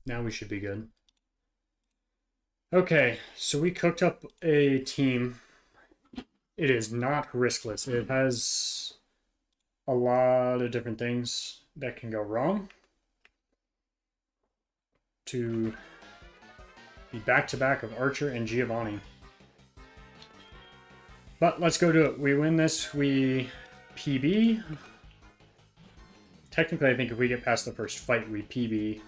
Now we should be good. Okay, so we cooked up a team. It is not riskless. It has a lot of different things that can go wrong. To be back-to-back of Archer and Giovanni. But let's go do it. We win this, we PB. Technically, I think if we get past the first fight, we PB.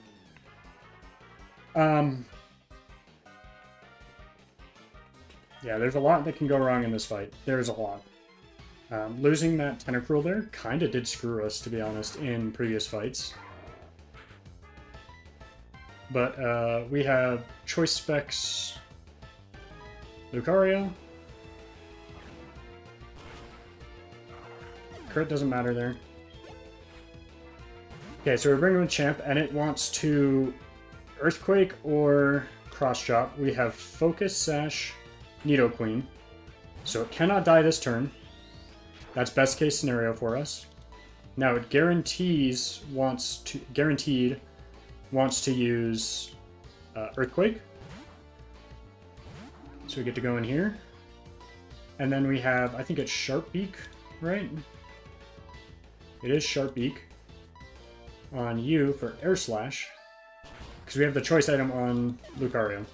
Yeah, there's a lot that can go wrong in this fight. There's a lot. Losing that Tentacruel there kind of did screw us, to be honest, in previous fights. But we have Choice Specs Lucario. Crit doesn't matter there. Okay, so we're bringing a champ, and it wants to Earthquake or Cross Chop. We have Focus, Sash, Nidoqueen. So it cannot die this turn. That's best case scenario for us. Now it guaranteed wants to use Earthquake. So we get to go in here. And then we have, I think it's Sharp Beak, right? It is Sharp Beak on you for Air Slash. Because we have the choice item on Lucario.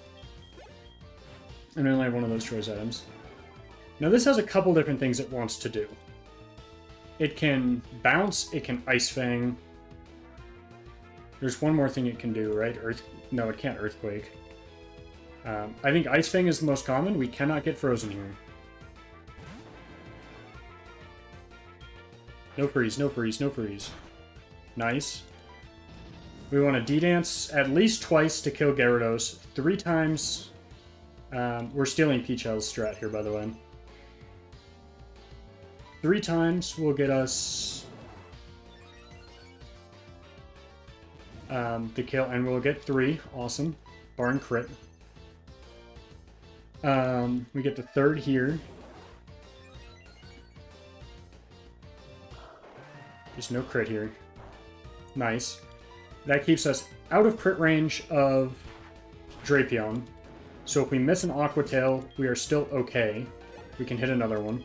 And we only have one of those choice items. Now this has a couple different things it wants to do. It can bounce, it can Ice Fang. There's one more thing it can do, right? No, it can't Earthquake. I think Ice Fang is the most common. We cannot get Frozen here. No freeze, no freeze, no freeze. Nice. We want to D-Dance at least twice to kill Gyarados. 3 times. We're stealing Peachell's strat here, by the way. 3 times will get us the kill, and we'll get 3. Awesome. Barn crit. We get the 3rd here. There's no crit here. Nice. That keeps us out of crit range of Drapion. So if we miss an Aqua Tail, we are still okay. We can hit another one.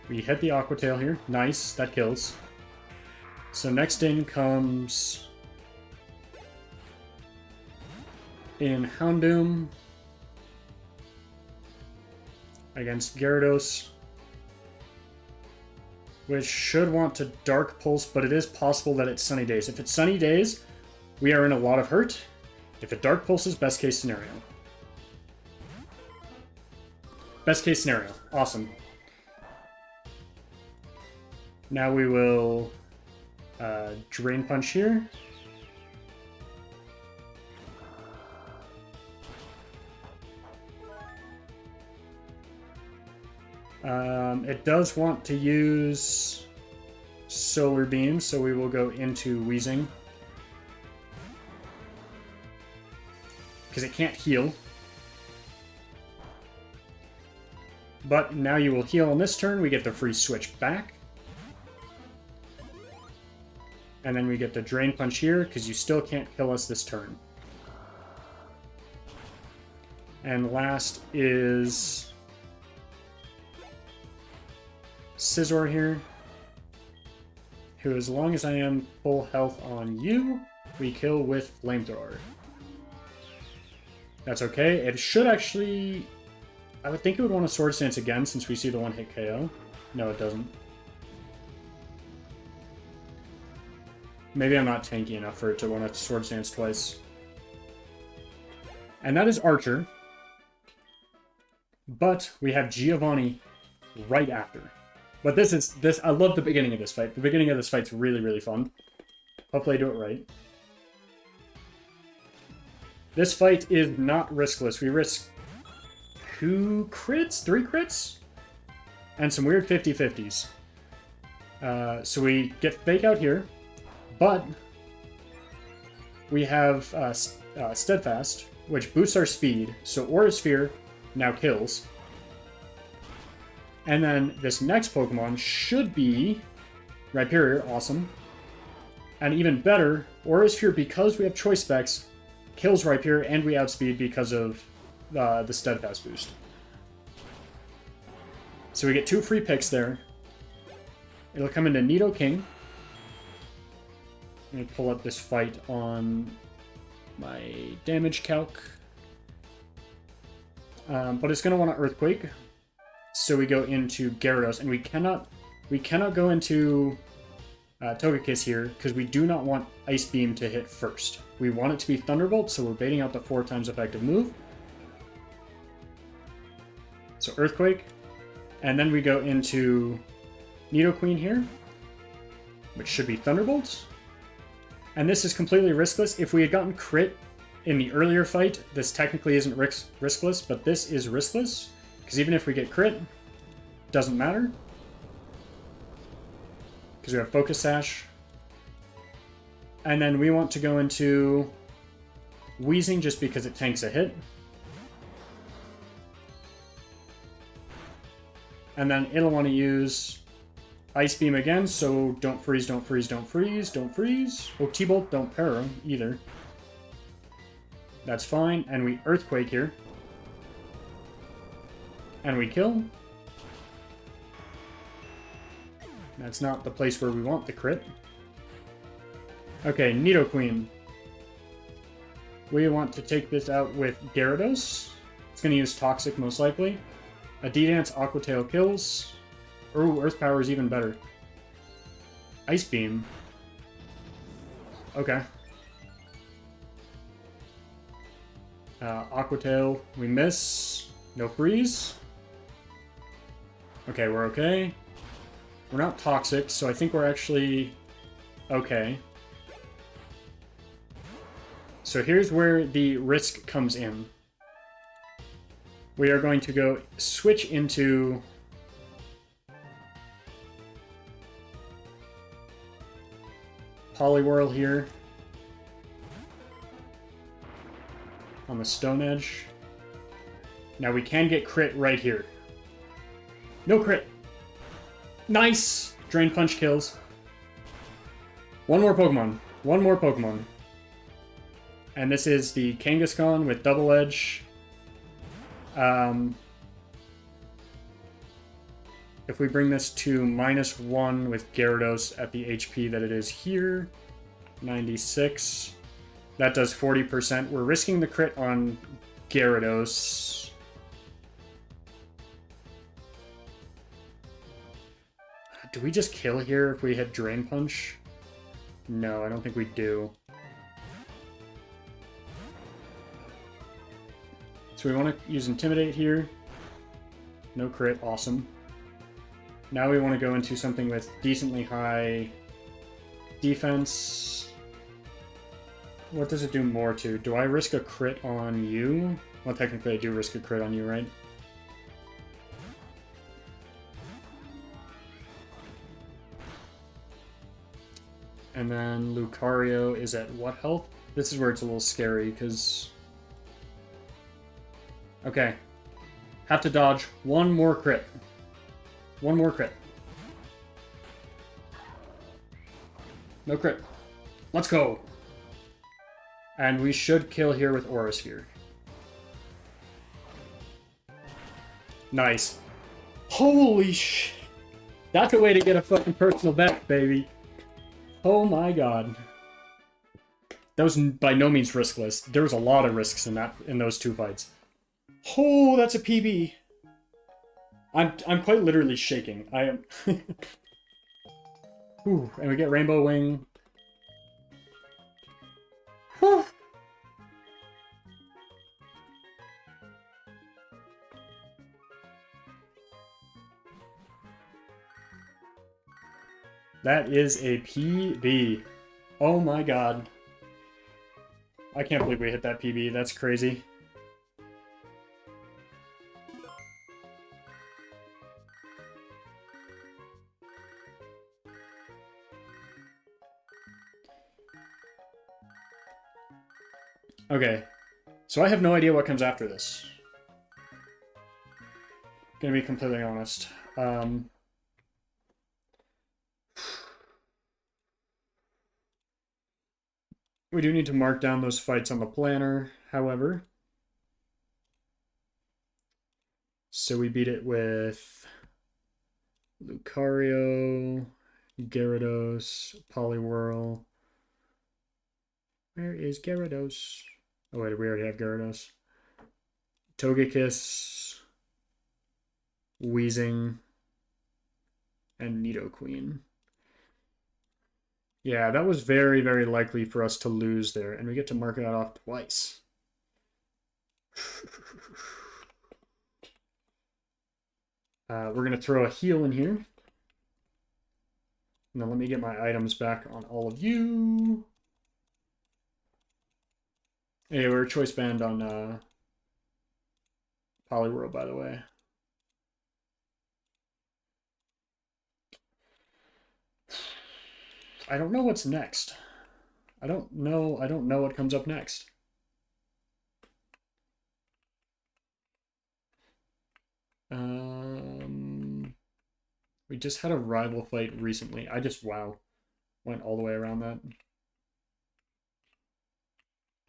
We hit the Aqua Tail here. Nice, that kills. So next in comes in Houndoom against Gyarados, which should want to Dark Pulse, but it is possible that it's Sunny Days. If it's Sunny Days, we are in a lot of hurt. If it Dark Pulses, best case scenario. Best case scenario. Awesome. Now we will Drain Punch here. It does want to use Solar Beam, so we will go into Wheezing. Because it can't heal. But now you will heal on this turn. We get the free switch back. And then we get the Drain Punch here, because you still can't kill us this turn. And last is Scizor here, who, as long as I am full health on you, we kill with Flamethrower. That's okay. It should actually... I would think it would want to Swords Dance again, since we see the one-hit KO. No, it doesn't. Maybe I'm not tanky enough for it to want to Swords Dance twice. And that is Archer. But we have Giovanni right after. But I love the beginning of this fight. The beginning of this fight's really, really fun. Hopefully I do it right. This fight is not riskless. We risk 2 crits? 3 crits? And some weird 50-50s. So we get Fake Out here. But we have Steadfast, which boosts our speed. So Aura Sphere now kills. And then this next Pokemon should be Rhyperior, awesome. And even better, Aura Sphere, because we have choice specs, kills Rapier, and we outspeed because of the Steadfast boost. So we get 2 free picks there. It'll come into Nidoking. Let me pull up this fight on my damage calc. But it's going to want to Earthquake. So we go into Gyarados, and we cannot go into Togekiss here, because we do not want Ice Beam to hit first. We want it to be Thunderbolt, so we're baiting out the 4 times effective move. So Earthquake. And then we go into Nidoqueen here, which should be Thunderbolt. And this is completely riskless. If we had gotten crit in the earlier fight, this technically isn't riskless, but this is riskless, because even if we get crit, doesn't matter. Because we have Focus Sash. And then we want to go into Wheezing just because it tanks a hit. And then it'll want to use Ice Beam again, so don't freeze, don't freeze, don't freeze, don't freeze. Oh, T-Bolt, don't para either. That's fine, and we Earthquake here. And we kill. That's not the place where we want the crit. Okay, Nidoqueen. We want to take this out with Gyarados. It's going to use Toxic, most likely. Adidance, Aqua Tail kills. Ooh, Earth Power is even better. Ice Beam. Okay. Aqua Tail, we miss. No freeze. Okay, we're okay. We're not toxic, so I think we're actually okay. So here's where the risk comes in. We are going to go switch into Poliwhirl here on the Stone Edge. Now we can get crit right here. No crit. Nice! Drain Punch kills. One more Pokemon. One more Pokemon. And this is the Kangaskhan with Double Edge. If we bring this to -1 with Gyarados at the HP that it is here, 96, that does 40%. We're risking the crit on Gyarados. Do we just kill here if we hit Drain Punch? No, I don't think we do. So we want to use Intimidate here. No crit, awesome. Now we want to go into something with decently high defense. What does it do more to? Do I risk a crit on you? Well, technically I do risk a crit on you, right? And then Lucario is at what health? This is where it's a little scary, because... Okay. Have to dodge one more crit. One more crit. No crit. Let's go! And we should kill here with Aura Sphere. Nice. Holy shit! That's a way to get a fucking personal best, baby. Oh my god. That was by no means riskless. There was a lot of risks in those 2 fights. Oh, that's a PB. I'm quite literally shaking. I am. Ooh, and we get Rainbow Wing. Whew. That is a PB. Oh my god. I can't believe we hit that PB. That's crazy. Okay. So I have no idea what comes after this. Gonna be completely honest. We do need to mark down those fights on the planner, however. So we beat it with Lucario, Gyarados, Poliwhirl. Where is Gyarados? Oh wait, we already have Gyarados. Togekiss, Weezing, and Nidoqueen. Yeah, that was very, very likely for us to lose there, and we get to mark that off twice. We're going to throw a heal in here. Now let me get my items back on all of you. Hey, we're choice banned on Poliwhirl, by the way. I don't know what's next. I don't know what comes up next. We just had a rival fight recently. Wow, went all the way around that.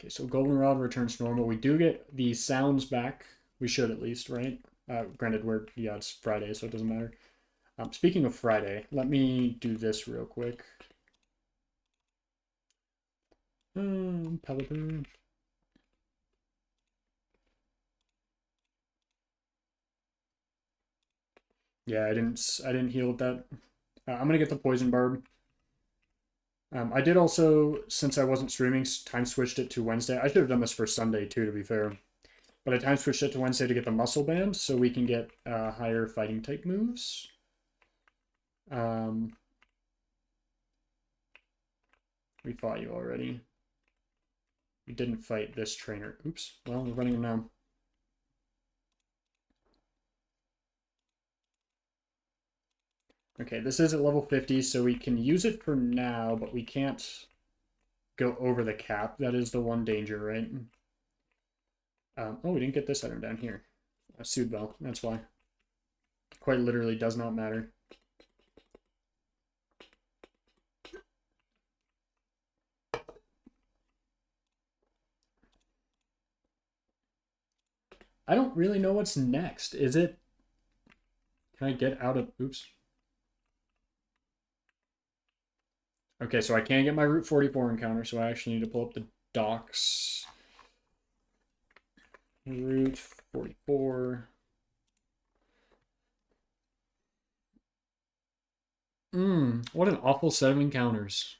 Okay, so Goldenrod returns to normal. We do get the sounds back. We should at least, right? Granted, it's Friday, so it doesn't matter. Speaking of Friday, let me do this real quick. Pelipper. Yeah, I didn't heal with that. I'm gonna get the poison barb. I did also, since I wasn't streaming, time switched it to Wednesday. I should have done this for Sunday too, to be fair. But I time switched it to Wednesday to get the muscle band, so we can get higher fighting type moves. We fought you already. We didn't fight this trainer. Oops. Well, we're running him now. Okay, this is at level 50, so we can use it for now, but we can't go over the cap. That is the one danger, right? Oh, we didn't get this item down here. A Sootbell, that's why. Quite literally does not matter. I don't really know what's next. Is it... Can I get out of... Oops. Okay, so I can't get my Route 44 encounter, so I actually need to pull up the docs. Route 44. What an awful set of encounters.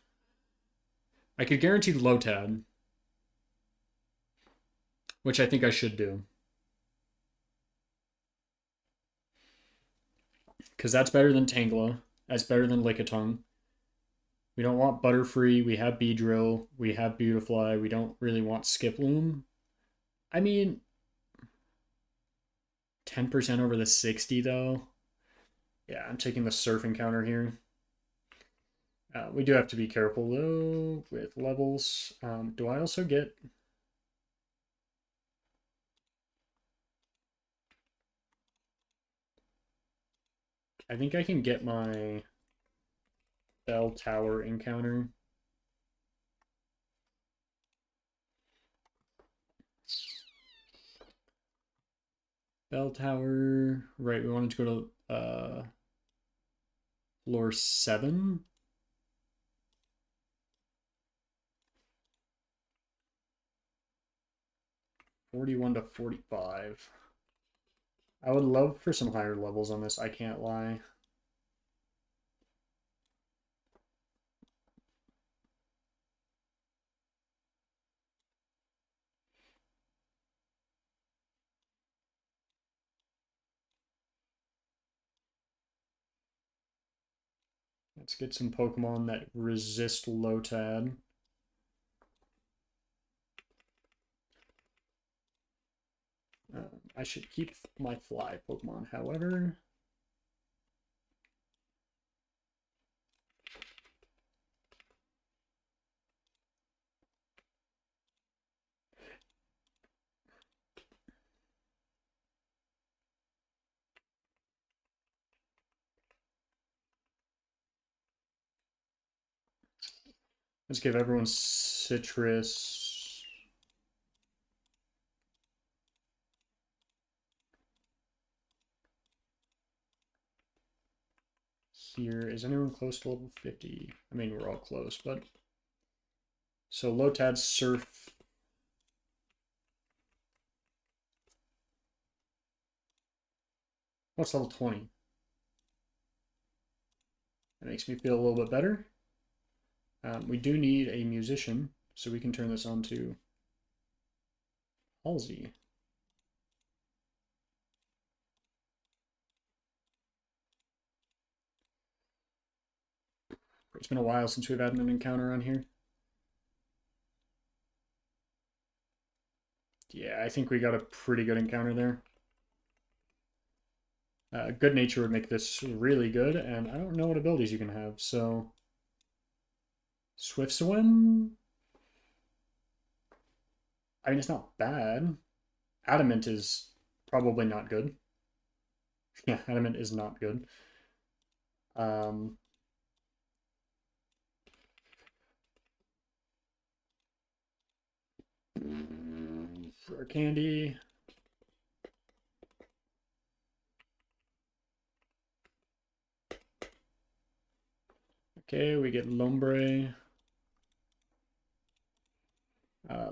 I could guarantee Lotad, which I think I should do. Because that's better than Tangela. That's better than Lickitung. We don't want Butterfree. We have Beedrill. We have Beautifly. We don't really want Skiploom. I mean, 10% over the 60, though. Yeah, I'm taking the Surf encounter here. We do have to be careful, though, with levels. Do I also get... I think I can get my Bell Tower encounter. Bell Tower. Right, we wanted to go to floor 7. $41 to $45. I would love for some higher levels on this, I can't lie. Let's get some Pokemon that resist Lotad. I should keep my fly Pokemon, however. Let's give everyone citrus. Here, is anyone close to level 50? I mean, we're all close, but... So, Lotad, Surf. What's level 20? That makes me feel a little bit better. We do need a musician, so we can turn this on to Halsey. It's been a while since we've had an encounter on here. Yeah, I think we got a pretty good encounter there. Good nature would make this really good, and I don't know what abilities you can have, so... Swift Swim? I mean, it's not bad. Adamant is probably not good. Yeah, Adamant is not good. For candy. Okay, we get Lombre.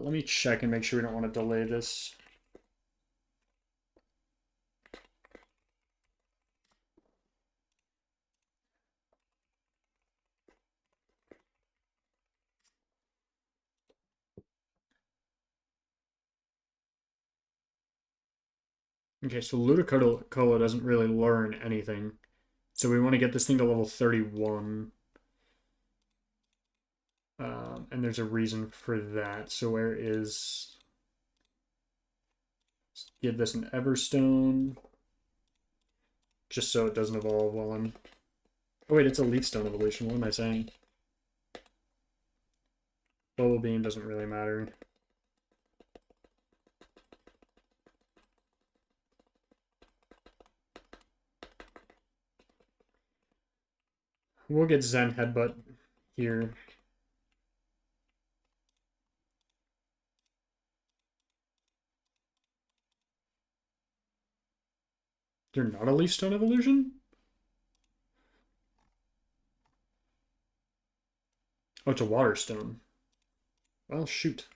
Let me check and make sure we don't want to delay this. Okay, so Ludicolo doesn't really learn anything. So we want to get this thing to level 31. And there's a reason for that. So where is... Let's give this an Everstone. Just so it doesn't evolve while I'm... Oh wait, it's a Leafstone evolution. What am I saying? Bubble Beam doesn't really matter. We'll get Zen Headbutt here. They're not a Leafstone evolution? Oh, it's a Waterstone. Well, shoot.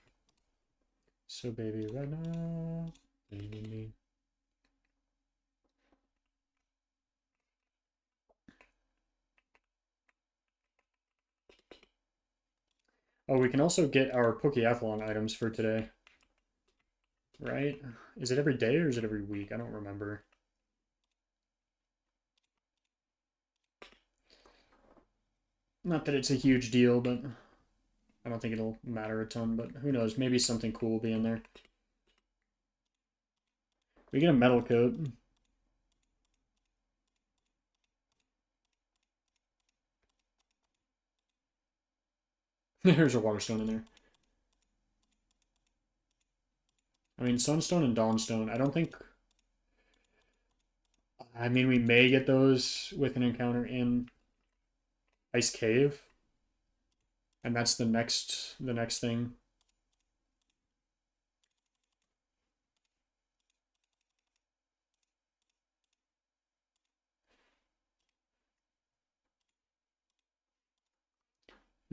So, baby, right now... Oh, we can also get our Pokeathlon items for today. Right? Is it every day or is it every week? I don't remember. Not that it's a huge deal, but I don't think it'll matter a ton, but who knows? Maybe something cool will be in there. We get a metal coat. There's a Waterstone in there. I mean, Sunstone and Dawnstone, I don't think... I mean, we may get those with an encounter in Ice Cave. And that's the next thing.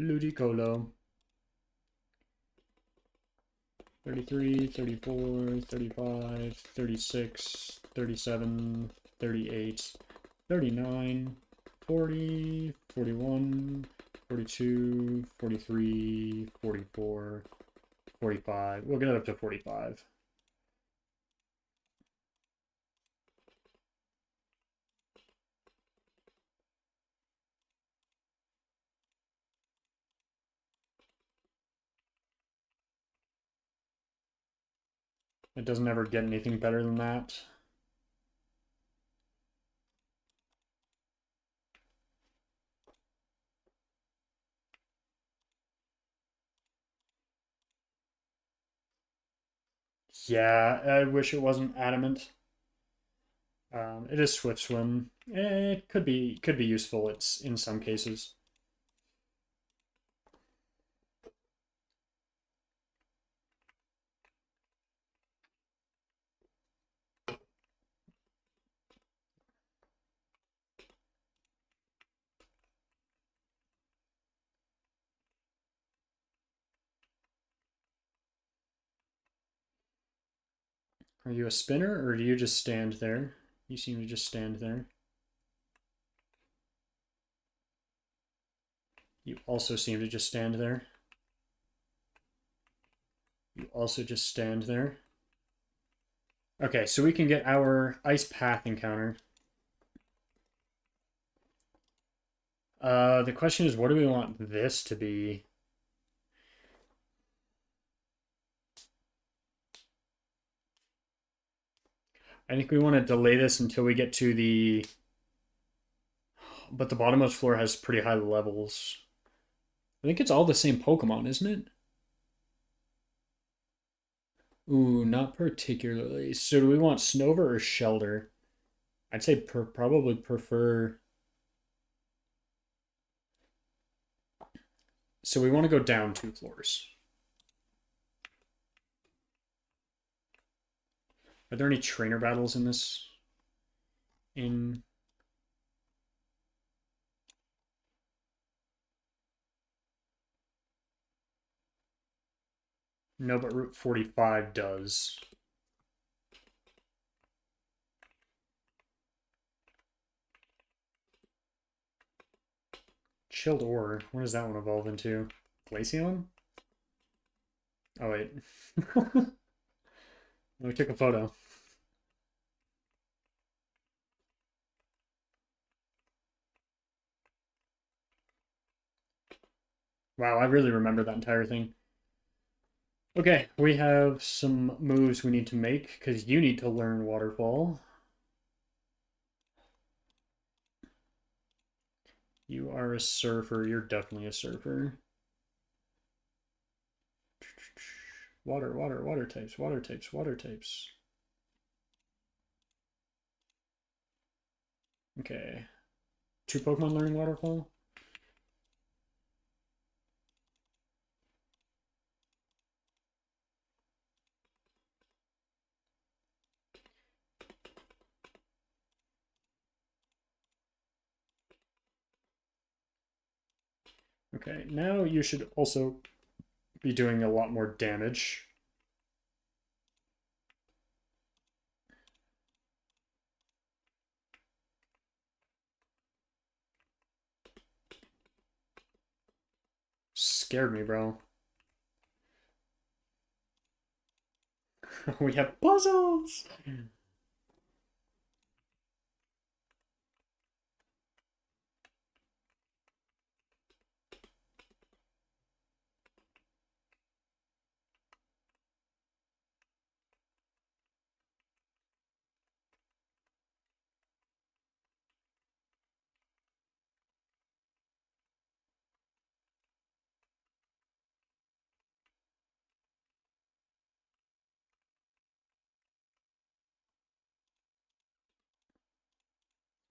Ludicolo. 33, 34, 35, 36, 37, 38, 39, 40, 41, 42, 43, 44, 45. We'll get it up to 45. It doesn't ever get anything better than that. Yeah, I wish it wasn't Adamant. It is Swift Swim. It could be useful. It's in some cases. Are you a spinner, or do you just stand there? You seem to just stand there. You also seem to just stand there. You also just stand there. Okay, so we can get our ice path encounter. The question is, what do we want this to be? I think we want to delay this until we get to the... But the bottommost floor has pretty high levels. I think it's all the same Pokemon, isn't it? Ooh, not particularly. So do we want Snover or Shelter? I'd say probably prefer... So we want to go down 2 floors. Are there any trainer battles in this? No, but Route 45 does. Chilled Ore. What does that one evolve into? Glaceon? Oh, wait. We took a photo. Wow, I really remember that entire thing. Okay, we have some moves we need to make, because you need to learn Waterfall. You are a surfer. You're definitely a surfer. Water, water, water types, water types, water types. Okay. 2 Pokemon learning Waterfall? Okay, now you should also be doing a lot more damage. Scared me, bro. We have puzzles!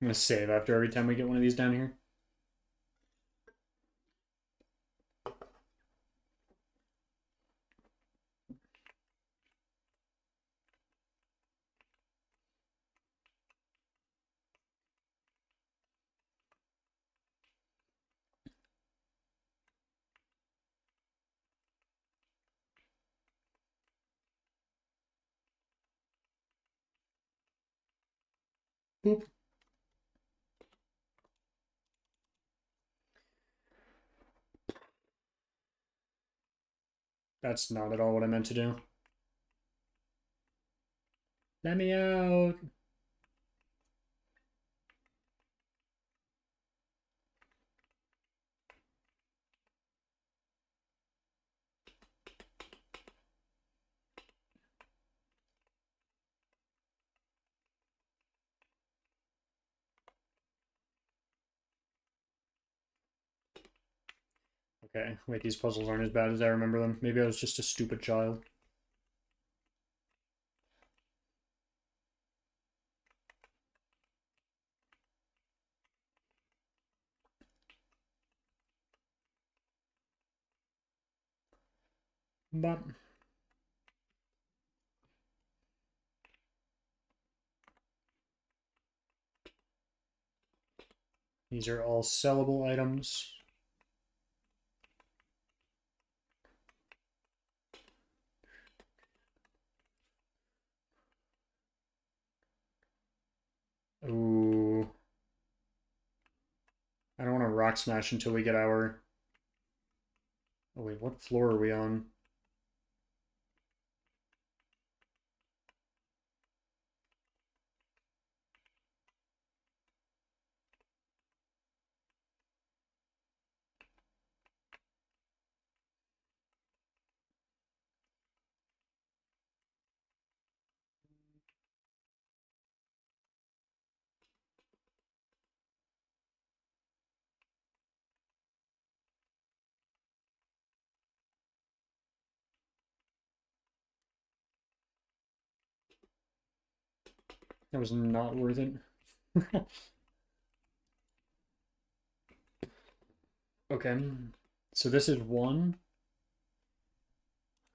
I'm gonna save after every time we get one of these down here. Boop. That's not at all what I meant to do. Let me out. Okay, wait, these puzzles aren't as bad as I remember them. Maybe I was just a stupid child. But these are all sellable items. Ooh. I don't want to rock smash until we get our... Oh wait, what floor are we on? That was not worth it. Okay, so this is one.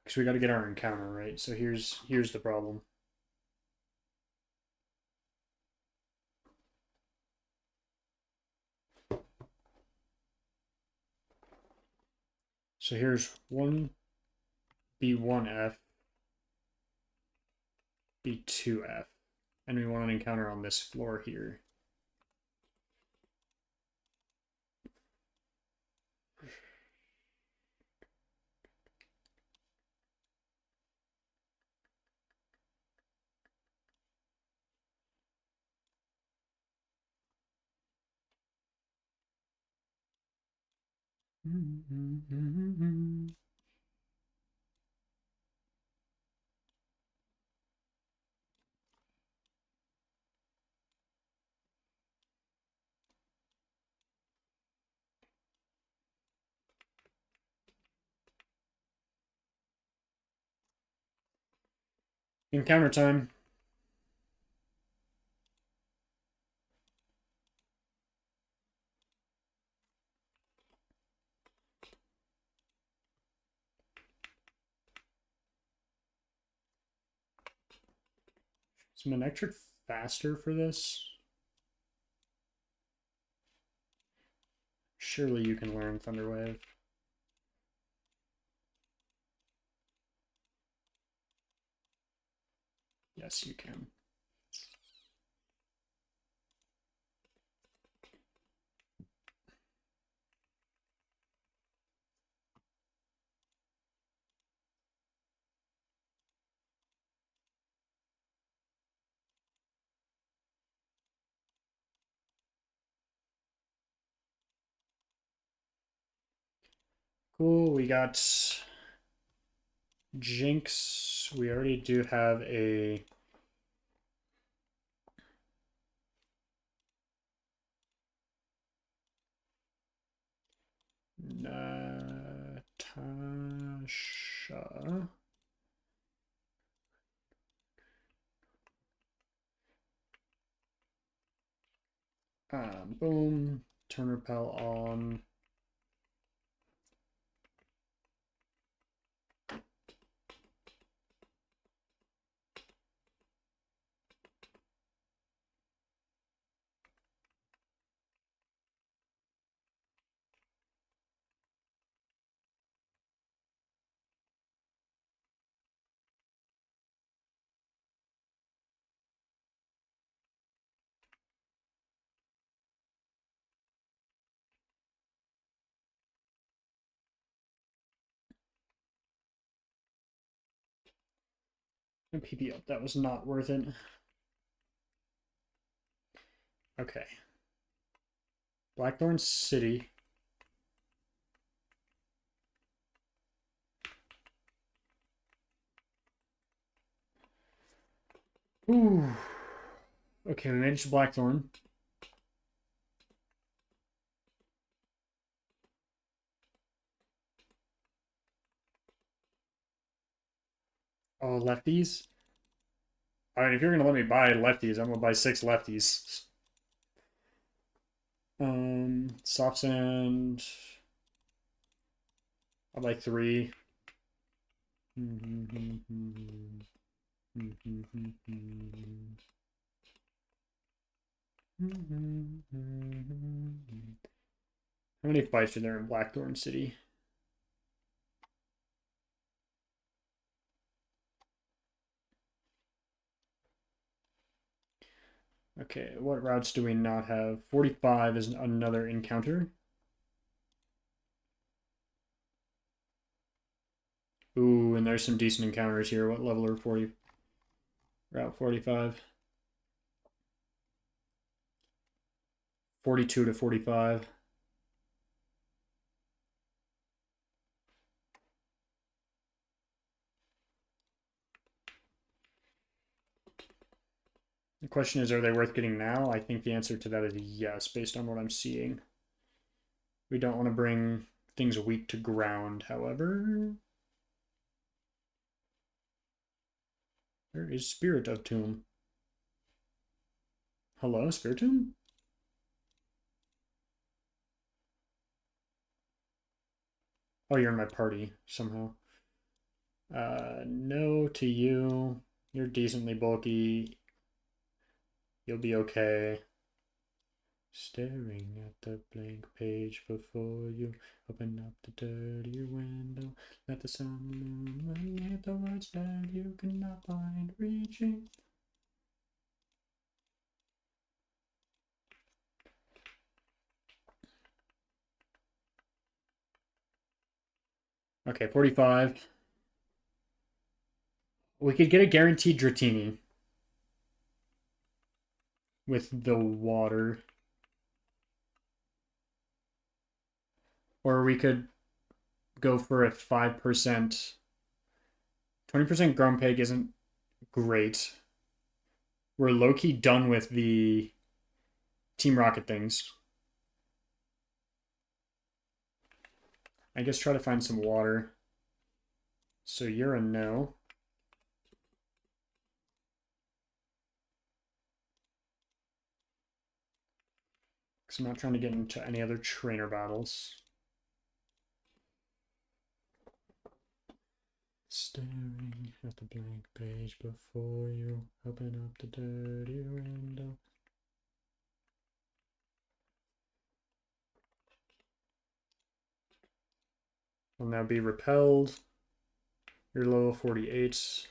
Because we got to get our encounter, right? So here's the problem. So here's one B1F, B2F, and we want an encounter on this floor here. Encounter time. Is Manectric faster for this? Surely you can learn Thunderwave. Yes, you can. Cool, we got Jinx. We already do have a... Natasha. Boom. Turn repel on. And PP up. That was not worth it. Okay. Blackthorn City. Ooh. Okay, we managed Blackthorn. Oh, lefties? Alright, if you're gonna let me buy lefties, I'm gonna buy 6 lefties. Soft sand. I'd like 3. How many fights are there in Blackthorn City? Okay, what routes do we not have? 45 is another encounter. Ooh, and there's some decent encounters here. What level are 40? Route 45. 42 to 45. The question is, are they worth getting now? I think the answer to that is yes, based on what I'm seeing. We don't want to bring things weak to ground, however. Where is Spirit of Tomb? Hello, Spirit Tomb? Oh, you're in my party somehow. No to you. You're decently bulky. You'll be okay. Staring at the blank page before you. Open up the dirty window. Let the sun illuminate the words that you cannot find reaching. Okay, 45. We could get a guaranteed Dratini with the water. Or we could go for a 5%. 20% Grumpig isn't great. We're low-key done with the Team Rocket things. I guess try to find some water. So you're a no. Because I'm not trying to get into any other trainer battles. Staring at the blank page before you open up the dirty window. Will now be repelled. You're level 48.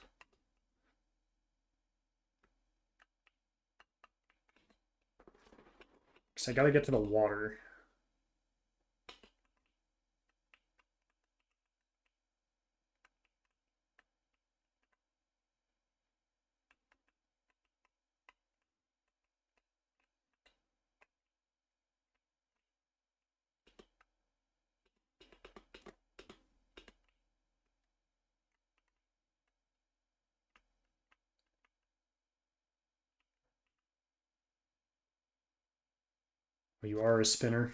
Because I gotta get to the water. Well, you are a spinner.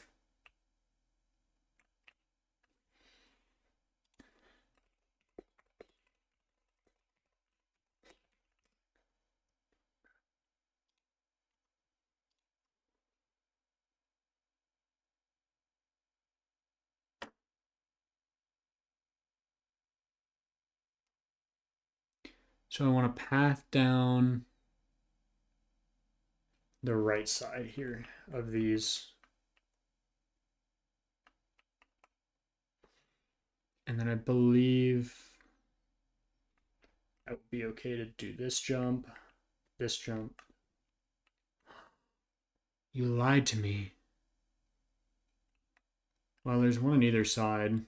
So I want to path down the right side here of these. And then I believe I would be okay to do this jump, this jump. You lied to me. Well, there's one on either side.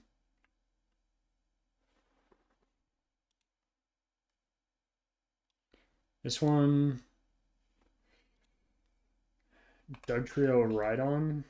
This one, Doug Trio Ride On.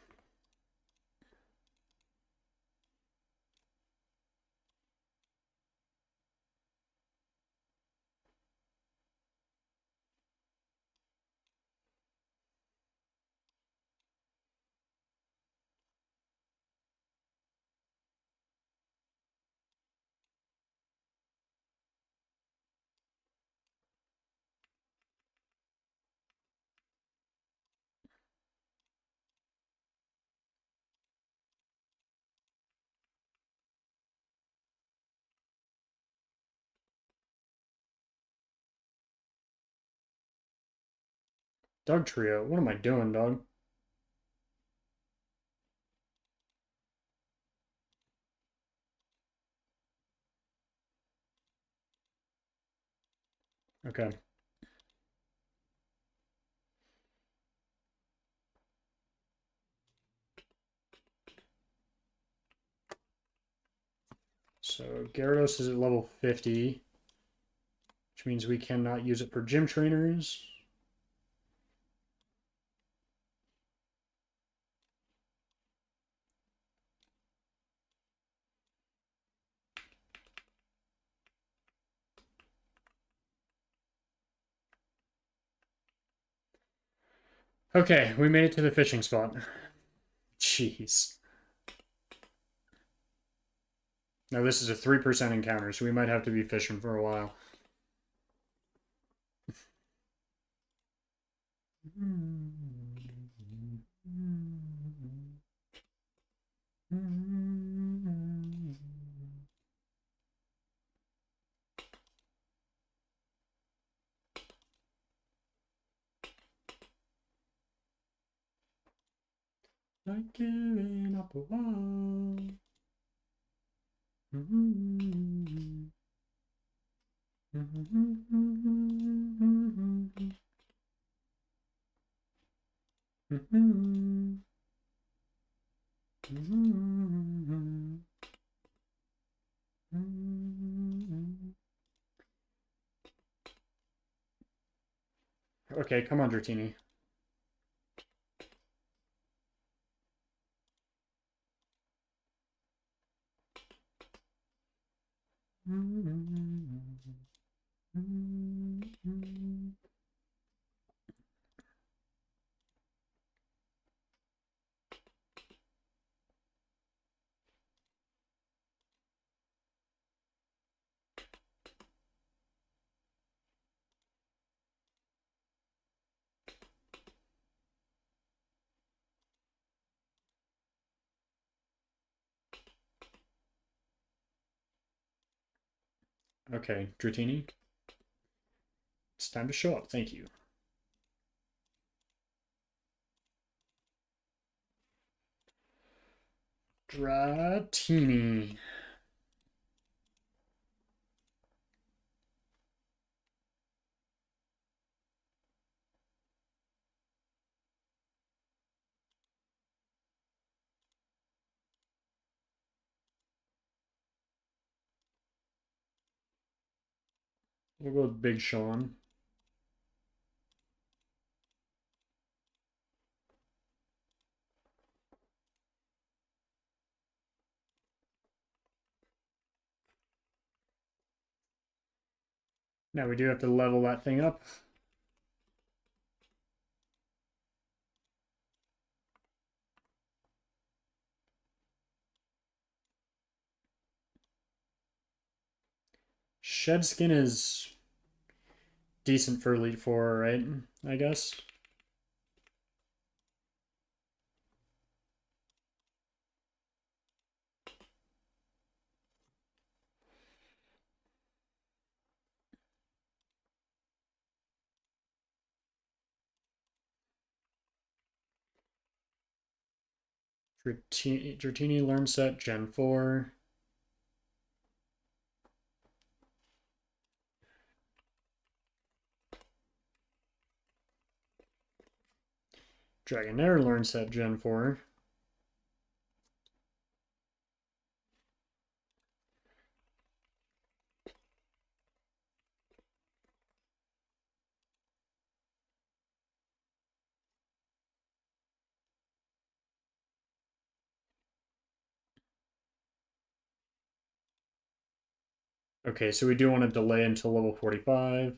Doug Trio. What am I doing, dog? Okay. So Gyarados is at level 50, which means we cannot use it for gym trainers. Okay, we made it to the fishing spot. Jeez. Now this is a 3% encounter, so we might have to be fishing for a while. Not giving up a while. Okay, come on, Dratini. Okay, Dratini. It's time to show up. Thank you. Dratini. We'll go with Big Sean. Now we do have to level that thing up. Shed Skin is decent for Elite Four, right? I guess. Dratini learn set Gen 4. Dragonair learn set Gen 4. Okay, so we do want to delay until level 45.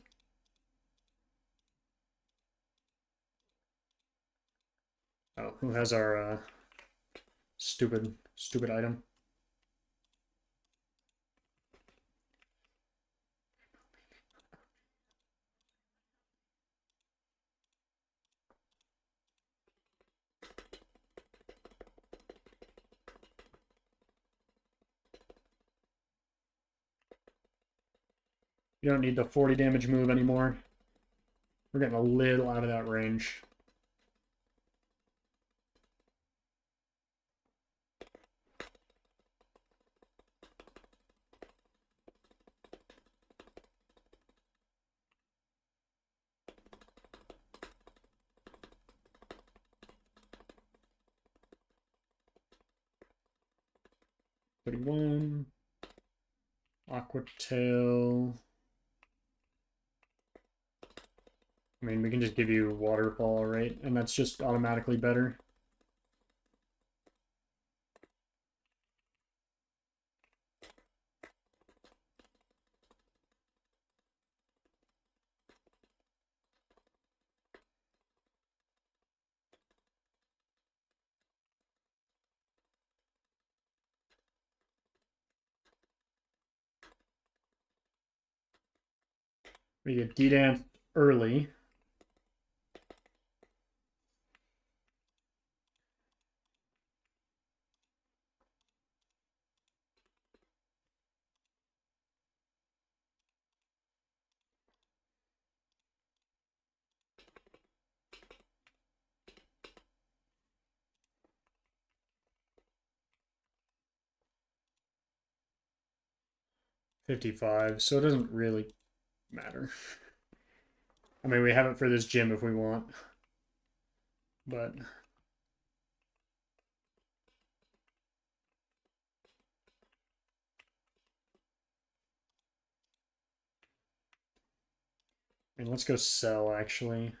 Oh, who has our stupid item? You don't need the 40 damage move anymore. We're getting a little out of that range. $31. Aquatail. I mean, we can just give you Waterfall, right? And that's just automatically better. We get D-Dance early. $55, so it doesn't really matter. I mean, we have it for this gym if we want, but I mean, let's go sell actually.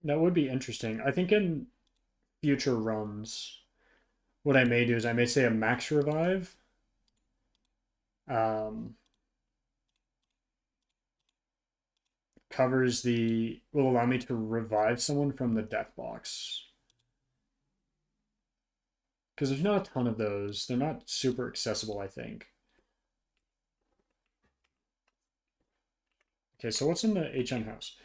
That would be interesting. I think in future runs, what I may do is I may say a max revive. Um, Covers the will allow me to revive someone from the death box. Because there's not a ton of those. They're not super accessible, I think. Okay, so what's in the HN house?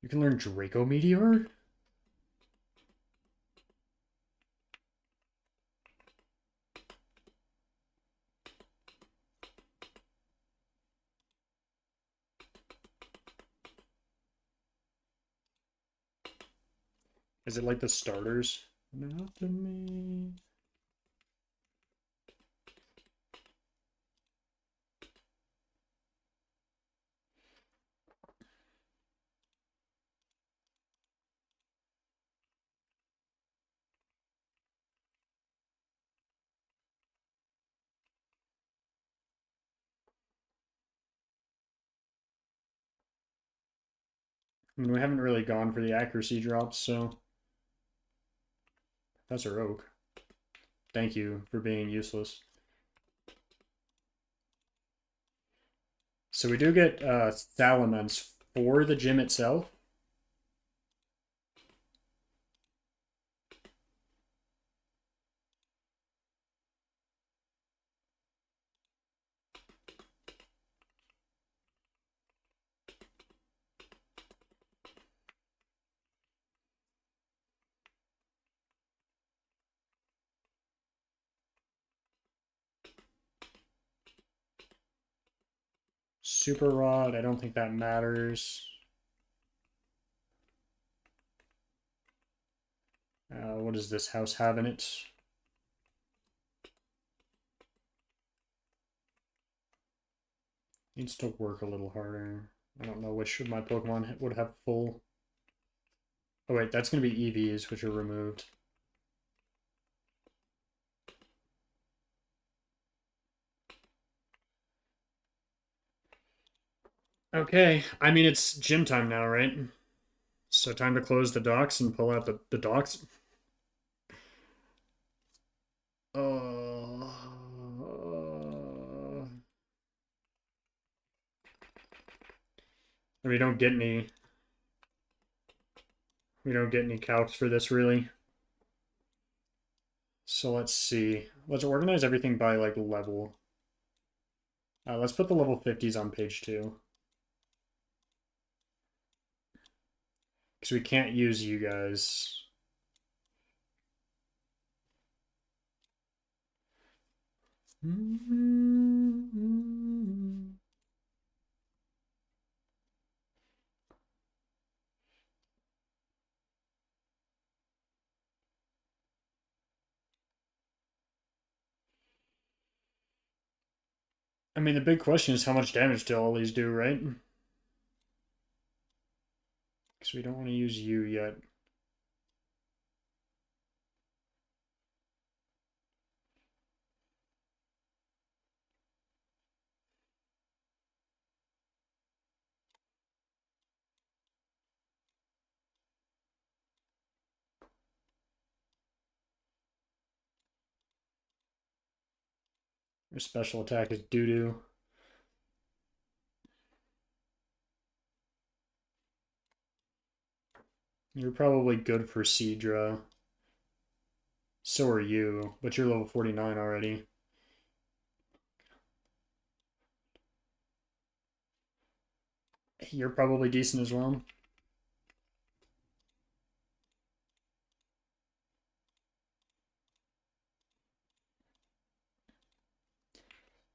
You can learn Draco Meteor? Is it like the starters? Not to me. I mean, we haven't really gone for the accuracy drops, so Professor Oak. Thank you for being useless. So we do get Salamence for the gym itself. Super Rod, I don't think that matters. What does this house have in it? Needs to work a little harder. I don't know which of my Pokemon would have full. Oh wait, that's going to be EVs, which are removed. Okay, I mean, it's gym time now, right? So time to close the docks and pull out the docks. Uh, we don't get any. We don't get any calcs for this really. So let's see. Let's organize everything by like level. Let's put the level 50s on page 2. Because we can't use you guys. I mean, the big question is how much damage do all these do, right? Because we don't want to use you yet. Your special attack is doo-doo. You're probably good for Seadra. So are you, but you're level 49 already. You're probably decent as well.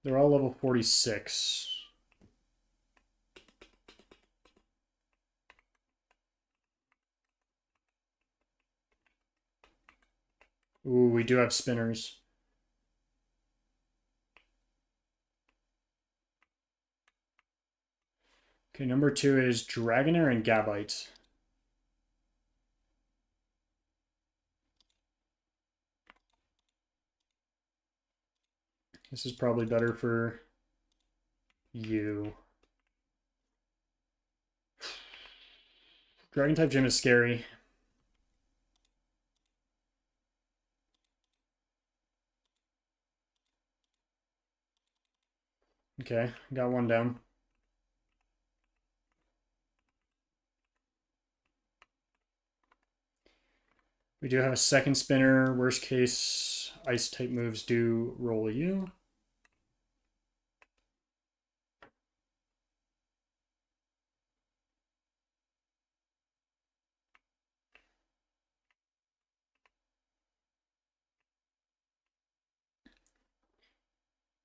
They're all level 46. Ooh, we do have spinners. Okay, number 2 is Dragonair and Gabite. This is probably better for you. Dragon type gym is scary. Okay, got one down. We do have a second spinner. Worst case, ice type moves do roll you.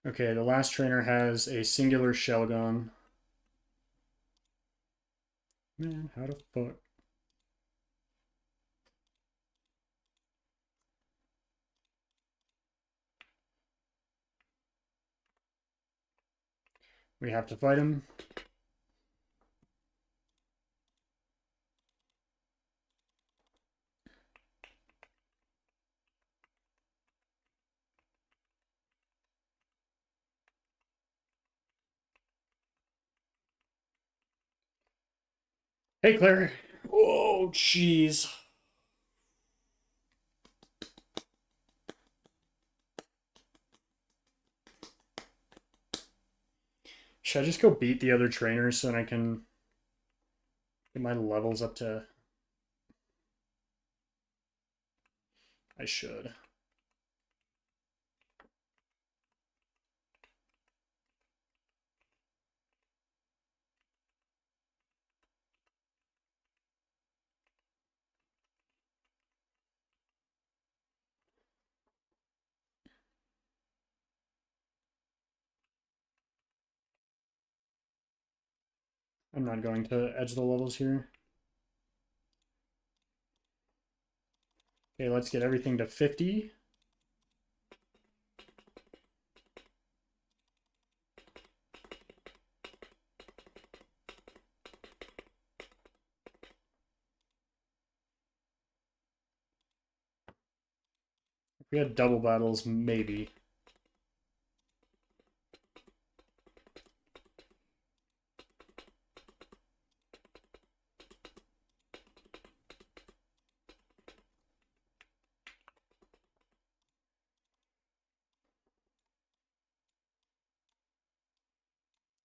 Okay, the last trainer has a singular Shelgon. Man, how the fuck? We have to fight him. Hey, Claire. Oh, jeez. Should I just go beat the other trainers so that I can get my levels up to... I should. I'm not going to edge the levels here. Okay, let's get everything to 50. If we had double battles, maybe.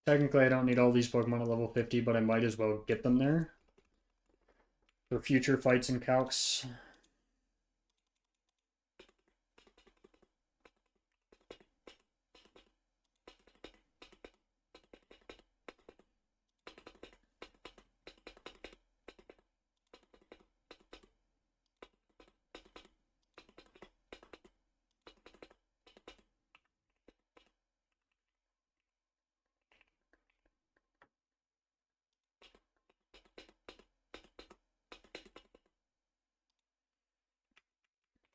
Technically, I don't need all these Pokemon at level 50, but I might as well get them there for future fights and calcs.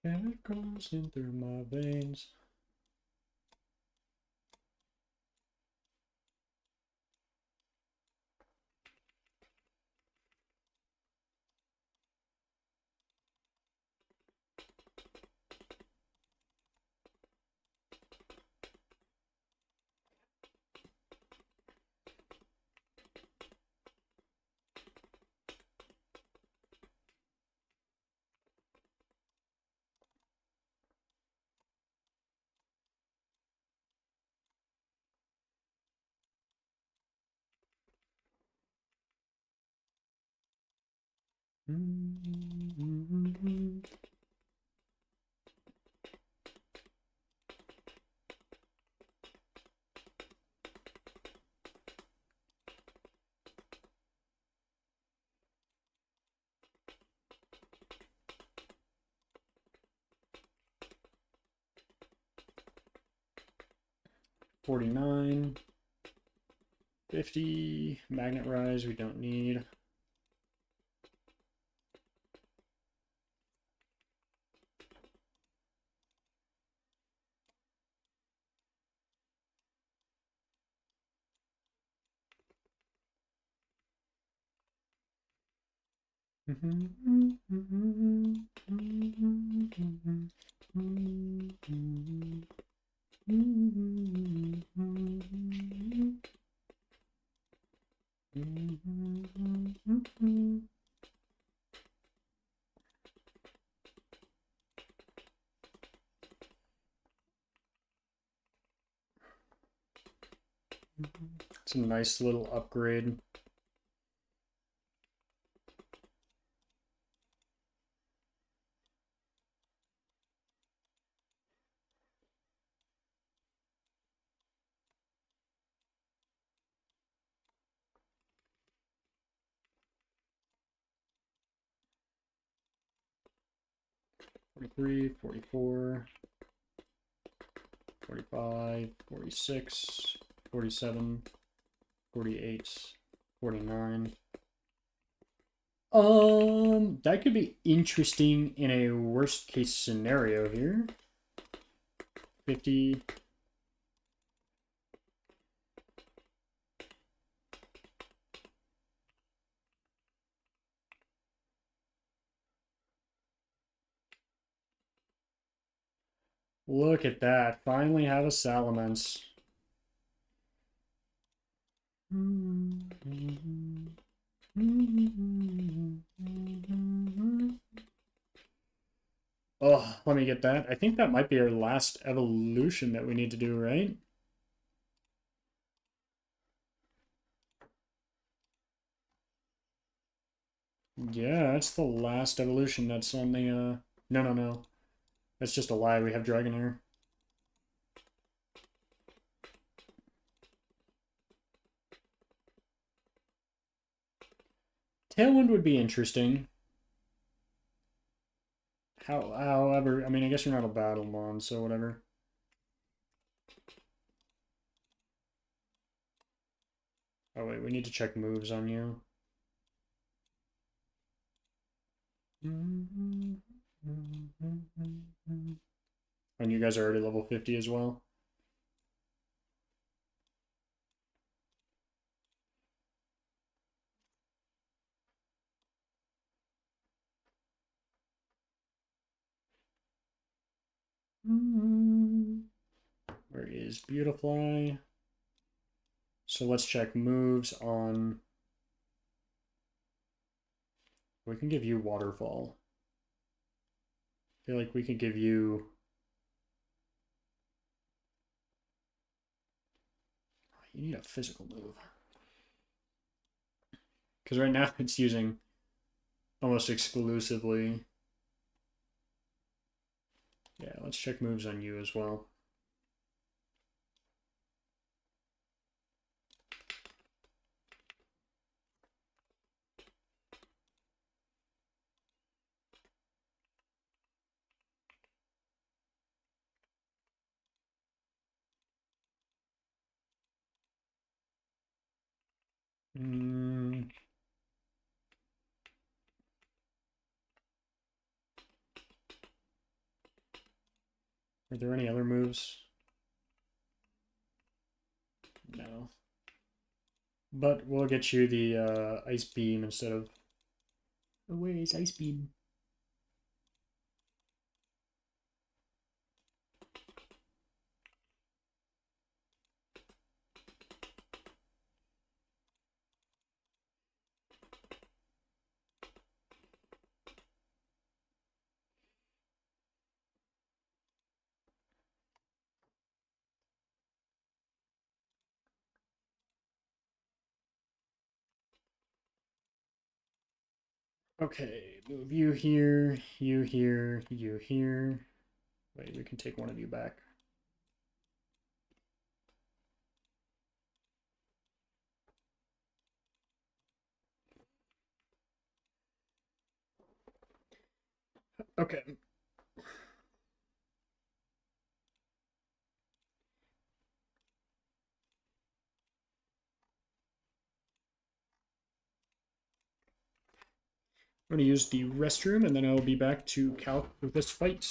And it coursing through my veins. Mm-hmm. 49, 50, magnet rise we don't need. It's a nice little upgrade. Forty-three, 44, 45, 46, 47, 48, 49. That could be interesting in a worst case scenario here. 50. Look at that. Finally have a Salamence. Oh, let me get that. I think that might be our last evolution that we need to do, right? Yeah, that's the last evolution that's on the, No. That's just a lie. We have Dragonair. Tailwind would be interesting. However, I mean, I guess you're not a Battlemon, so whatever. Oh, wait, we need to check moves on you. And you guys are already level 50 as well. Where is Beautifly? So let's check moves on... We can give you Waterfall. I feel like we could give you... You need a physical move. Because right now it's using almost exclusively... Yeah, let's check moves on you as well. Mm. Are there any other moves? No. But we'll get you the Ice Beam instead of... Oh, where is Ice Beam? Okay, move you here, you here, you here. Wait, we can take one of you back. Okay. I'm going to use the restroom, and then I'll be back to calc with this fight.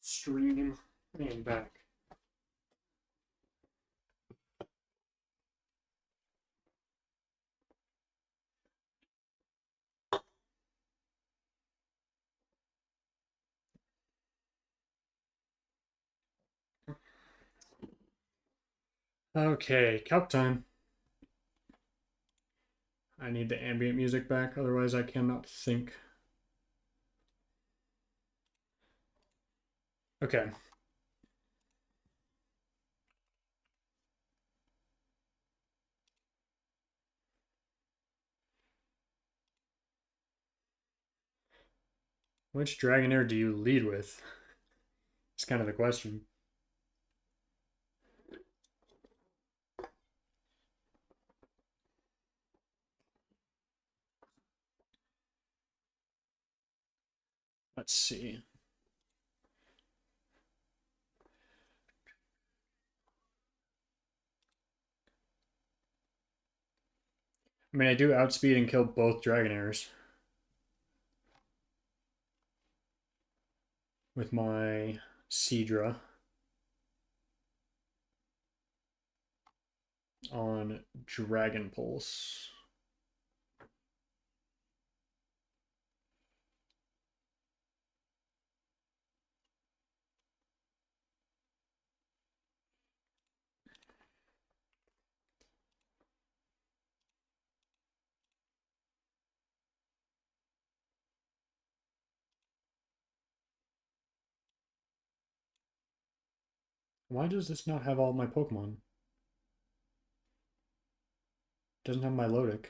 Stream. I am back. Okay, calc time. I need the ambient music back, otherwise I cannot think. Okay. Which Dragonair do you lead with? It's kind of the question. Let's see. I mean, I do outspeed and kill both Dragonairs with my Seadra on Dragon Pulse. Why does this not have all my Pokemon? It doesn't have my Lodic.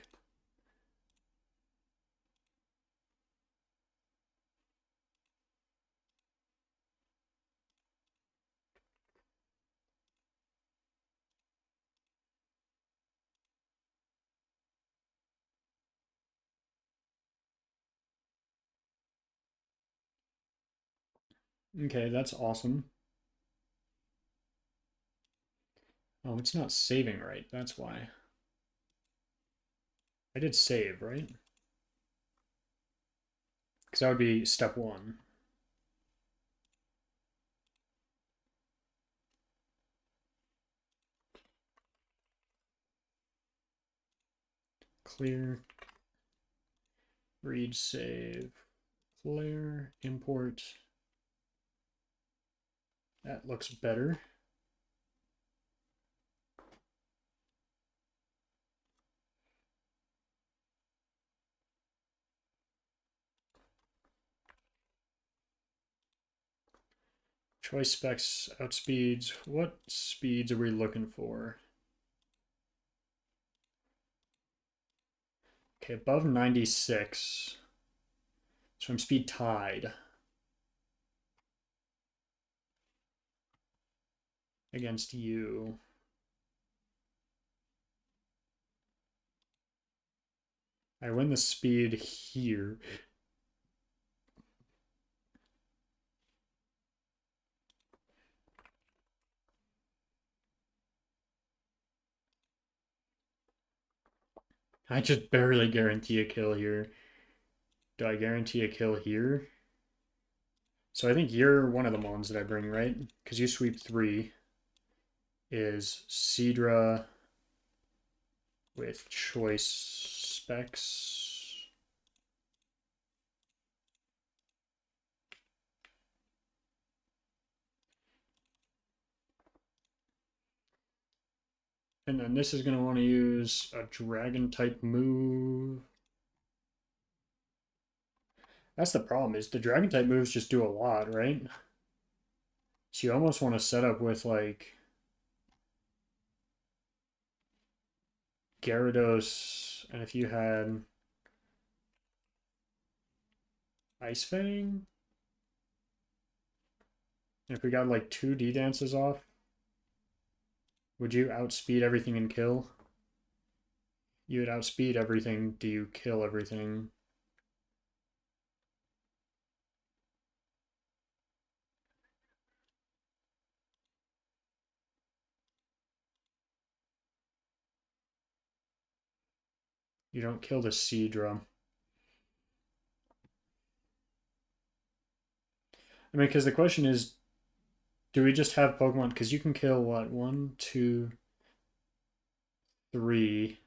Okay, that's awesome. Oh, it's not saving right. That's why. I did save, right? Because that would be step one. clear, read, save, clear, import. That looks better. Choice specs, outspeeds. What speeds are we looking for? Okay, above 96. So I'm speed tied against you. I win the speed here. I just barely guarantee a kill here. Do I guarantee a kill here? So I think you're one of the mons that I bring, right? Because you sweep 3 is Seadra with choice specs. And then this is going to want to use a dragon type move. That's the problem, is the dragon type moves just do a lot, right? So you almost want to set up with like Gyarados, and if you had Ice Fang, and if we got like 2 D dances off, would you outspeed everything and kill? You would outspeed everything. Do you kill everything? You don't kill the Seadra. I mean, because the question is, do we just have Pokemon? Because you can kill what? 1, 2, 3.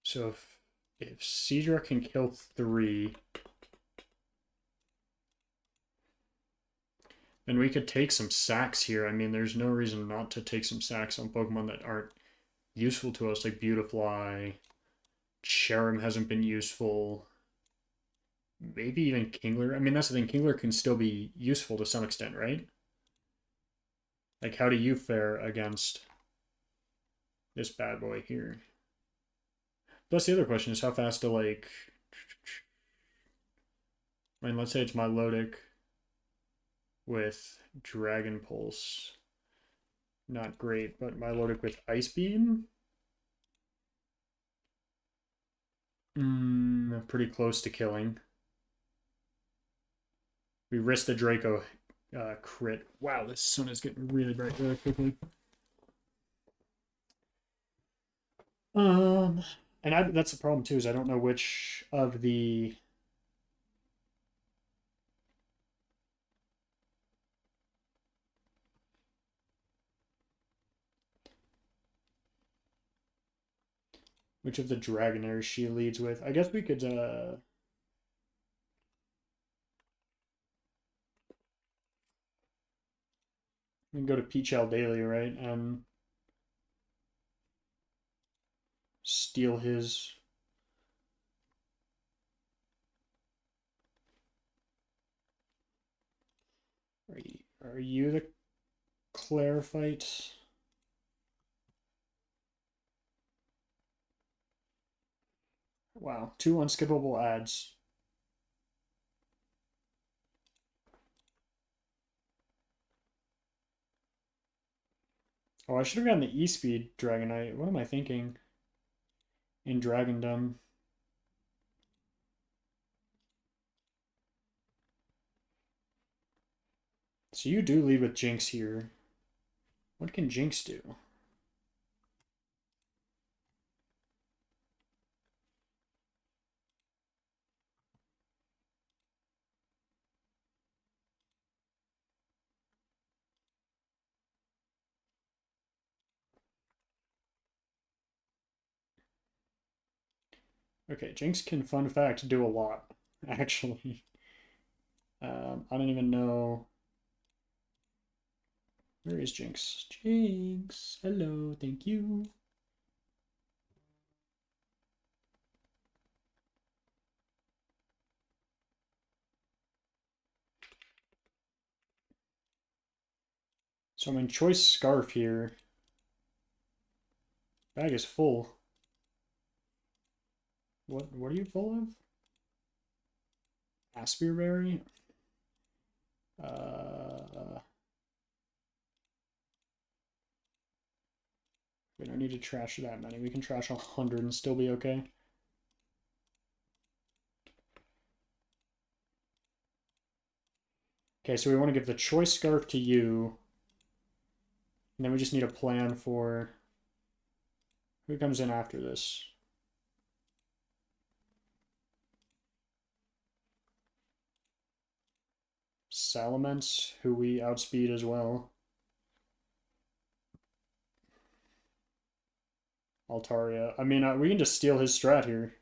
So if Seadra can kill 3, then we could take some sacks here. I mean, there's no reason not to take some sacks on Pokemon that aren't useful to us, like Beautifly. Cherim hasn't been useful. Maybe even Kingler. I mean, that's the thing. Kingler can still be useful to some extent, right? Like, how do you fare against this bad boy here? Plus, the other question is how fast to, like... I mean, let's say it's Milotic with Dragon Pulse. Not great, but Milotic with Ice Beam? Pretty close to killing. We risk the Draco crit. Wow, this sun is getting really bright really quickly. And that's the problem too, is I don't know which of the Dragonairs she leads with. I guess we could we can go to Peachel Daily, right? And steal his. Are you the Clarifight? Wow, 2 unskippable ads. Oh, I should have gotten the E-Speed Dragonite. What am I thinking? In Dragondom. So you do lead with Jinx here. What can Jinx do? Okay, Jinx can, fun fact, do a lot, actually. I don't even know. Where is Jinx? Jinx, hello, thank you. So I'm in choice scarf here. Bag is full. What are you full of? Aspirberry? We don't need to trash that many. We can trash 100 and still be okay. Okay, so we want to give the choice scarf to you. And then we just need a plan for who comes in after this. Salamence, who we outspeed as well. Altaria. I mean, we can just steal his strat here.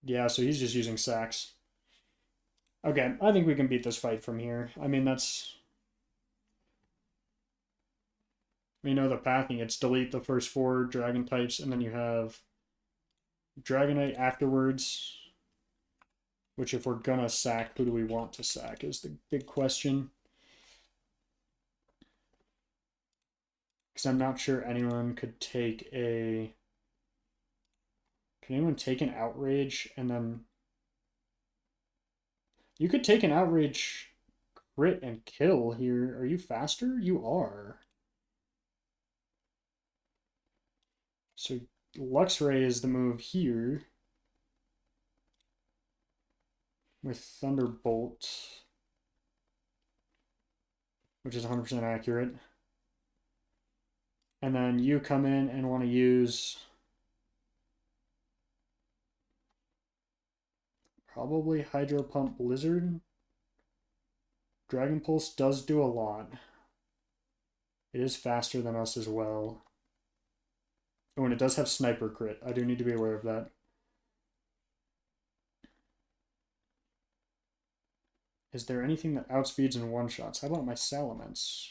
Yeah, so he's just using sacks. Okay, I think we can beat this fight from here. I mean, that's... We know the pathing. It's delete the first 4 dragon types, and then you have Dragonite afterwards. Which, if we're gonna sack, who do we want to sack is the big question. Because I'm not sure anyone could take a... Can anyone take an outrage and then... You could take an outrage crit and kill here. Are you faster? You are. So Luxray is the move here. With Thunderbolt. Which is 100% accurate. And then you come in and want to use... Probably Hydro Pump Blizzard. Dragon Pulse does do a lot. It is faster than us as well. Oh, and it does have Sniper Crit. I do need to be aware of that. Is there anything that outspeeds in one-shots? How about my Salamence?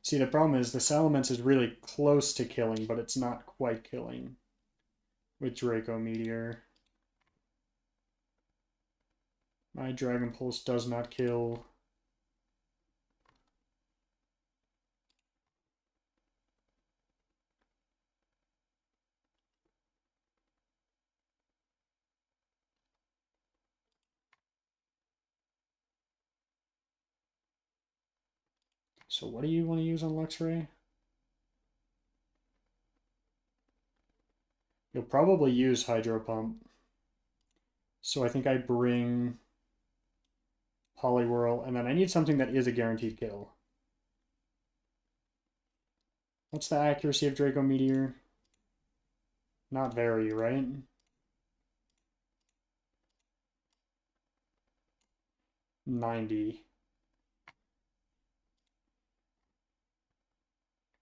See, the problem is the Salamence is really close to killing, but it's not quite killing with Draco Meteor. My Dragon Pulse does not kill. So what do you want to use on Luxray? You'll probably use Hydro Pump. So I think I bring Poliwhirl, and then I need something that is a guaranteed kill. What's the accuracy of Draco Meteor? Not very, right?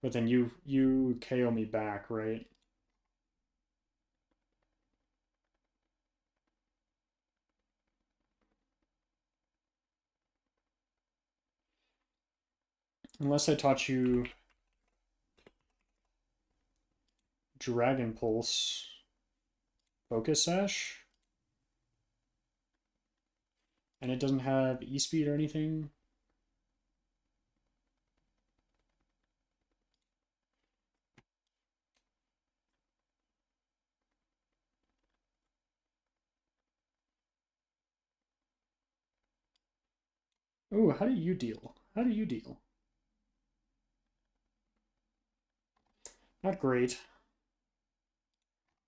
But then you KO me back, right? Unless I taught you Dragon Pulse, Focus Sash, and it doesn't have E-Speed or anything. Ooh, how do you deal? How do you deal? Not great.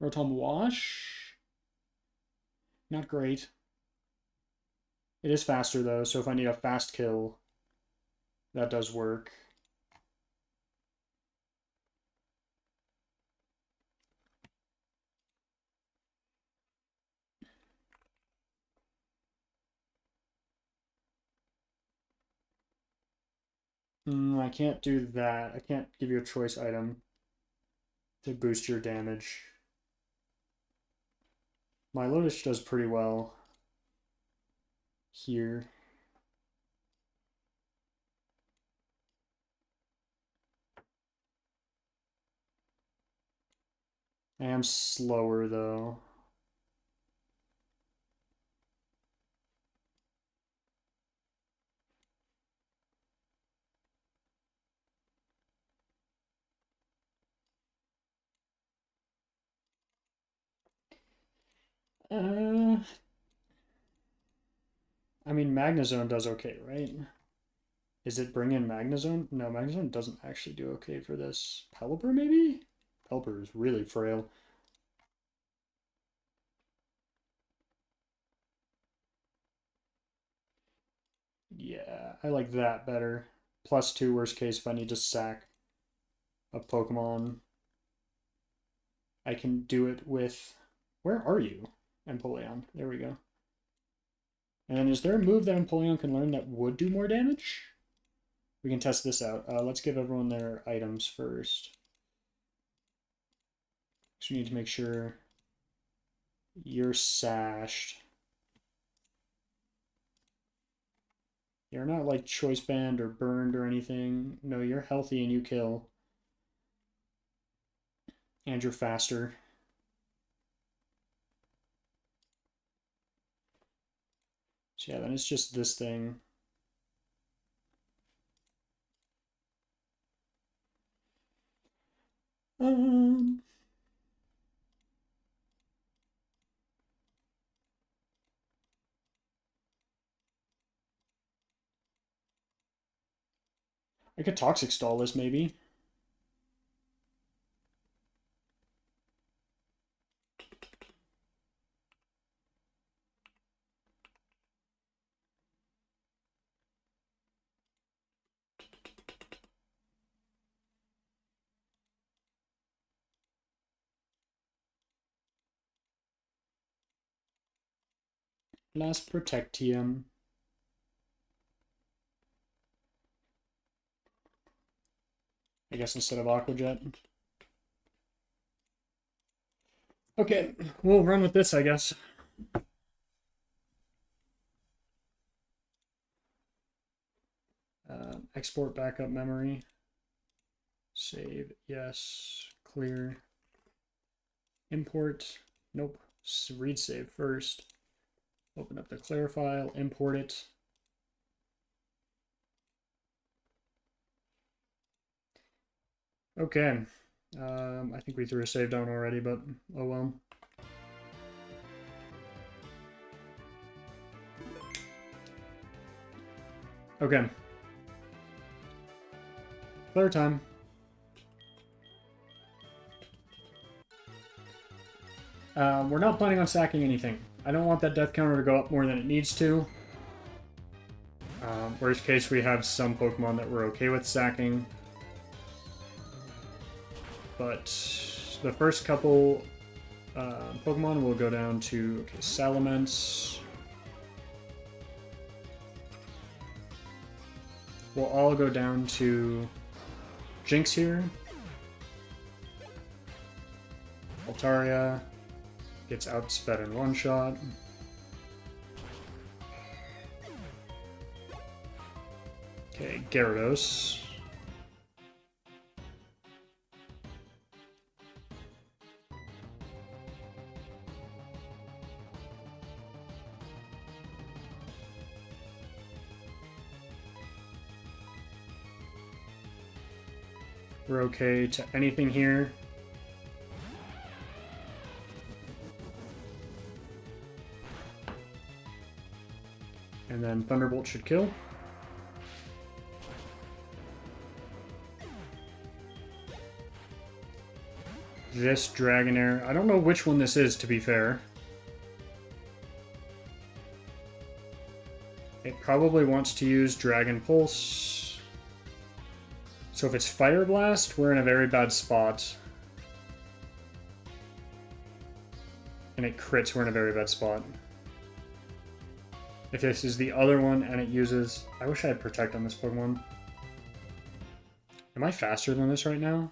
Rotom Wash? Not great. It is faster though, so if I need a fast kill, that does work. I can't do that. I can't give you a choice item to boost your damage. My Lotus does pretty well here. I am slower though. Uh, I mean, Magnezone does okay, right? Is it bring in Magnezone? No, Magnezone doesn't actually do okay for this. Pelipper, maybe? Pelipper is really frail. Yeah, I like that better. +2 worst case if I need to sack a Pokemon. I can do it with... Where are you? Empoleon. There we go. And is there a move that Empoleon can learn that would do more damage? We can test this out. Let's give everyone their items first. So we need to make sure you're sashed. You're not like choice banned or burned or anything. No, you're healthy and you kill. And you're faster. So yeah, then it's just this thing. Um, I could Toxic Stall this maybe. Last Protectium. I guess instead of Aqua Jet. Okay, we'll run with this, I guess. Export backup memory. Save, yes. Clear. Import, nope. Read save first. Open up the clear file, import it. Okay. I think we threw a save down already, but oh well. Okay. Clear time. We're not planning on sacking anything. I don't want that death counter to go up more than it needs to. Worst case, we have some Pokemon that we're okay with sacking. But the first couple Pokemon will go down to Salamence. We'll all go down to Jinx here. Altaria gets outsped in one shot. Okay, Gyarados. We're okay to anything here. And then Thunderbolt should kill. This Dragonair. I don't know which one this is, to be fair. It probably wants to use Dragon Pulse. So if it's Fire Blast, we're in a very bad spot. And it crits, we're in a very bad spot. If this is the other one and it uses... I wish I had Protect on this Pokemon. Am I faster than this right now?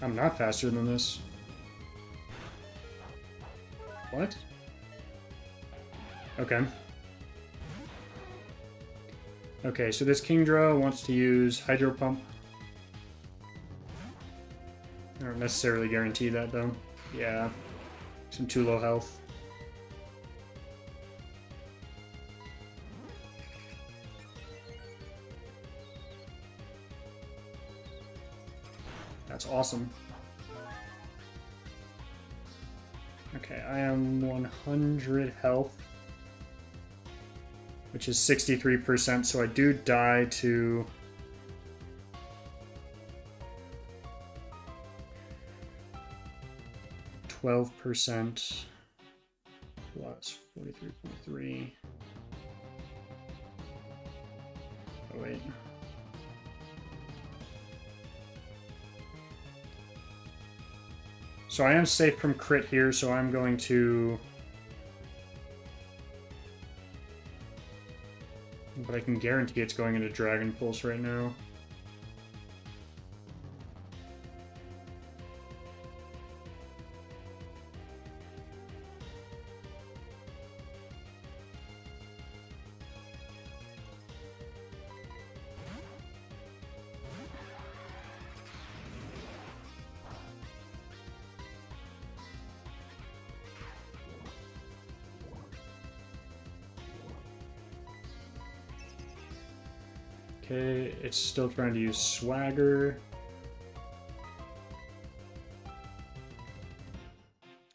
I'm not faster than this. What? Okay. Okay, so this Kingdra wants to use Hydro Pump. I don't necessarily guarantee that, though. Yeah. Some too low health. That's awesome. Okay, I am 100 health, which is 63%, so I do die to... %, plus 43.3. Oh, wait. So I am safe from crit here, so I'm going to... But I can guarantee it's going into Dragon Pulse right now. Okay, it's still trying to use Swagger.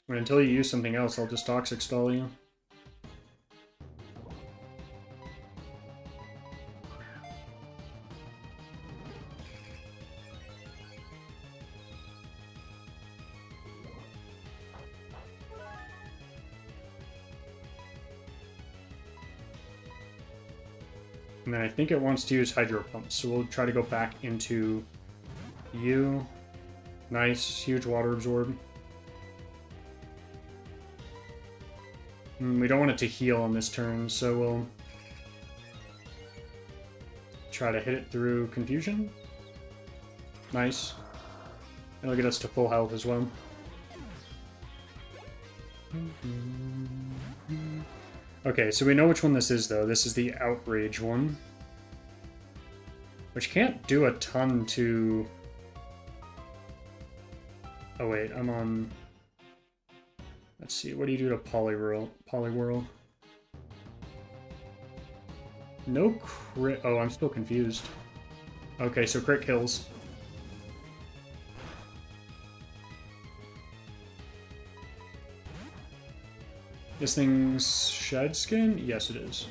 But until you use something else, I'll just Toxic Stall you. And then I think it wants to use Hydro Pump, so we'll try to go back into you. Nice, huge water absorb. We don't want it to heal on this turn, so we'll try to hit it through Confusion. Nice. It'll get us to full health as well. Okay, so we know which one this is, though. This is the Outrage one. Which can't do a ton to... Oh, wait, I'm on... Let's see, what do you do to Poliwhirl? No crit... Oh, I'm still confused. Okay, so crit kills. This thing's Shed Skin? Yes, it is.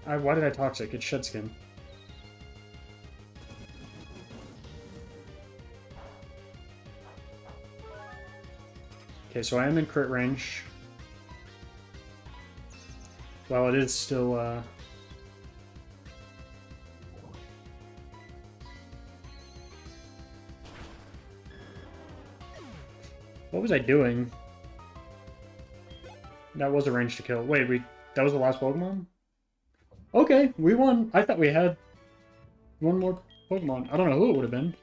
Why did I Toxic? It's Shed Skin. Okay, so I am in crit range. Well, it is still, What was I doing? That was a range to kill. Wait, that was the last Pokemon? Okay, we won. I thought we had one more Pokemon. I don't know who it would have been.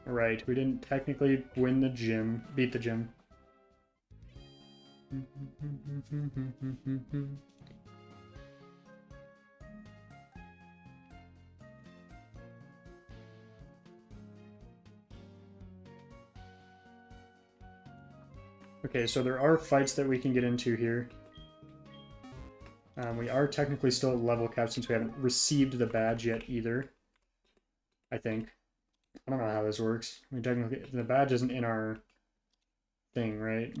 Right, we didn't technically win the gym, beat the gym. Okay, so there are fights that we can get into here. We are technically still at level cap since we haven't received the badge yet either. I think. I don't know how this works. I mean, technically, the badge isn't in our thing, right?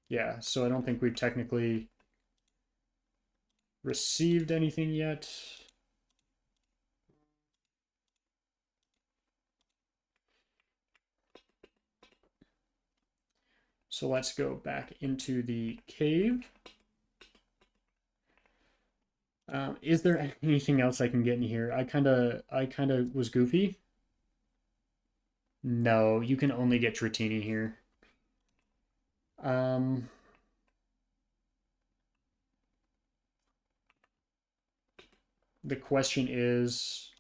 Yeah, so I don't think we've technically received anything yet. So let's go back into the cave. Is there anything else I can get in here? I kind of was goofy. No, you can only get Tritini here. Um, the question is,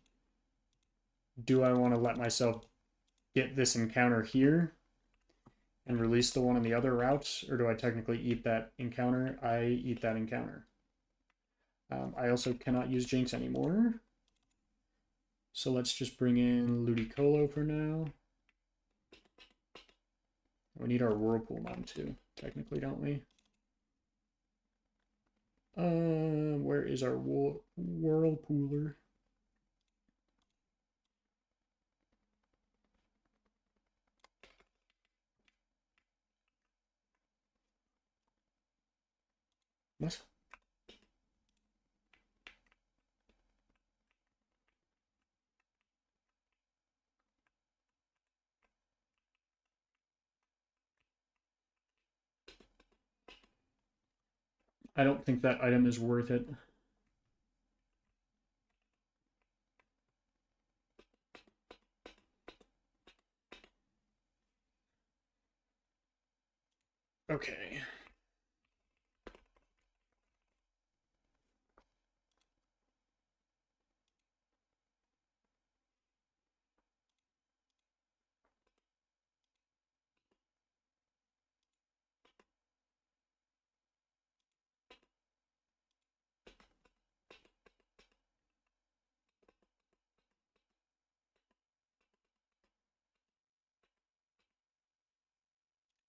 do I want to let myself get this encounter here and release the one on the other route, or do I technically eat that encounter? I eat that encounter. I also cannot use Jinx anymore. So let's just bring in Ludicolo for now. We need our Whirlpool Mom too, technically, don't we? Where is our Whirlpooler? What? I don't think that item is worth it. Okay.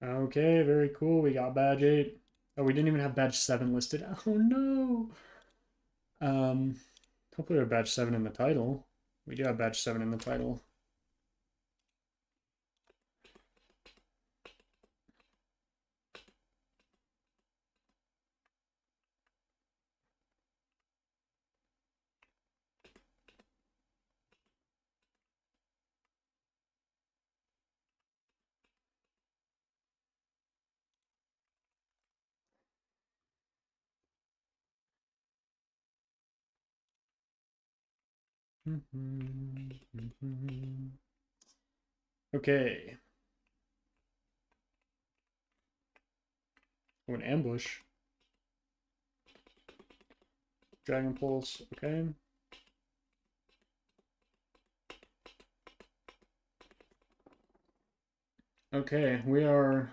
Okay, very cool. We got badge 8. Oh, we didn't even have badge 7 listed. Oh no. Um, hopefully we have badge 7 in the title. We do have badge 7 in the title. Okay. Oh, an ambush. Dragon Pulse. Okay. Okay, we are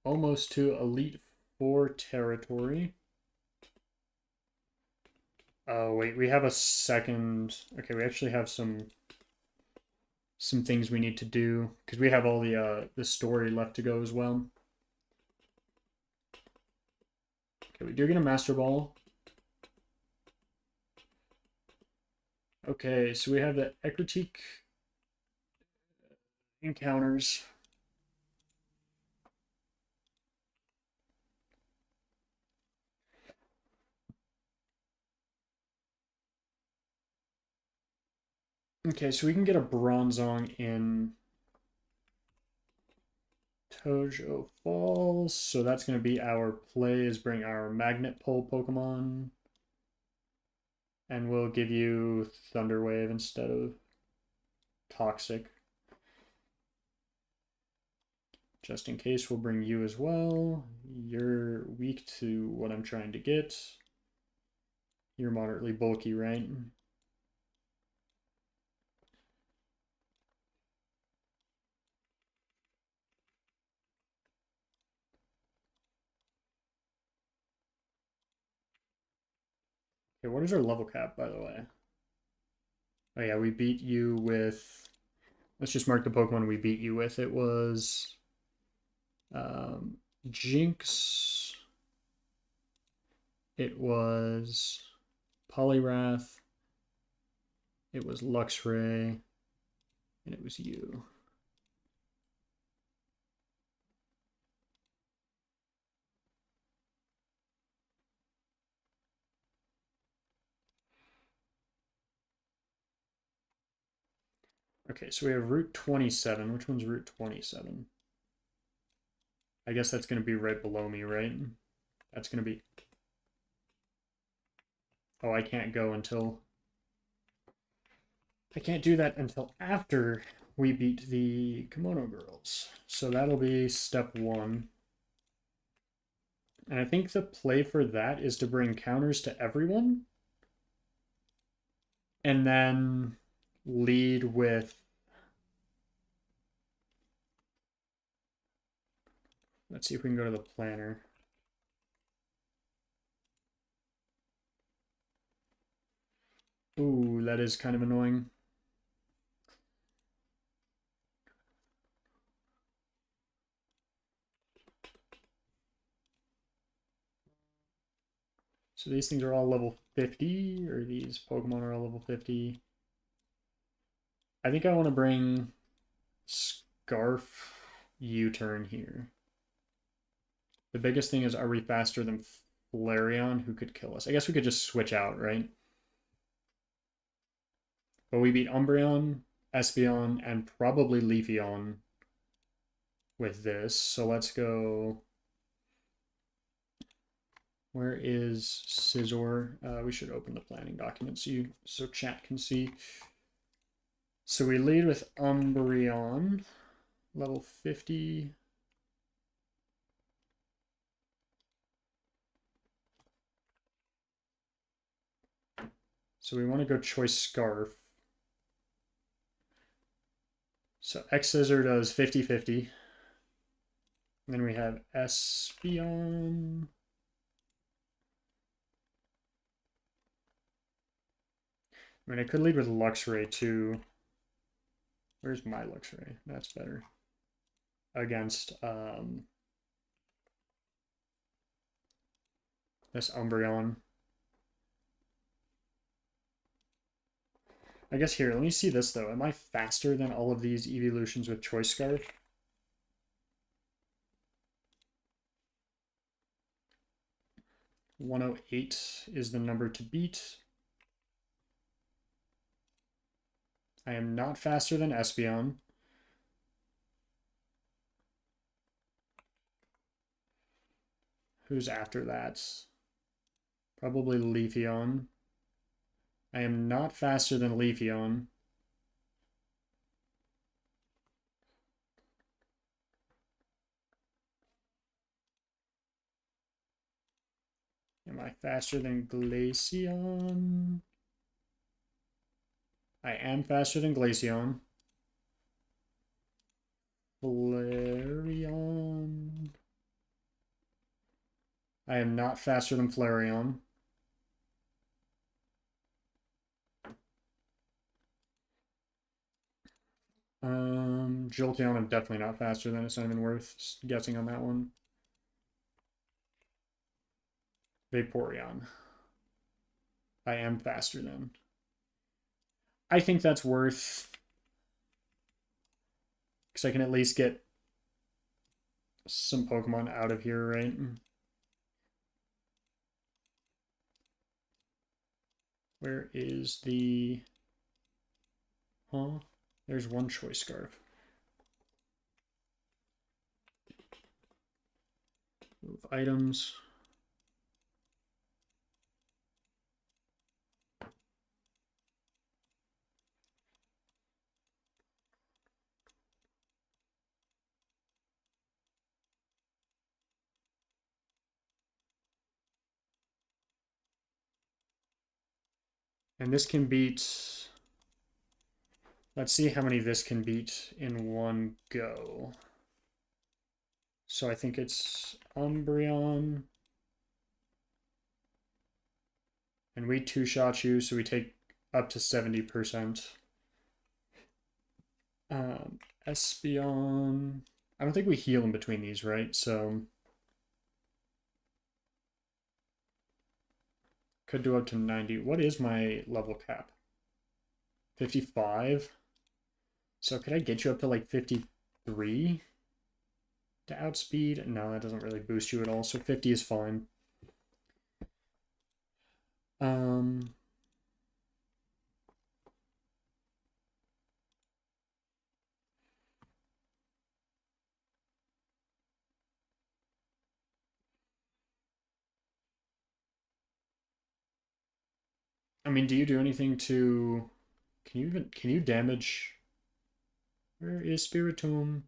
almost to Elite Four territory. Oh wait, we have a second. Okay, we actually have some things we need to do because we have all the story left to go as well. Okay, we do get a Master Ball. Okay, so we have the Ecruteak encounters. Okay, so we can get a Bronzong in Tojo Falls. So that's going to be our play is bring our Magnet Pole Pokemon. And we'll give you Thunder Wave instead of Toxic. Just in case, we'll bring you as well. You're weak to what I'm trying to get. You're moderately bulky, right? Okay, what is our level cap, by the way? Oh yeah, we beat you with... Let's just mark the Pokemon we beat you with. It was... Jinx. It was... Poliwrath. It was Luxray. And it was you. Okay, so we have Route 27. Which one's Route 27? I guess that's going to be right below me, right? That's going to be... Oh, I can't go until... I can't do that until after we beat the Kimono Girls. So that'll be step one. And I think the play for that is to bring counters to everyone. And then lead with... Let's see if we can go to the planner. Ooh, that is kind of annoying. So these things are all level 50, or these Pokemon are all level 50. I think I want to bring Scarf U-turn here. The biggest thing is, are we faster than Flareon, who could kill us? I guess we could just switch out, right? But we beat Umbreon, Espeon, and probably Leafeon with this. So let's go... Where is Scizor? We should open the planning document so chat can see. So we lead with Umbreon, level 50. So we want to go Choice Scarf. So X Scissor does 50-50. Then we have Espeon. I mean, I could lead with Luxray too. Where's my Luxray? That's better. Against this Umbreon. I guess here, let me see this though. Am I faster than all of these evolutions with Choice Scarf? .108 is the number to beat. I am not faster than Espeon. Who's after that? Probably Leafeon. I am not faster than Leafeon. Am I faster than Glaceon? I am faster than Glaceon. Flareon. I am not faster than Flareon. Jolteon, I'm definitely not faster than. It's not even worth guessing on that one. Vaporeon. I am faster than. I think that's worth... Because I can at least get some Pokemon out of here, right? Where is the... Huh? There's one Choice Scarf. Move items. And this can beat... Let's see how many this can beat in one go. So I think it's Umbreon. And we two-shot you, so we take up to 70%. Espeon. I don't think we heal in between these, right? So could do up to 90. What is my level cap? 55? So could I get you up to like 53 to outspeed? No, that doesn't really boost you at all. So 50 is fine. mean, do you do anything to... Can you damage... Where is Spiritomb?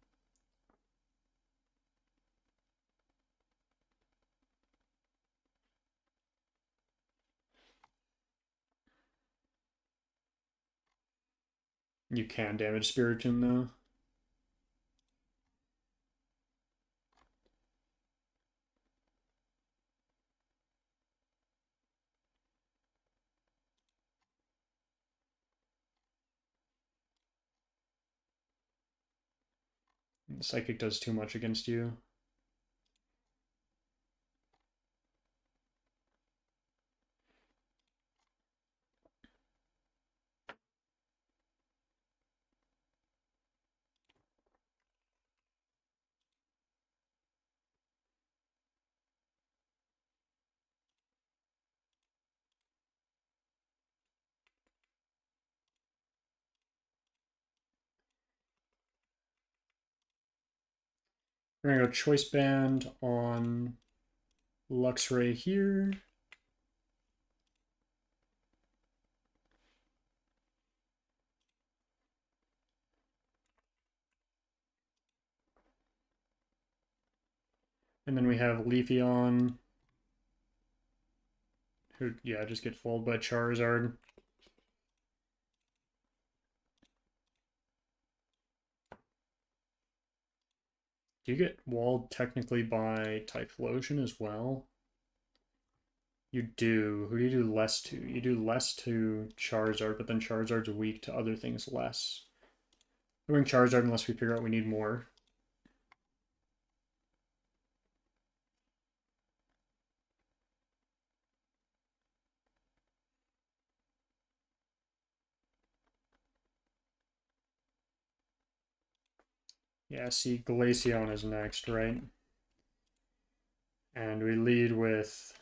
You can damage Spiritomb, though. Psychic does too much against you. We're gonna go Choice Band on Luxray here. And then we have Leafeon, who, yeah, just get fooled by Charizard. Do you get walled technically by Typhlosion as well? You do. Who do you do less to? You do less to Charizard, but then Charizard's weak to other things less. We're doing Charizard unless we figure out we need more. Yeah, see, Glaceon is next, right? And we lead with...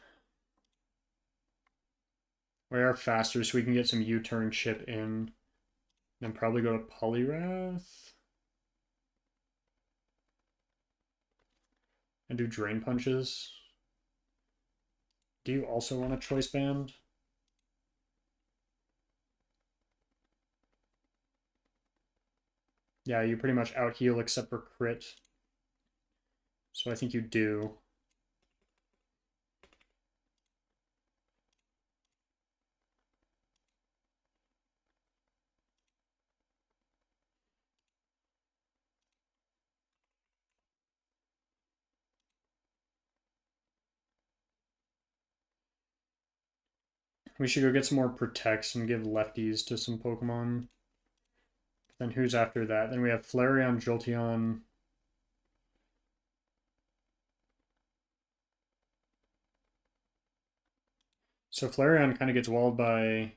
We are faster, so we can get some U-turn chip in. Then probably go to Poliwrath. And do Drain Punches. Do you also want a Choice Band? Yeah, you pretty much out-heal except for crit. So I think you do. We should go get some more Protects and give lefties to some Pokemon. Then who's after that? Then we have Flareon, Jolteon. So Flareon kind of gets walled by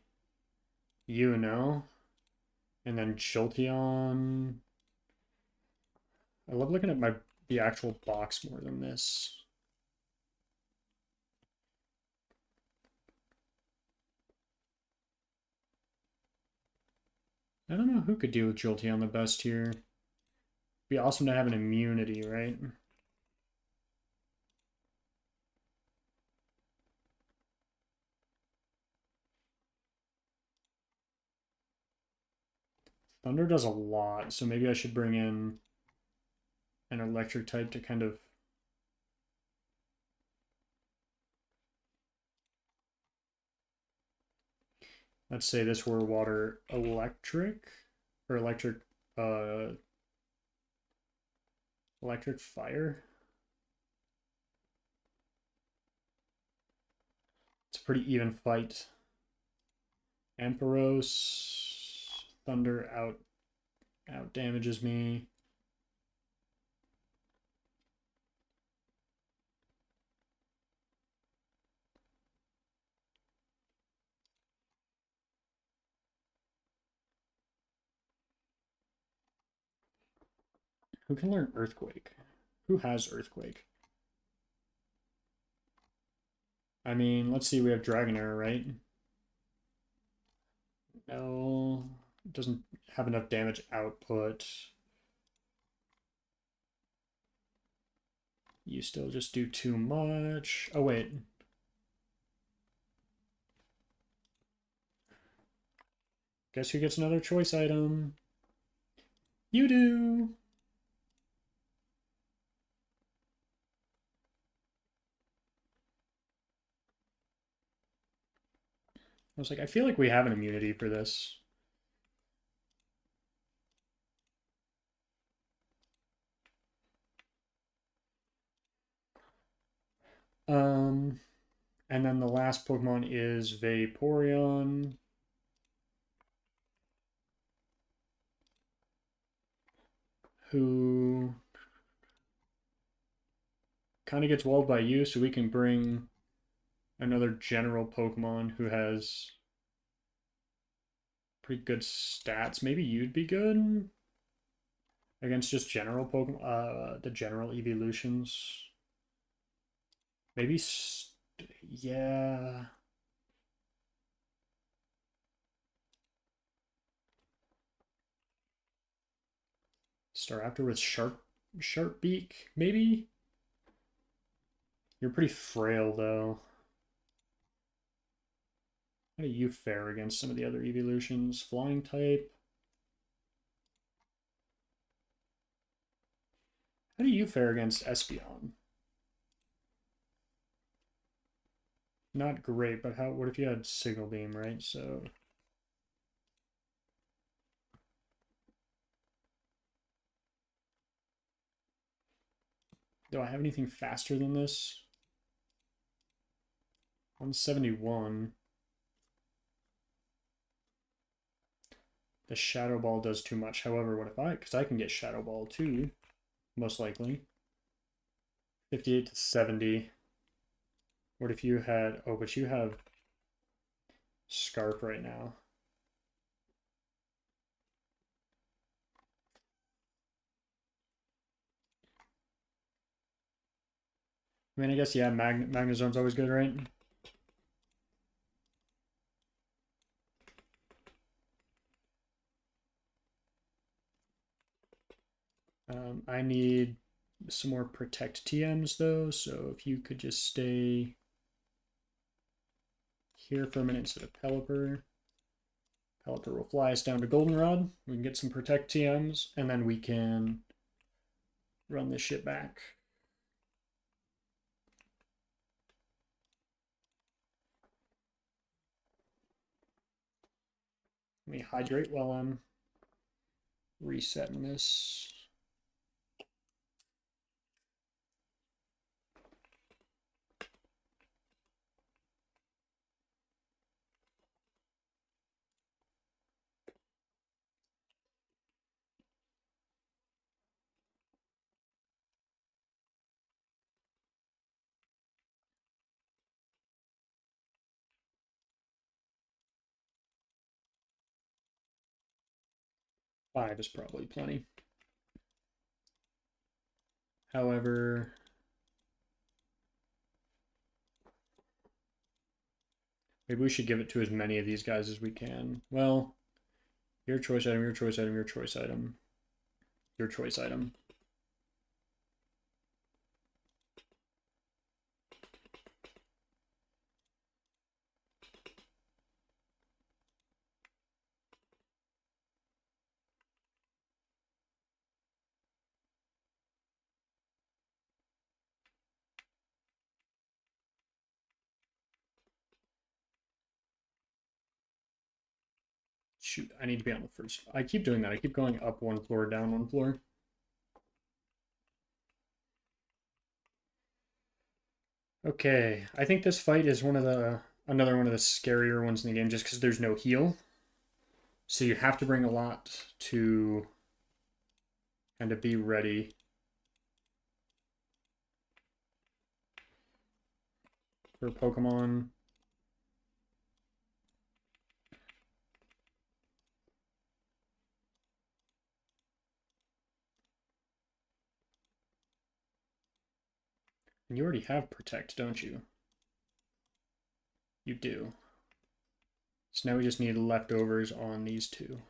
you, no? And then Jolteon. I love looking at the actual box more than this. I don't know who could deal with Jolteon the best here. Be awesome to have an immunity, right? Thunder does a lot, so maybe I should bring in an electric type to kind of... Let's say this were water electric, or electric fire. It's a pretty even fight. Ampharos, Thunder out damages me. Who can learn Earthquake? Who has Earthquake? I mean, let's see, we have Dragonair, right? No, it doesn't have enough damage output. You still just do too much. Oh, wait. Guess who gets another choice item? You do! I was like, I feel like we have an immunity for this. And then the last Pokemon is Vaporeon. Who kind of gets walled by you, so we can bring another general Pokemon who has pretty good stats. Maybe you'd be good against just general Pokemon, the general evolutions. Maybe, yeah. Start after with Sharp Beak, maybe? You're pretty frail, though. How do you fare against some of the other evolutions? Flying type? How do you fare against Espeon? Not great, but what if you had Signal Beam, right? So do I have anything faster than this? 171. The Shadow Ball does too much. However, what if because I can get Shadow Ball too, most likely. 58 to 70. What if you had, oh, but you have Scarf right now. I mean, I guess, yeah, Magnezorm's always good, right? I need some more Protect TMs, though, so if you could just stay here for a minute instead of Pelipper. Pelipper will fly us down to Goldenrod. We can get some Protect TMs, and then we can run this shit back. Let me hydrate while I'm resetting this. Five is probably plenty. However, maybe we should give it to as many of these guys as we can. Well, your choice item, your choice item, your choice item, your choice item. Shoot, I need to be on the first. I keep doing that. I keep going up one floor, down one floor. Okay, I think this fight is another one of the scarier ones in the game just because there's no heal. So you have to bring a lot to kind of be ready. For Pokemon. And you already have Protect, don't you? You do. So now we just need leftovers on these two.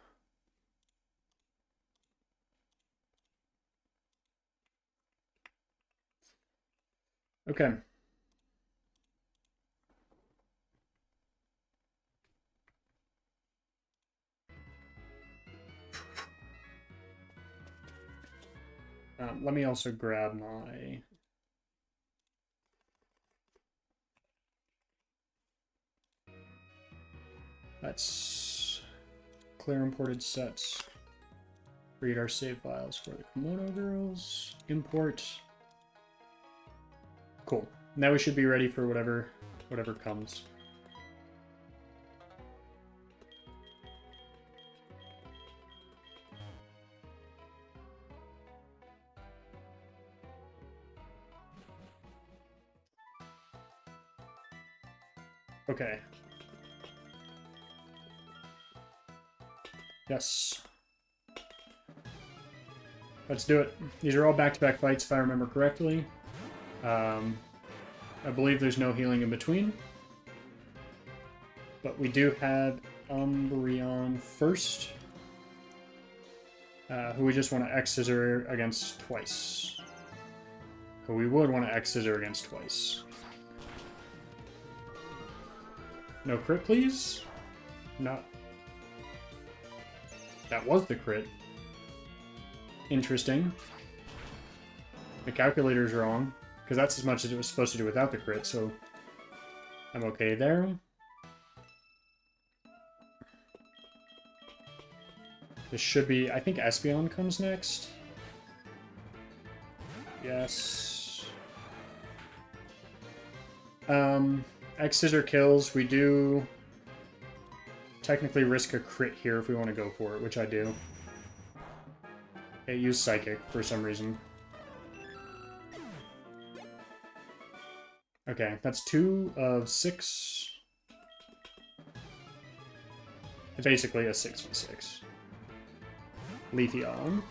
Okay. Let me also grab my... Let's clear imported sets. Read our save files for the Kimono Girls. Import. Cool. Now we should be ready for whatever comes. Okay. Yes. Let's do it. These are all back-to-back fights, if I remember correctly. I believe there's no healing in between. But we do have Umbreon first, who we just want to X-Scissor against twice. Who we would want to X-Scissor against twice. No crit, please? Not. That was the crit. Interesting. The calculator's wrong, because that's as much as it was supposed to do without the crit, so I'm okay there. This should be... I think Espeon comes next. Yes. X-Scissor kills. We do technically risk a crit here if we want to go for it, which I do. It used Psychic for some reason. Okay, that's 2 of 6. Basically a 6v6. Leafeon.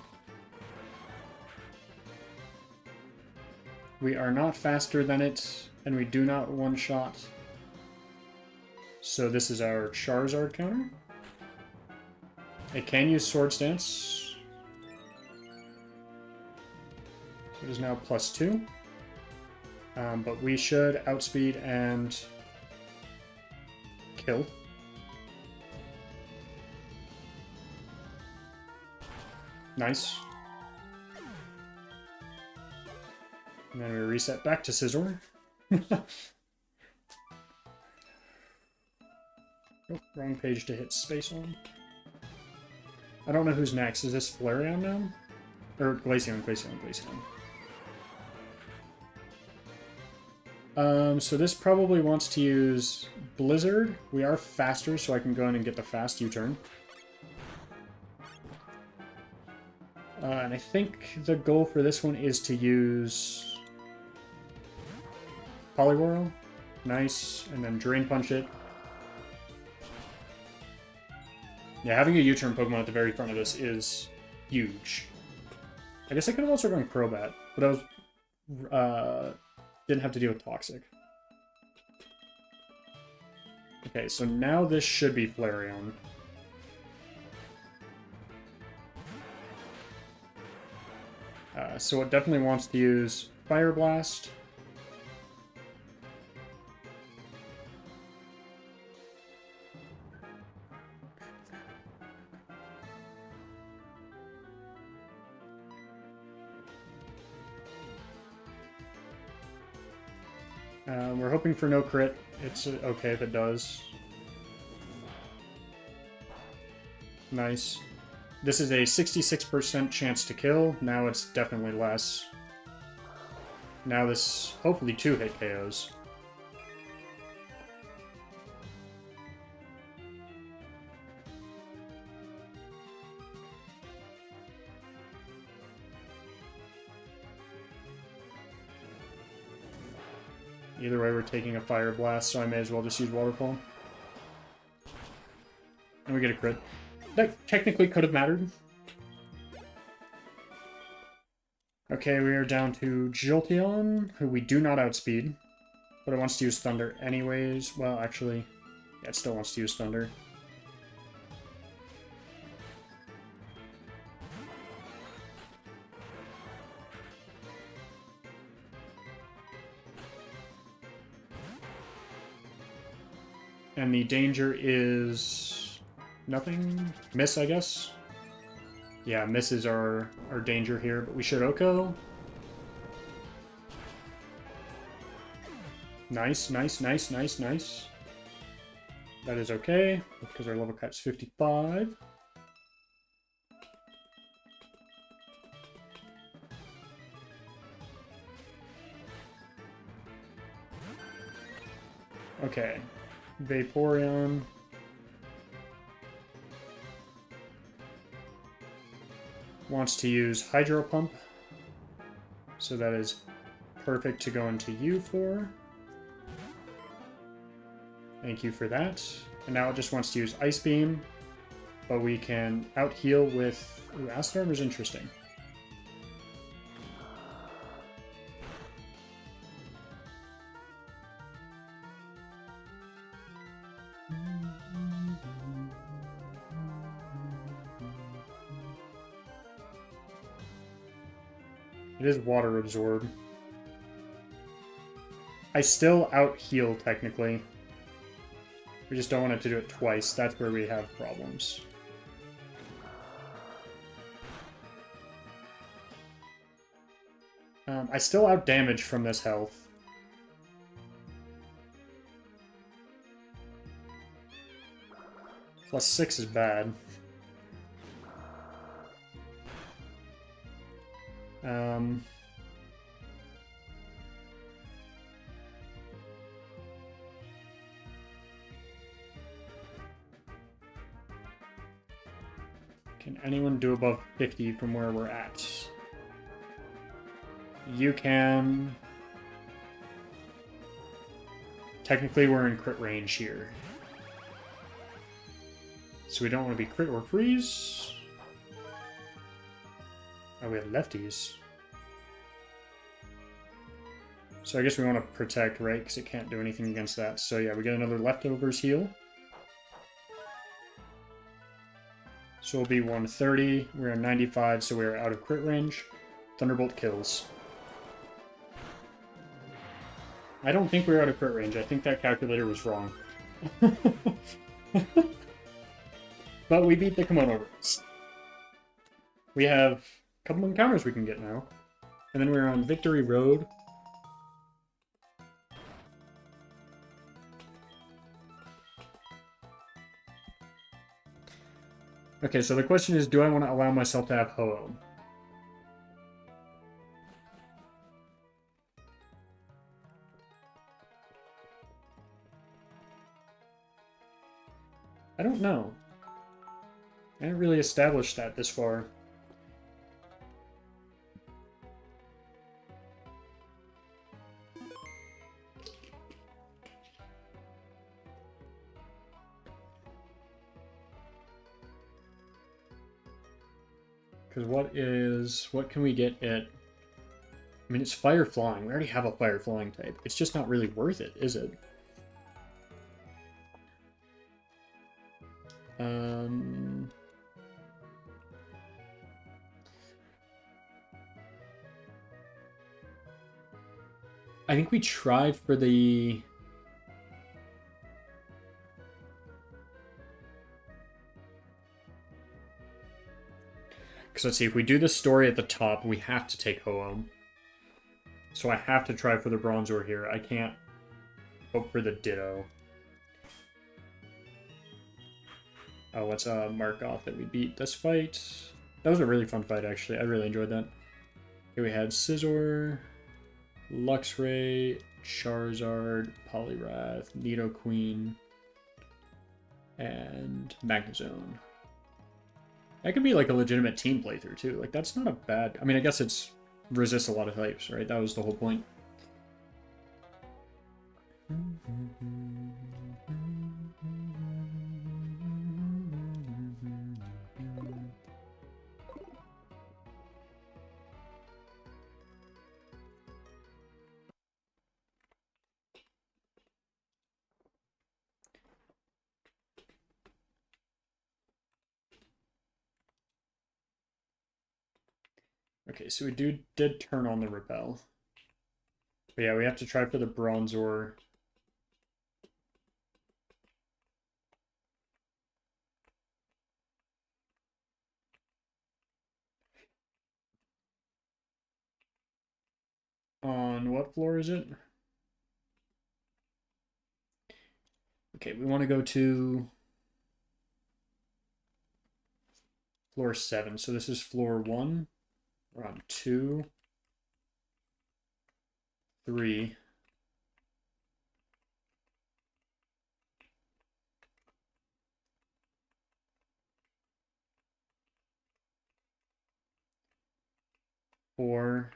We are not faster than it, and we do not one-shot. So this is our Charizard counter. It can use Swords Dance. It is now +2. But we should outspeed and kill. Nice. And then we reset back to Scizor. Oh, wrong page to hit space on. I don't know who's next. Is this Flareon now? Or Glaceon. So this probably wants to use Blizzard. We are faster, so I can go in and get the fast U-turn. And I think the goal for this one is to use Poliwhirl. Nice. And then Drain Punch it. Yeah, having a U-turn Pokemon at the very front of this is huge. I guess I could have also gone Crobat, but I was... didn't have to deal with Toxic. Okay, so now this should be Flareon. So it definitely wants to use Fire Blast. We're hoping for no crit. It's okay if it does. Nice. This is a 66% chance to kill. Now it's definitely less. Now this hopefully 2-hit KOs. Either way, we're taking a Fire Blast, so I may as well just use Waterfall. And we get a crit. That technically could have mattered. Okay, we are down to Jolteon, who we do not outspeed. But it wants to use Thunder anyways. Well, actually, yeah, it still wants to use Thunder. And the danger is... nothing? Miss, I guess? Yeah, misses are danger here, but we should Oko. Nice, nice, nice, nice, nice. That is okay, because our level cap's 55. Okay. Vaporeon. Wants to use Hydro Pump. So that is perfect to go into you for. Thank you for that. And now it just wants to use Ice Beam. But we can out-heal with... Ooh, Acid Armor is interesting. It is Water Absorb. I still out-heal, technically. We just don't want it to do it twice. That's where we have problems. I still out-damage from this health. +6 is bad. Can anyone do above 50 from where we're at? You can... Technically, we're in crit range here. So we don't want to be crit or freeze. Oh, we have lefties. So I guess we want to protect, right? Because it can't do anything against that. So yeah, we get another leftovers heal. So we'll be 130. We're at 95, so we're out of crit range. Thunderbolt kills. I don't think we're out of crit range. I think that calculator was wrong. But we beat the Kimono Girls. We have a couple encounters we can get now. And then we're on Victory Road. Okay, so the question is, do I want to allow myself to have Ho-Oh? I don't know. I haven't really established that this far. Because what can we get at... I mean, it's Fire Flying. We already have a Fire Flying type. It's just not really worth it, is it? I think we tried for the... Because let's see, if we do the story at the top, we have to take Ho-Oh. So I have to try for the Bronzor here. I can't hope for the Ditto. Oh, let's mark off that we beat this fight. That was a really fun fight, actually. I really enjoyed that. Okay, we had Scizor, Luxray, Charizard, Poliwrath, Nidoqueen, and Magnezone. That could be like a legitimate team playthrough, too. Like, that's not a bad... I mean, I guess it's resists a lot of types, right? That was the whole point. Okay, so we did turn on the Repel. But yeah, we have to try for the Bronzor. On what floor is it? Okay, we want to go to floor 7. So this is floor 1. We're on 2, 3. Four,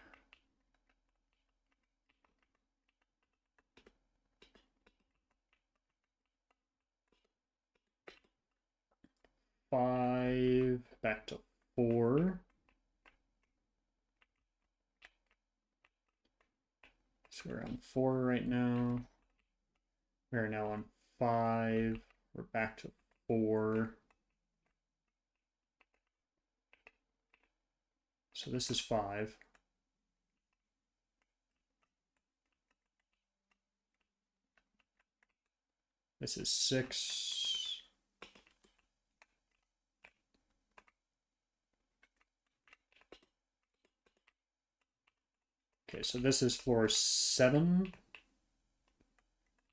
5, back to 4. So we're on 4 right now. We're now on 5. We're back to 4. So this is 5. This is 6. Okay, so this is floor 7.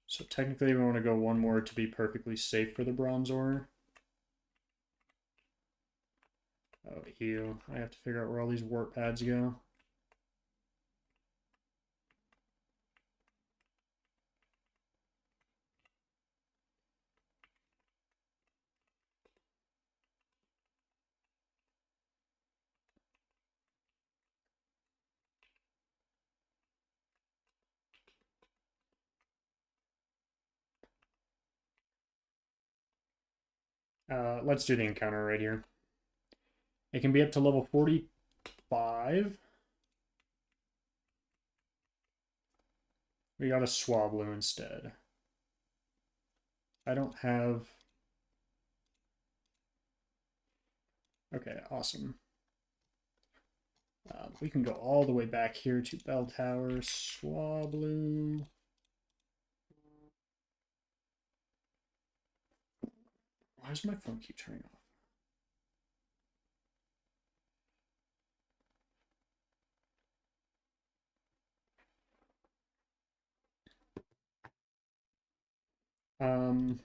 So technically we want to go one more to be perfectly safe for the bronze ore. Oh, ew. I have to figure out where all these warp pads go. Let's do the encounter right here. It can be up to level 45. We got a Swablu instead. I don't have... Okay, awesome. We can go all the way back here to Bell Tower, Swablu. Why does my phone keep turning off? Um,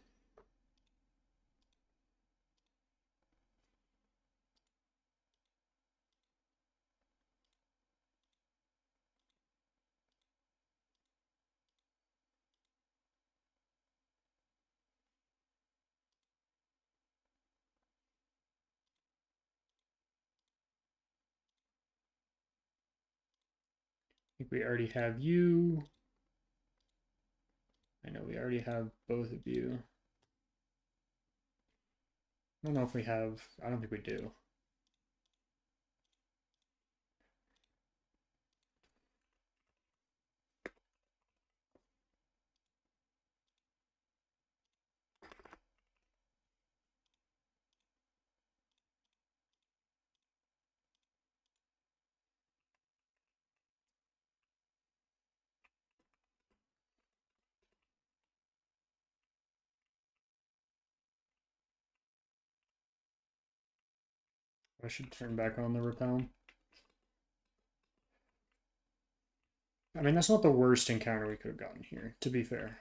I think we already have you. I know we already have both of you. I don't know if we have... I don't think we do. I should turn back on the repel. I mean, that's not the worst encounter we could have gotten here, to be fair.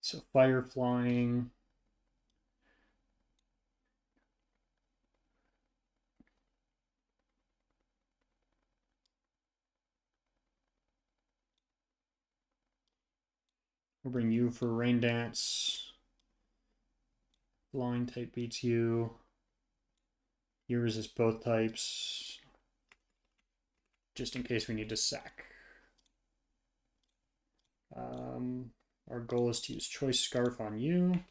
So fire flying. We'll bring you for rain dance. Flying type beats you. You resist both types. Just in case we need to sack. Our goal is to use Choice Scarf on you.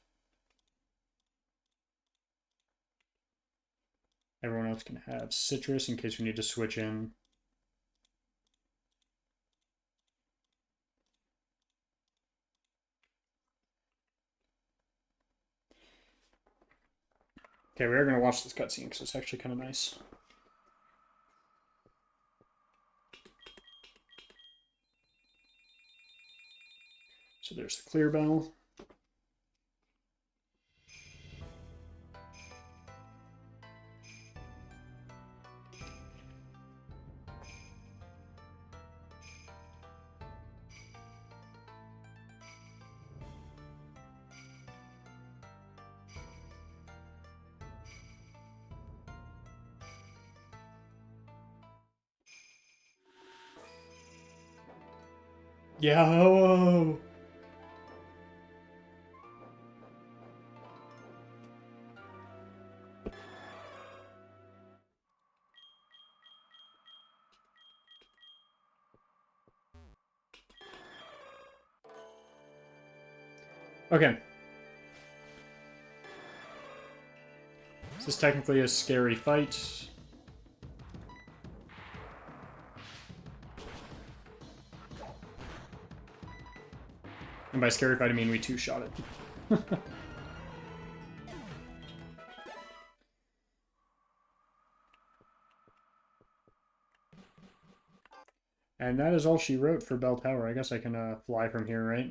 Everyone else can have Citrus in case we need to switch in. Okay, we are going to watch this cutscene because it's actually kind of nice. So there's the clear bell. Yo! Okay. This is technically a scary fight. And by scary fight, I mean we two-shot it. And that is all she wrote for Bell Tower. I guess I can fly from here, right?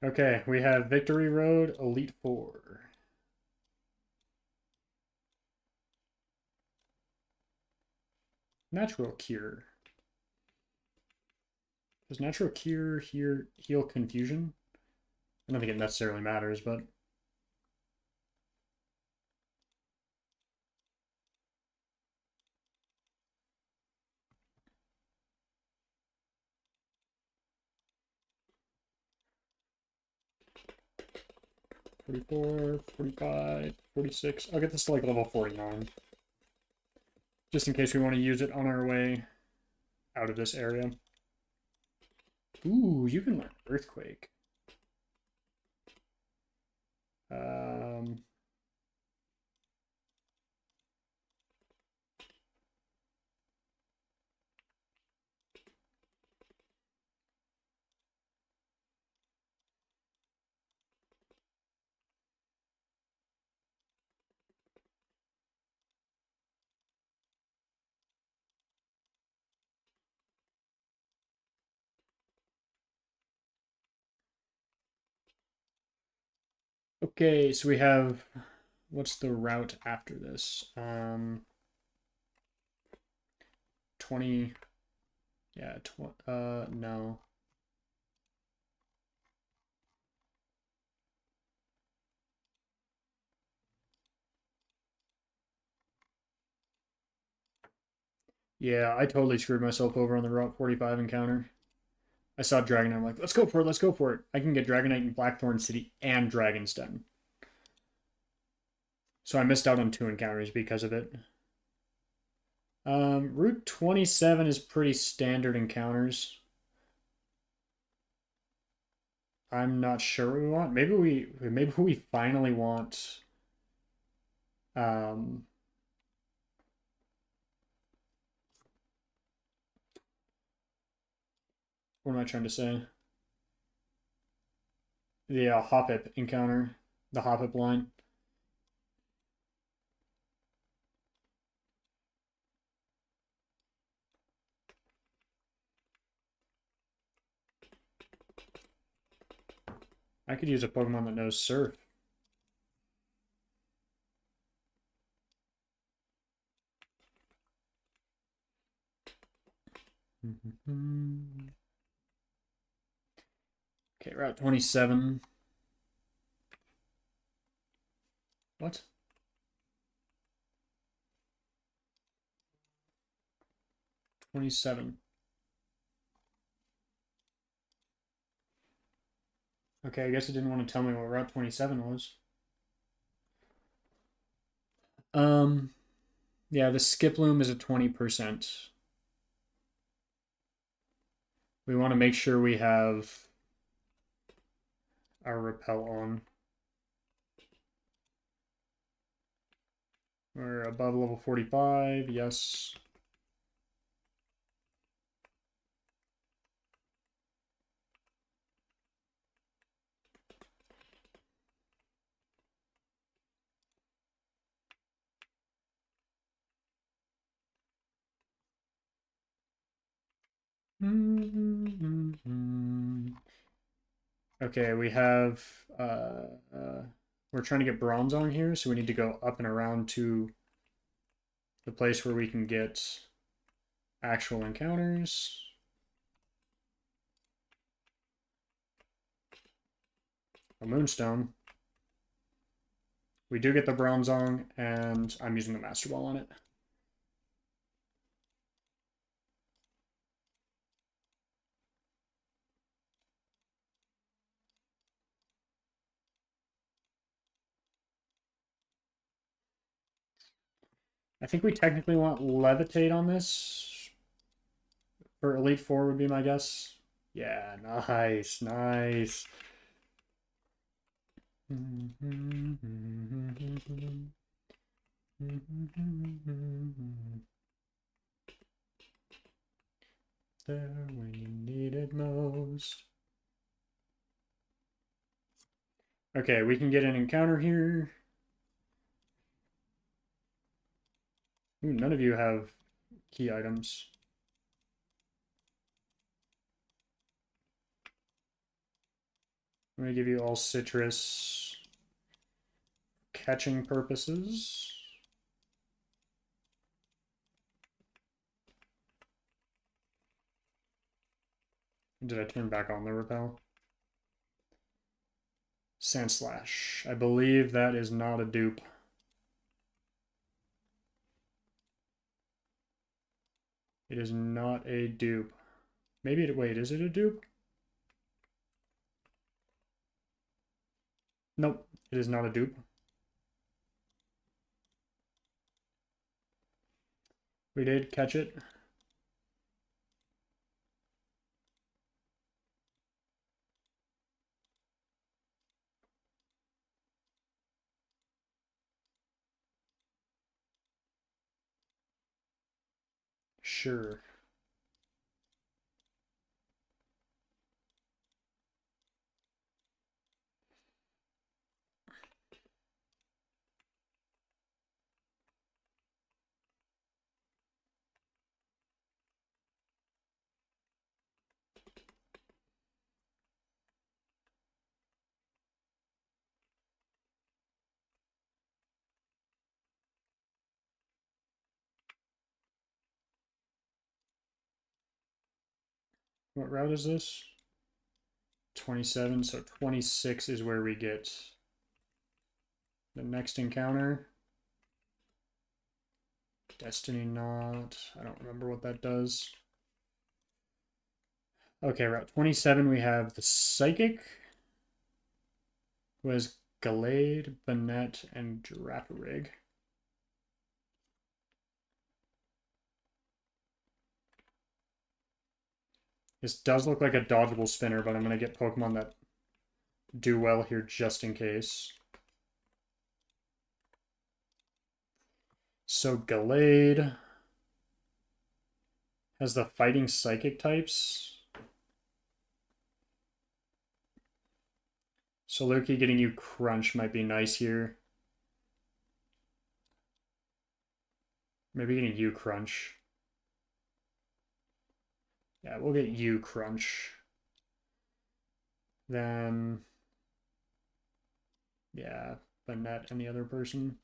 Okay, we have Victory Road, Elite Four. Natural Cure. Does Natural Cure here heal confusion? I don't think it necessarily matters, but... $44, $45, $46. I'll get this to like level 49. Just in case we want to use it on our way out of this area. Ooh, you can learn Earthquake. Um, okay, so we have... What's the route after this? 20... Yeah, no. Yeah, I totally screwed myself over on the Route 45 encounter. I saw Dragonite, I'm like, let's go for it, let's go for it. I can get Dragonite in Blackthorn City and Dragon's Den. So I missed out on 2 encounters because of it. Route 27 is pretty standard encounters. I'm not sure what we want. Maybe we finally want um what am I trying to say? The Hoppip encounter, the Hoppip line. I could use a Pokemon that knows Surf. Okay, Route 27. What? 27. Okay, I guess it didn't want to tell me what Route 27 was. Yeah, the Skiploom is a 20%. We want to make sure we have our repel on. We're above level 45, yes. Okay, we have we're trying to get bronze on here, so we need to go up and around to the place where we can get actual encounters. A moonstone. We do get the bronzong, and I'm using the master ball on it. I think we technically want levitate on this. For Elite Four would be my guess. Yeah, nice, nice. There when you need it most. Okay, we can get an encounter here. Ooh, none of you have key items. I'm going to give you all citrus catching purposes. Did I turn back on the repel? Sand Slash. I believe that is not a dupe. It is not a dupe. Maybe it, wait, is it a dupe? Nope, it is not a dupe. We did catch it. Sure. What route is this? 27, so 26 is where we get the next encounter. Destiny Knot. I don't remember what that does. Okay, route 27, we have the Psychic, who has Gallade, Banette, and Draparig. This does look like a dodgeable spinner, but I'm going to get Pokemon that do well here just in case. So Gallade has the fighting psychic types. So Loki getting you Crunch might be nice here. Maybe getting you Crunch. Yeah, we'll get you Crunch. Then, yeah, Banette and the other person.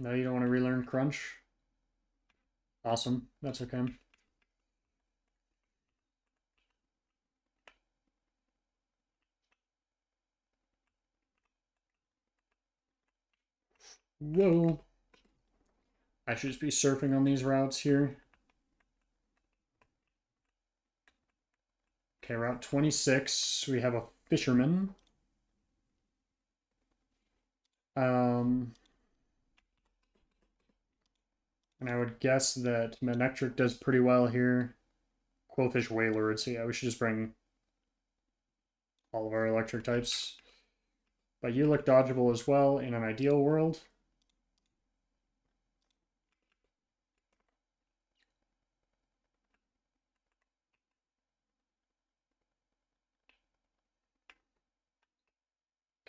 No, you don't want to relearn Crunch? Awesome, that's okay. Whoa. I should just be surfing on these routes here. Okay, route 26, we have a Fisherman. And I would guess that Manectric does pretty well here. Quillfish Wailord, so yeah, we should just bring all of our electric types. But you look dodgeable as well in an ideal world.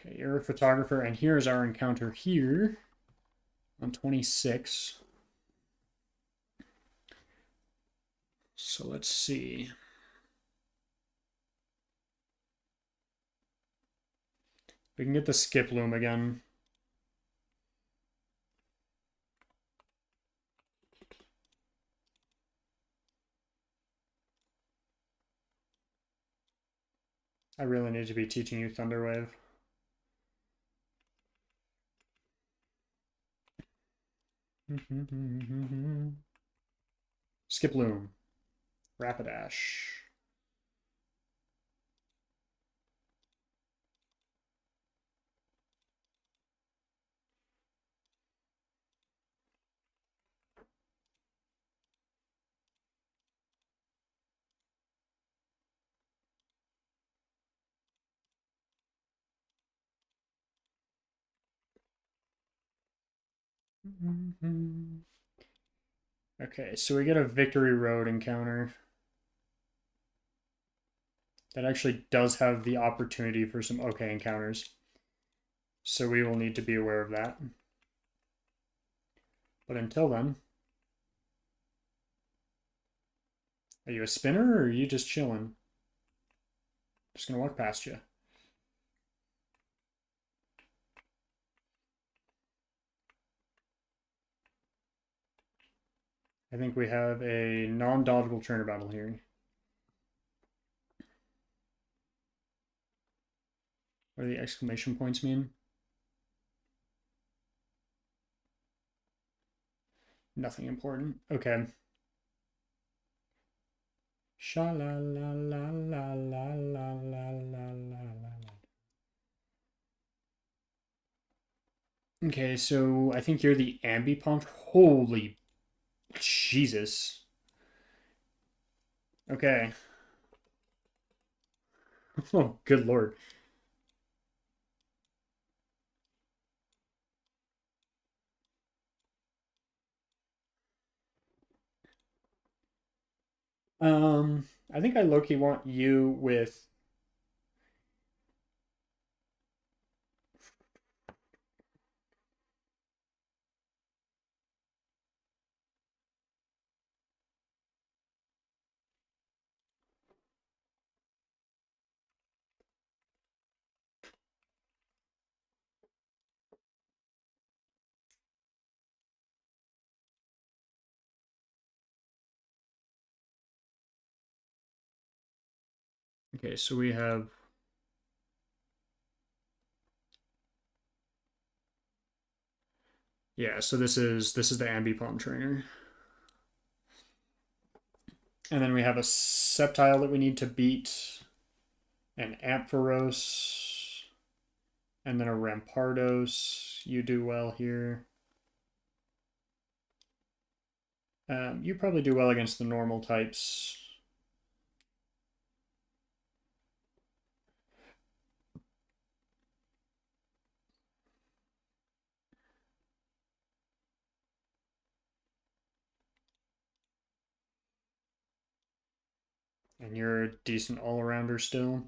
Okay, you're a photographer, and here's our encounter here on 26. So let's see. We can get the skip loom again. I really need to be teaching you Thunderwave. Skip loom. Rapidash. Okay, so we get a Victory Road encounter that actually does have the opportunity for some okay encounters. So we will need to be aware of that. But until then, are you a spinner or are you just chilling? Just gonna walk past you. I think we have a non-dodgeable trainer battle here. What do the exclamation points mean? Nothing important. Okay. Sha la la la la la la la la la. Okay, so I think you're the ambipomp. Holy Jesus. Okay. Oh, good lord. I think I low-key want you with. Okay, so we have. Yeah, so this is the ambipomp trainer. And then we have a Sceptile that we need to beat, an Ampharos, and then a Rampardos. You do well here. You probably do well against the normal types. And you're a decent all-arounder still.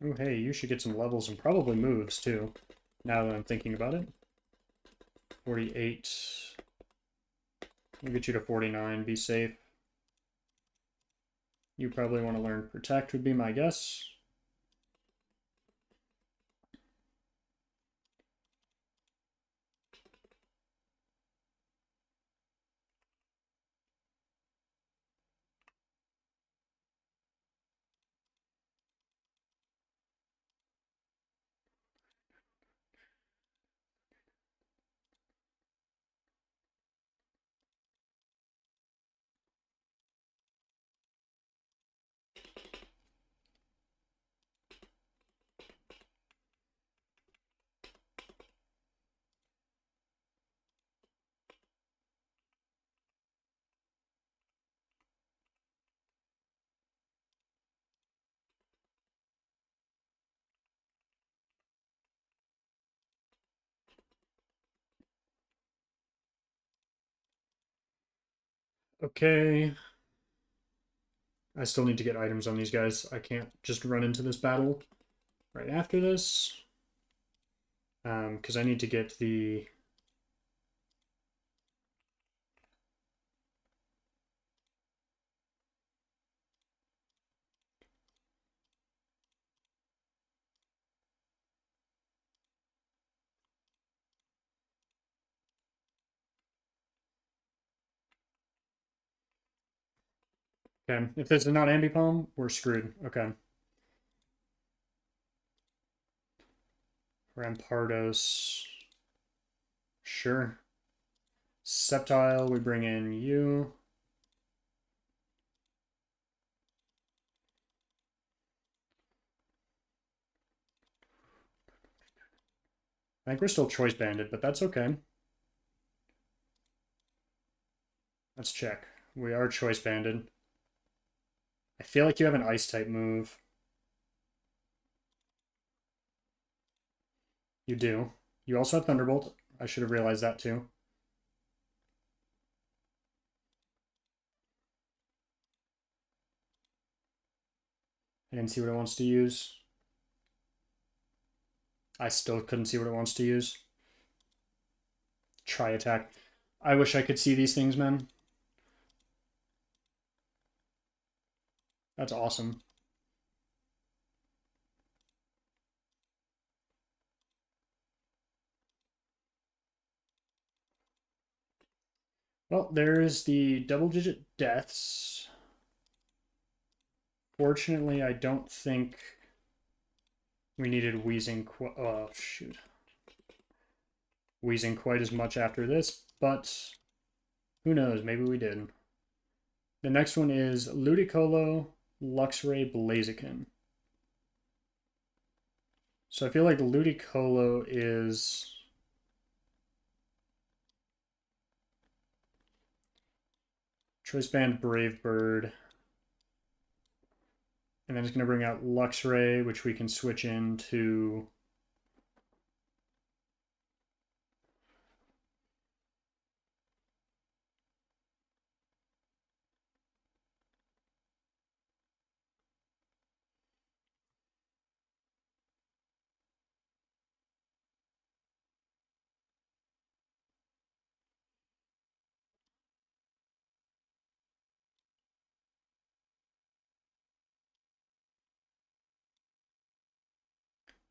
Oh, hey, you should get some levels and probably moves, too. Now that I'm thinking about it. 48. We'll get you to 49. Be safe. You probably want to learn Protect, would be my guess. Okay. I still need to get items on these guys. I can't just run into this battle right after this. Because I need to get the... Okay, if this is not Ambipom, we're screwed. Okay. Rampardos. Sure. Sceptile, we bring in you. I think we're still choice banded, but that's okay. Let's check. We are choice banded. I feel like you have an ice type move. You do. You also have Thunderbolt. I should have realized that too. I didn't see what it wants to use. I still couldn't see what it wants to use. Try attack. I wish I could see these things, man. That's awesome. Well, there's the double-digit deaths. Fortunately, I don't think we needed wheezing. Oh, shoot. Wheezing quite as much after this, but who knows? Maybe we did. The next one is Ludicolo, Luxray, Blaziken. So I feel like Ludicolo is Choice Band, Brave Bird. And then it's going to bring out Luxray, which we can switch into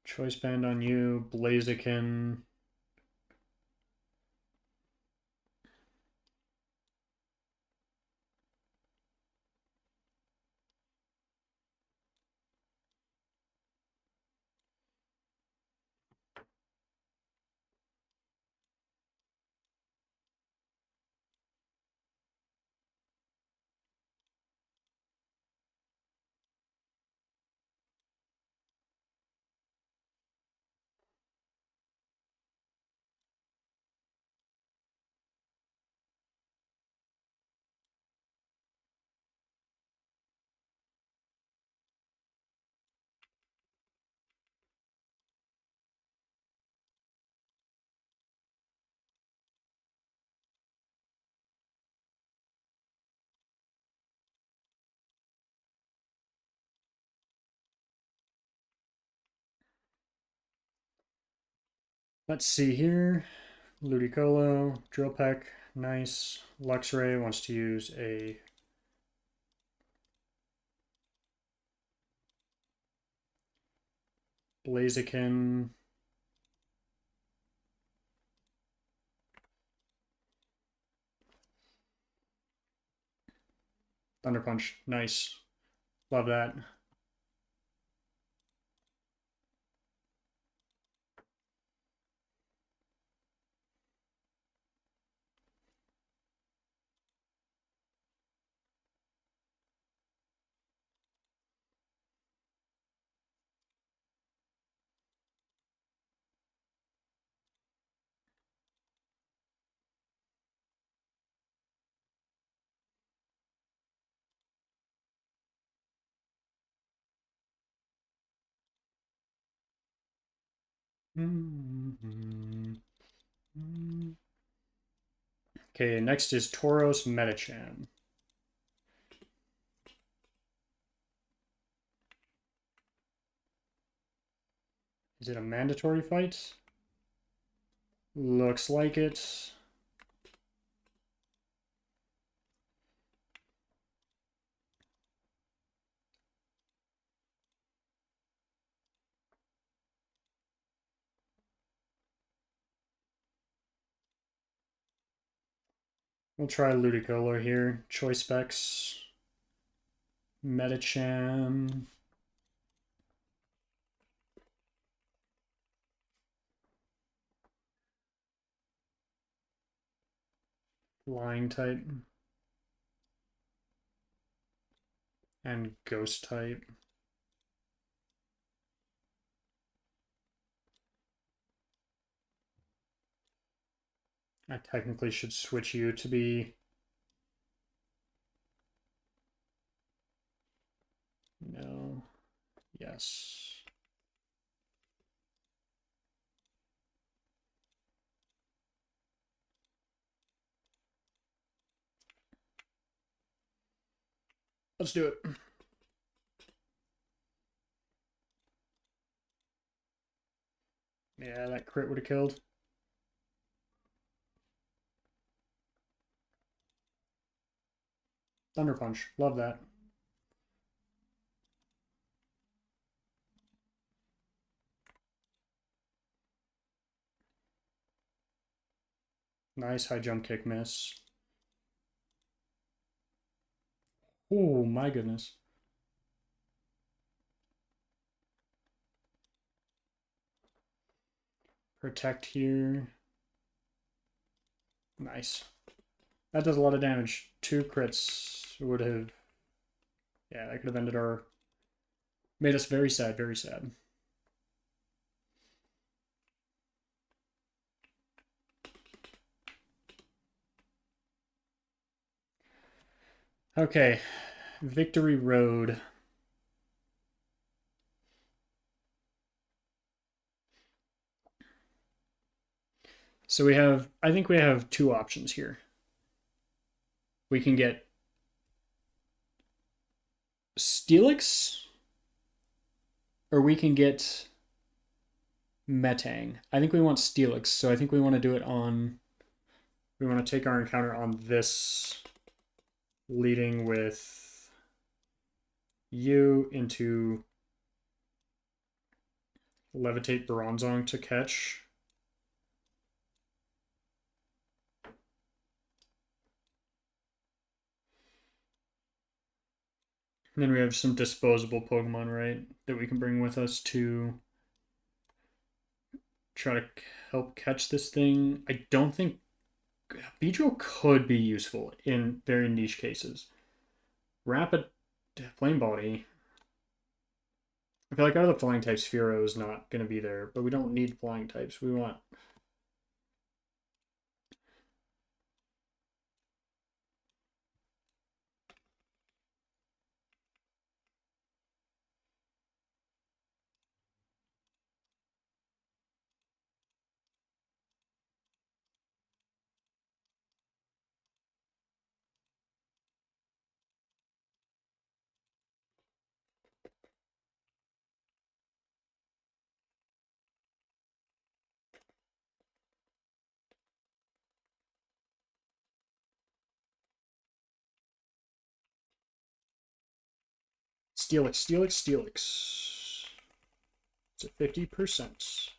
Choice Band on you, Blaziken. Let's see here. Ludicolo, Drill Peck, nice. Luxray wants to use a Blaziken. Thunder Punch, nice. Love that. Okay, next is Tauros Metachan. Is it a mandatory fight? Looks like it. We'll try Ludicolo here. Choice specs. Metacham. Flying type. And ghost type. I technically should switch you to be... No. Yes. Let's do it. Yeah, that crit would have killed. Thunder Punch. Love that. Nice high jump kick miss. Oh my goodness. Protect here. Nice. That does a lot of damage. 2 crits would have... Yeah, that could have ended our... Made us very sad, very sad. Okay. Victory Road. So we have... I think we have 2 options here. We can get Steelix, or we can get Metang. I think we want Steelix, so I think we want to do it on... We want to take our encounter on this, leading with you into Levitate Bronzong to catch. And then we have some disposable Pokemon, right, that we can bring with us to try to help catch this thing. I don't think Beedrill could be useful in very niche cases. Rapid Flame Body. I feel like out of the flying types, Fearow is not going to be there, but we don't need flying types. We want... Steelix, Steelix, Steelix. It's at 50%.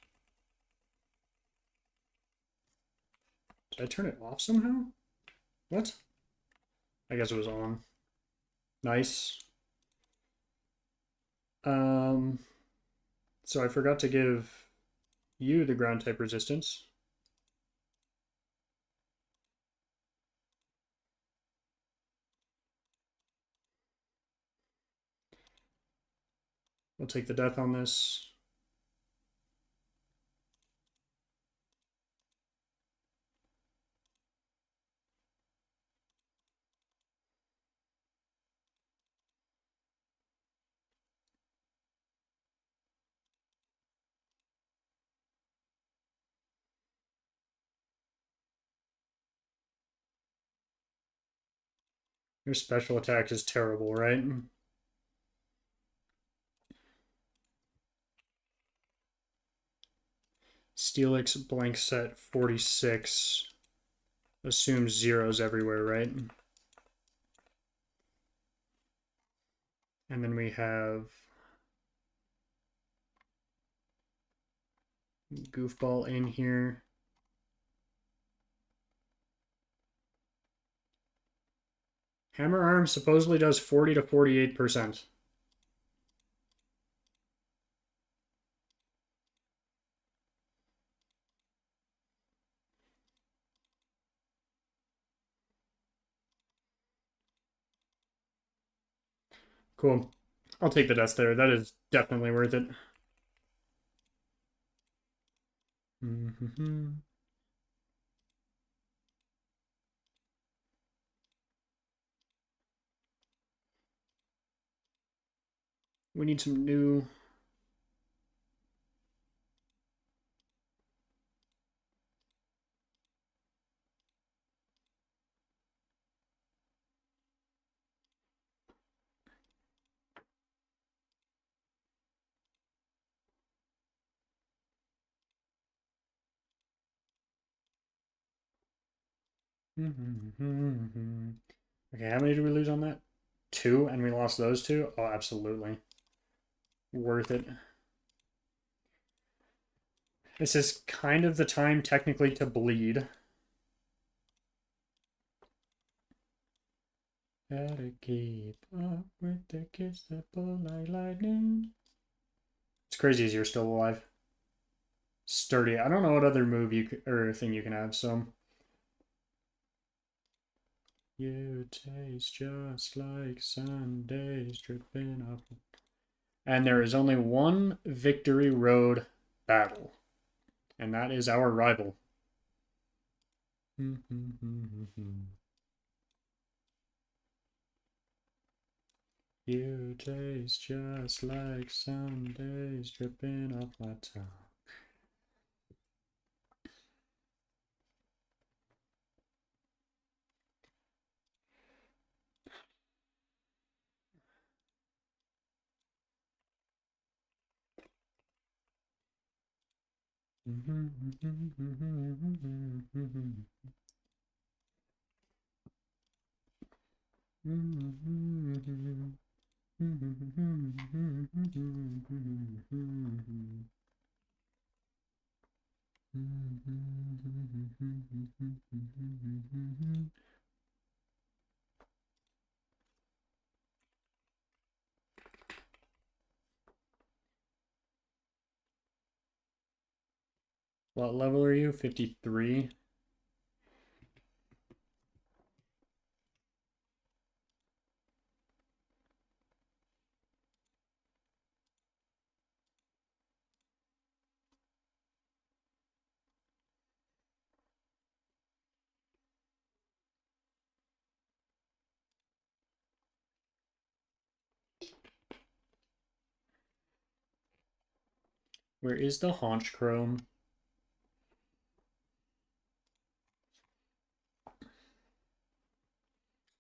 Did I turn it off somehow? What? I guess it was on. Nice. So I forgot to give you the ground type resistance. We'll take the death on this. Your special attack is terrible, right? Steelix blank set 46 assumes zeros everywhere, right? And then we have goofball in here. Hammer arm supposedly does 40 to 48%. Cool. I'll take the dust there. That is definitely worth it. Mm-hmm. We need some new. Okay, how many did we lose on that? 2, and we lost those 2? Oh, absolutely. Worth it. This is kind of the time, technically, to bleed. Gotta keep up with the kids that pull like lightning. It's crazy as you're still alive. Sturdy. I don't know what other move you could, or thing you can have, so. You taste just like Sundays dripping up. And there is only one victory road battle, and that is our rival. You taste just like Sundays dripping off my tongue. What level are you? 53? Where is the haunch chrome?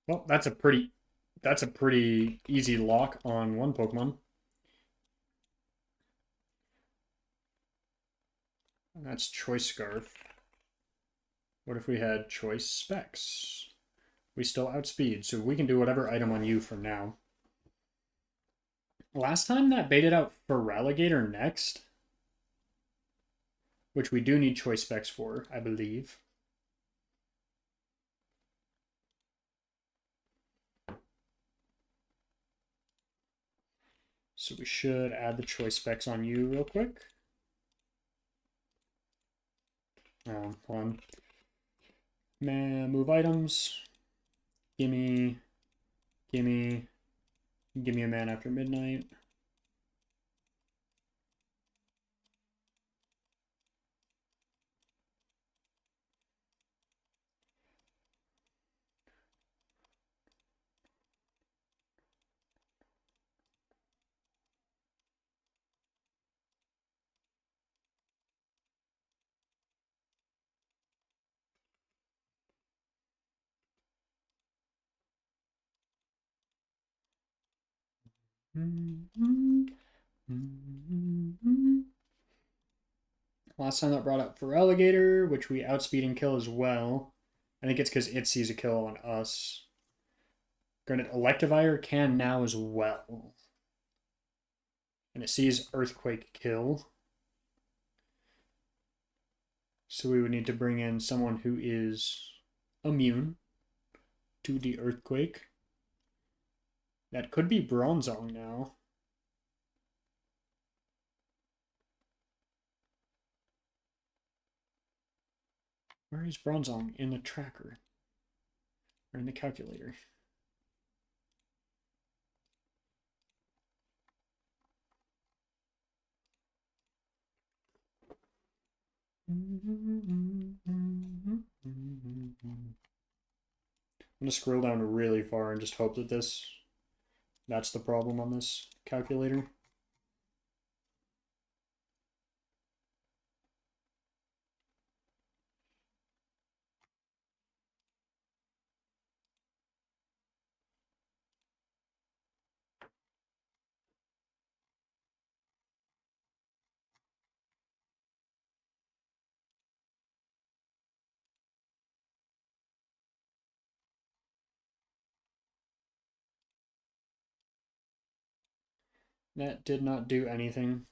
Well, that's a pretty easy lock on one Pokemon. And that's Choice Scarf. What if we had Choice Specs? We still outspeed, so we can do whatever item on you from now. Last time that baited out Feraligatr next, which we do need Choice Specs for, I believe. So we should add the Choice Specs on you real quick. Hold on. Man, move items. Gimme, gimme, give me a man after midnight. Last time that brought up for Alligator, which we outspeed and kill as well. I think it's because it sees a kill on us. Granted, Electivire can now as well. And it sees Earthquake kill. So we would need to bring in someone who is immune to the Earthquake. That could be Bronzong now. Where is Bronzong in the tracker? Or in the calculator? I'm going to scroll down really far and just hope that that's the problem on this calculator. That did not do anything.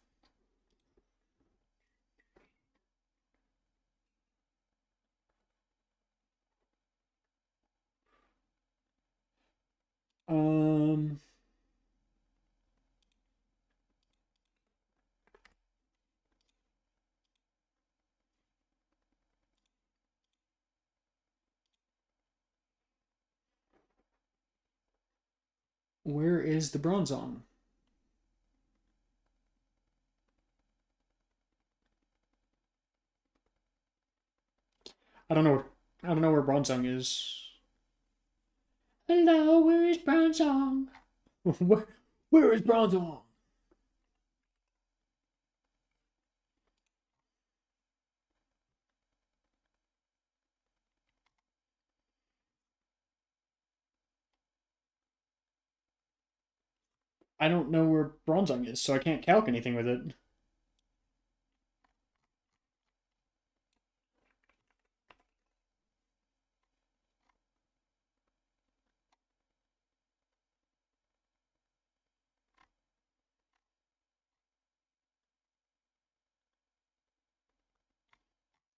Where is the Bronzong? I don't know. I don't know where Bronzong is. Hello, where is Bronzong? where is Bronzong? I don't know where Bronzong is, so I can't calc anything with it.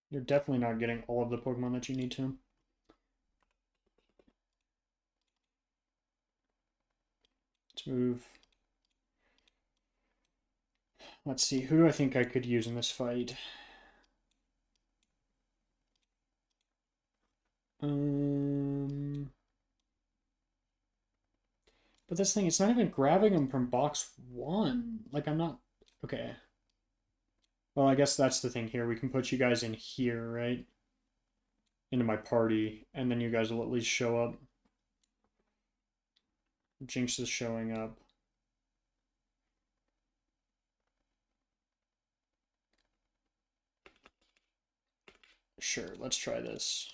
You're definitely not getting all of the Pokemon that you need to. Let's move. Let's see, who do I think I could use in this fight? But this thing, it's not even grabbing them from box 1. Like, I'm not... Okay. Well, I guess that's the thing here. We can put you guys in here, right? Into my party, and then you guys will at least show up. Jinx is showing up. Sure, let's try this.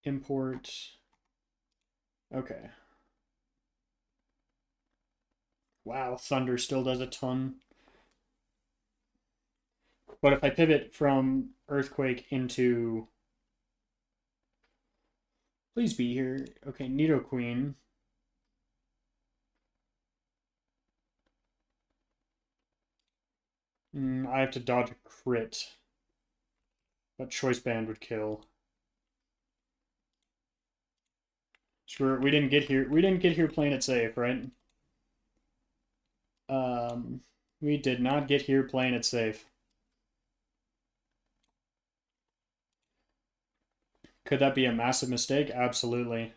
Import. Okay. Wow, Thunder still does a ton. But if I pivot from Earthquake into... Please be here. Okay, Nidoqueen. I have to dodge a crit. But Choice Band would kill. Sure, we didn't get here. We didn't get here playing it safe, right? We did not get here playing it safe. Could that be a massive mistake? Absolutely.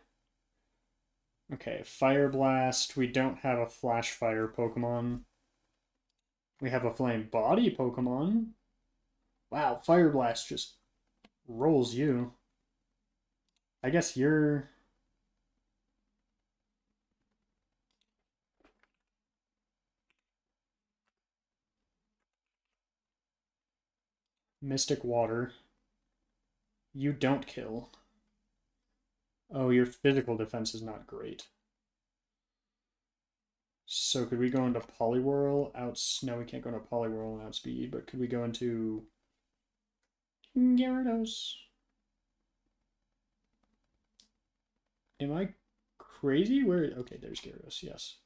Okay, Fire Blast. We don't have a Flash Fire Pokemon. We have a Flame Body Pokemon. Wow, Fire Blast just rolls you. I guess you're... Mystic Water. You don't kill. Oh, your physical defense is not great. So could we go into Poliwhirl? No, we can't go into Poliwhirl and outspeed, but could we go into Gyarados? Am I crazy? Where? Okay, there's Gyarados, yes.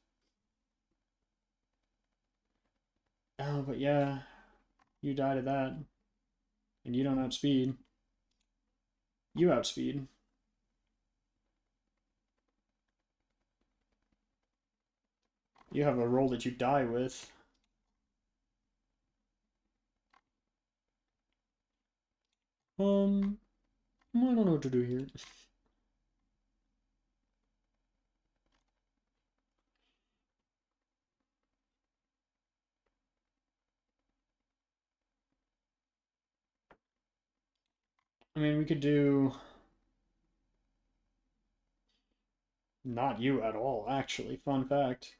Oh, but yeah, you die to that. And you don't outspeed. You outspeed. You have a roll that you die with. I don't know what to do here. I mean, we could do not you at all, actually. Fun fact.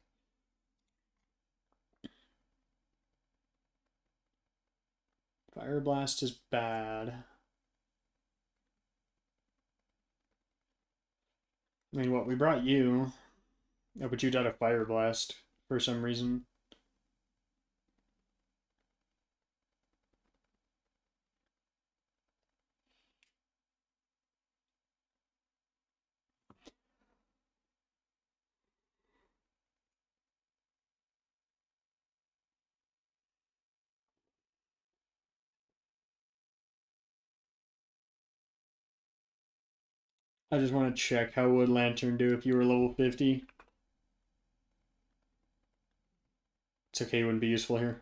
Fire Blast is bad. I mean, what? We brought you. Oh, but you died of Fire Blast for some reason. I just want to check how would Lantern do if you were level 50. It's okay, it wouldn't be useful here.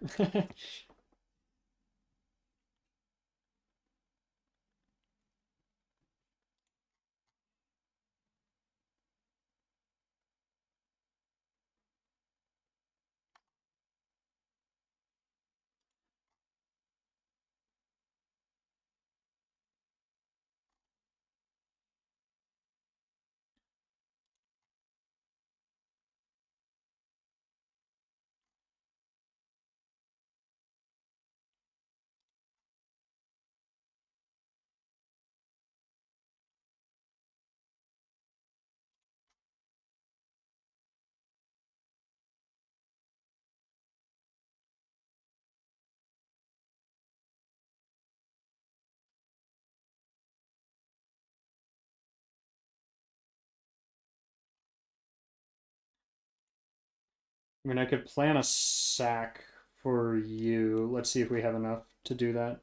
I mean, I could plan a sack for you. Let's see if we have enough to do that.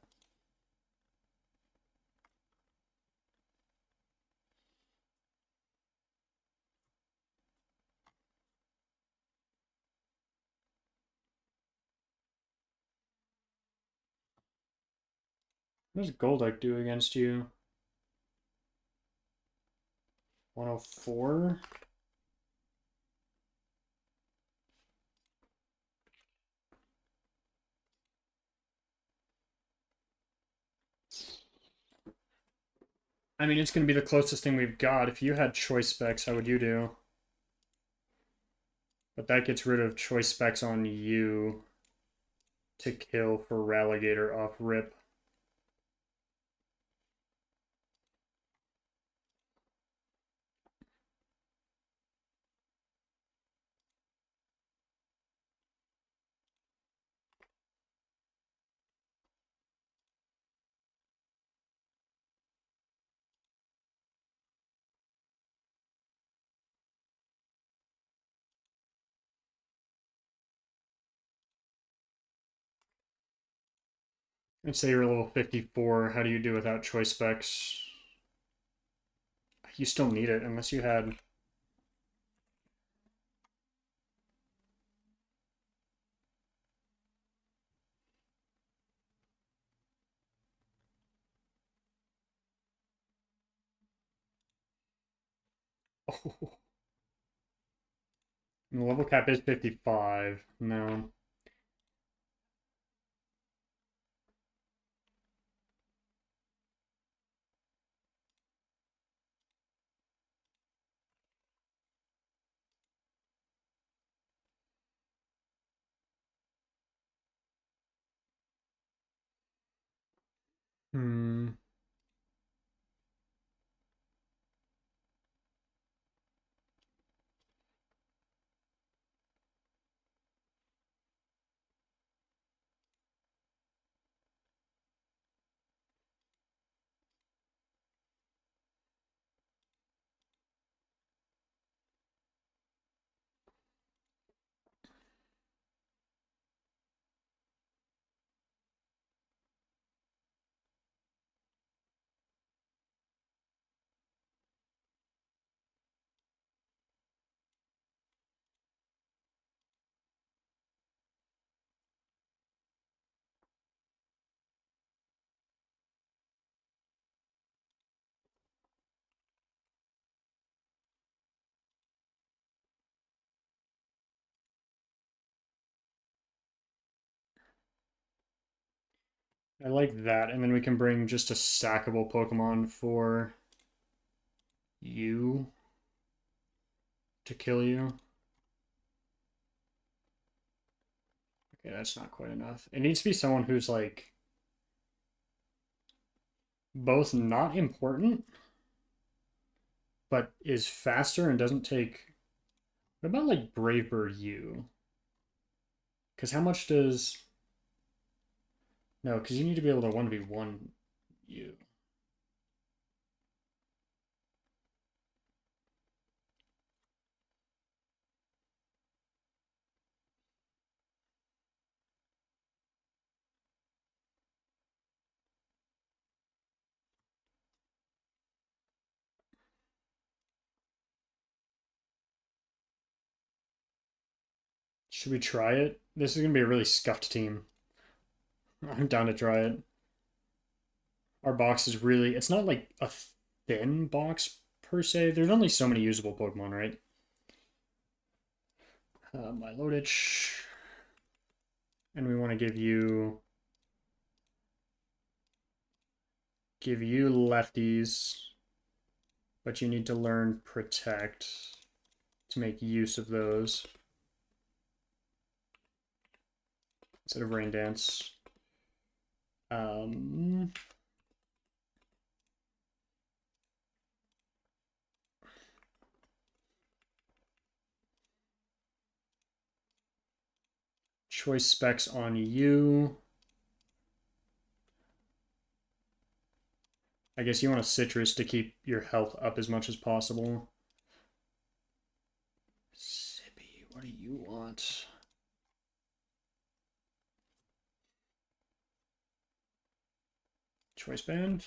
What does Golduck do against you? 104? I mean, it's going to be the closest thing we've got. If you had choice specs, how would you do? But that gets rid of choice specs on you to kill for Ralligator off rip. Let's say you're level 54. How do you do without choice specs? You still need it unless you had. Oh, the level cap is 55. No. Hmm. I like that, and then we can bring just a sackable Pokemon for you to kill you. Okay, that's not quite enough. It needs to be someone who's like both not important, but is faster and doesn't take. What about like Brave Bird U? Because how much does. No, because you need to be able to 1v1 you. Should we try it? This is going to be a really scuffed team. I'm down to try it. Our box is really. It's not like a thin box per se. There's only so many usable Pokemon, right? My Lodich. And we want to give you lefties, but you need to learn Protect to make use of those instead of Rain Dance. Um, Choice specs on you. I guess you want a Citrus to keep your health up as much as possible. Sippy, what do you want? Choice band?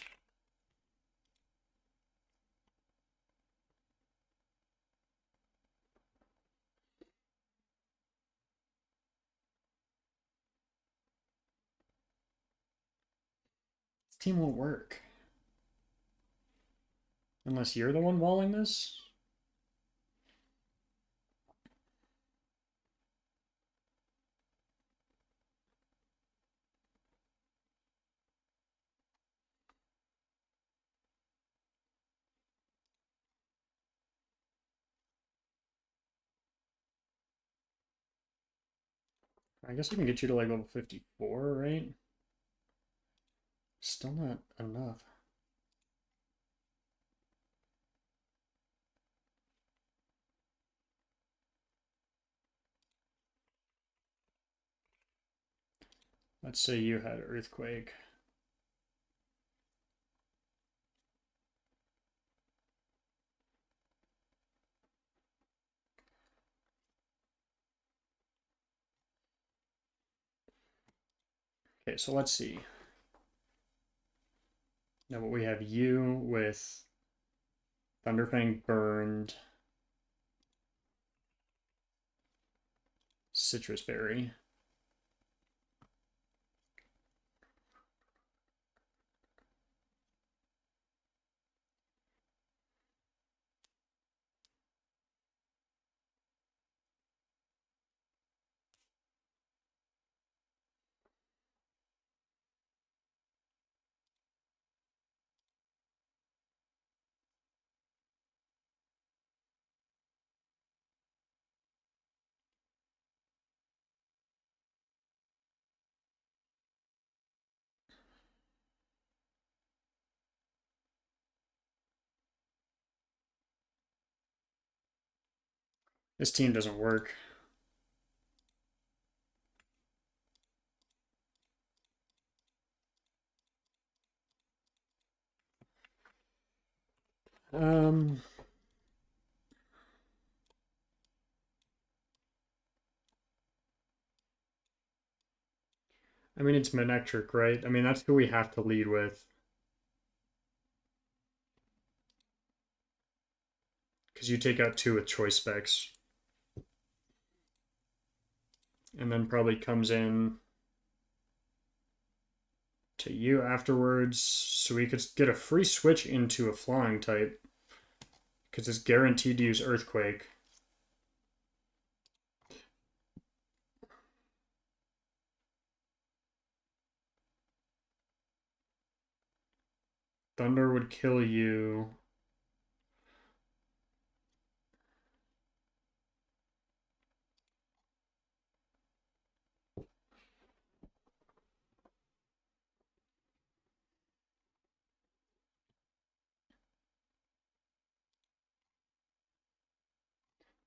This team won't work. Unless you're the one walling this? I guess I can get you to like level 54, right? Still not enough. Let's say you had Earthquake. Okay, so let's see. Now, what we have you with Thunderfang burned, Citrus Berry. This team doesn't work. Um, I mean, it's Manectric, right? I mean, that's who we have to lead with. Because you take out 2 with choice specs. And then probably comes in to you afterwards. So we could get a free switch into a flying type. Because it's guaranteed to use Earthquake. Thunder would kill you.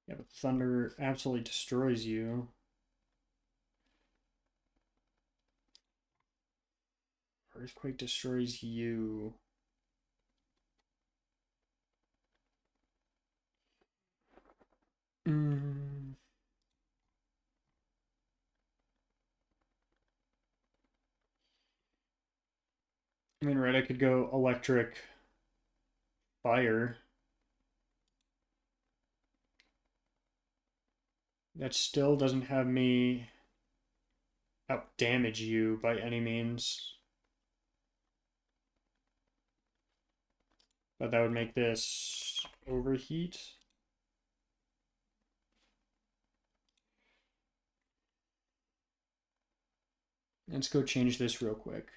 Yeah, but Thunder absolutely destroys you. Earthquake destroys you. Mm. I mean, right, I could go electric fire. That still doesn't have me out damage you by any means. But that would make this overheat. Let's go change this real quick.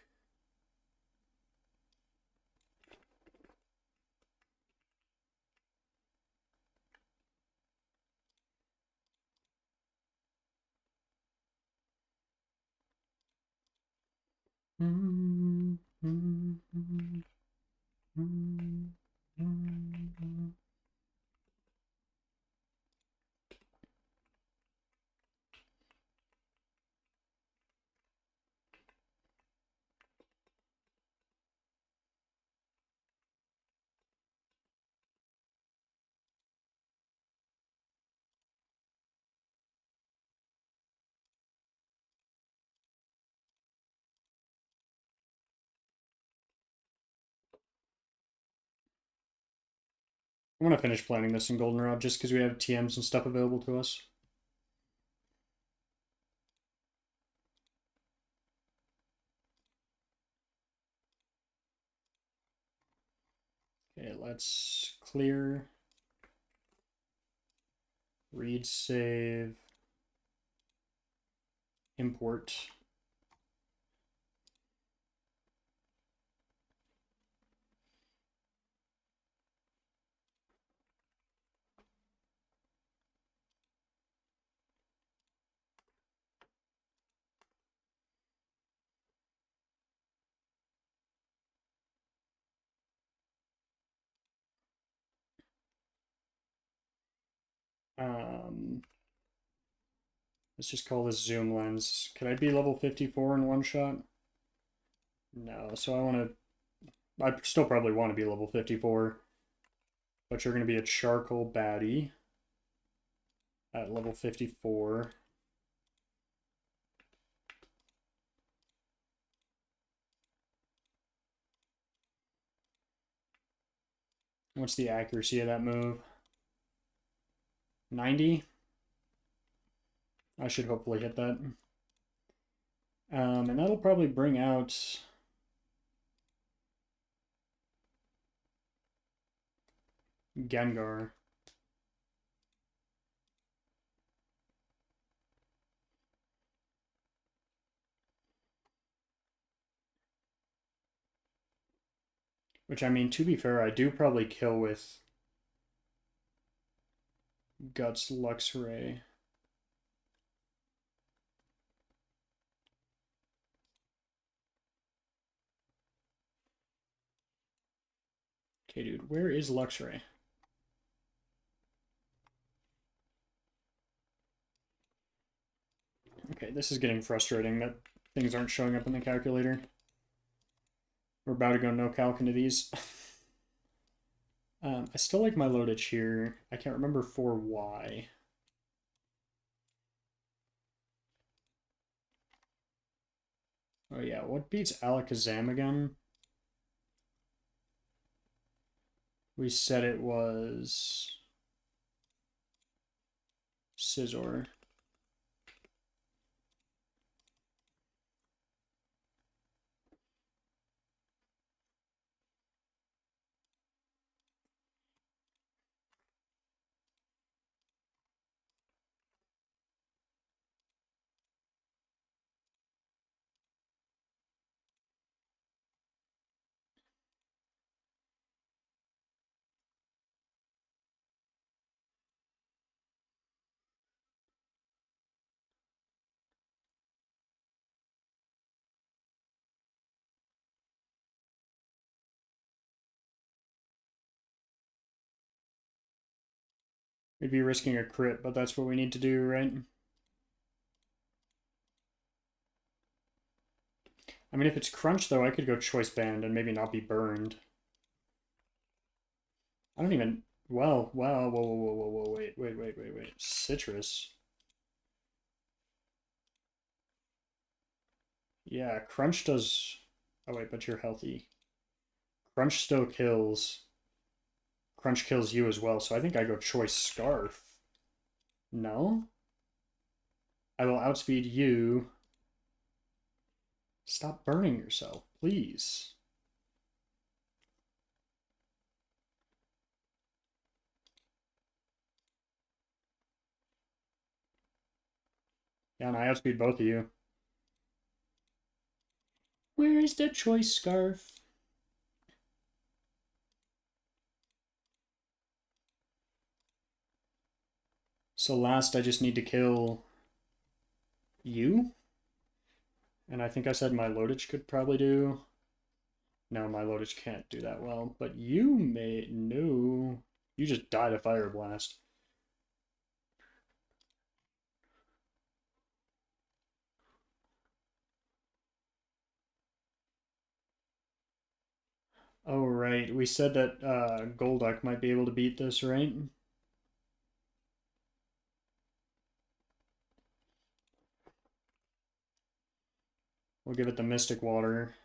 I'm gonna finish planning this in Goldenrod just because we have TMs and stuff available to us. Okay, let's clear. Read, save, import. Um, let's just call this zoom lens. Could I be level 54 in one shot? No, so I still probably want to be level 54. But you're going to be a charcoal baddie at level 54. What's the accuracy of that move? 90? I should hopefully hit that. And that'll probably bring out Gengar. Which, I mean, to be fair, I do probably kill with Guts Luxray. Okay, dude, where is Luxray? Okay, this is getting frustrating that things aren't showing up in the calculator. We're about to go no calc into these. I still like my loadage here. I can't remember for why. Oh yeah, what beats Alakazam again? We said it was Scizor. We'd be risking a crit, but that's what we need to do, right? I mean, if it's Crunch, though, I could go Choice Band and maybe not be burned. I don't even... Well, whoa, whoa, whoa, whoa, whoa, wait. Citrus. Yeah, Crunch does... Oh, wait, but you're healthy. Crunch still kills. Crunch kills you as well, so I think I go Choice Scarf. No? I will outspeed you. Stop burning yourself, please. Yeah, and I outspeed both of you. Where is the Choice Scarf? So last I just need to kill you? And I think I said my Loadage could probably do... No, my Loadage can't do that well. But you may... No. You just died of Fire Blast. Oh, right. We said that Golduck might be able to beat this, right? We'll give it the Mystic Water.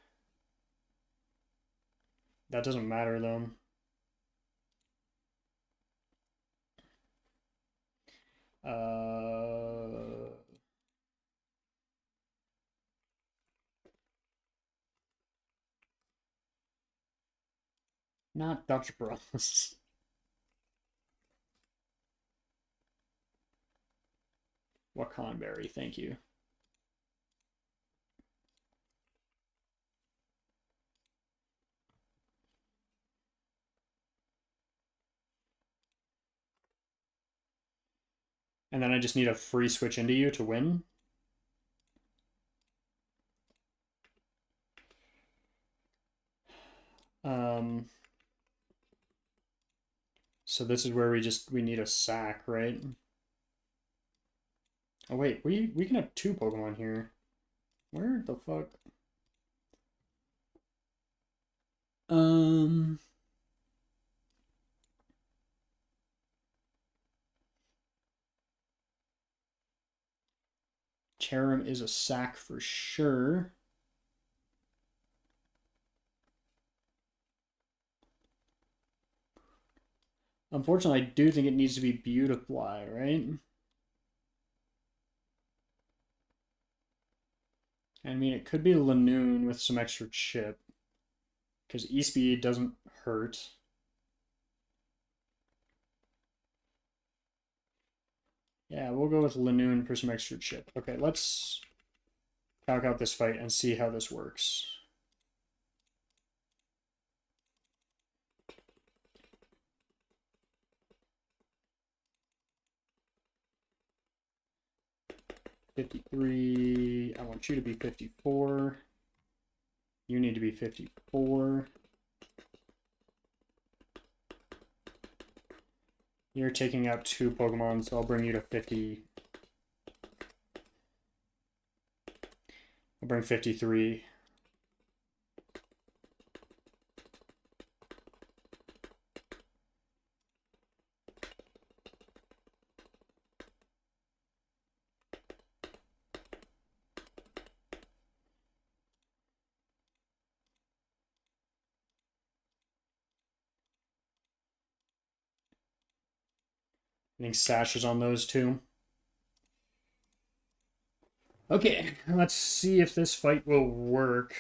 That doesn't matter, though. Not Dr. Bros. Wakanberry, thank you. And then I just need a free switch into you to win. So this is where we need a sack, right? Oh wait, we can have two Pokemon here. Where the fuck? Cherim is a sack for sure. Unfortunately, I do think it needs to be Beautifly, right? I mean, it could be Lanoon with some extra chip. Because E-Speed doesn't hurt. Yeah, we'll go with Lanoon for some extra chip. Okay, let's calc out this fight and see how this works. $53. I want you to be 54. You need to be 54. You're taking out two Pokemon, so I'll bring you to 50. I'll bring 53. I think Sash is on those two. Okay, let's see if this fight will work.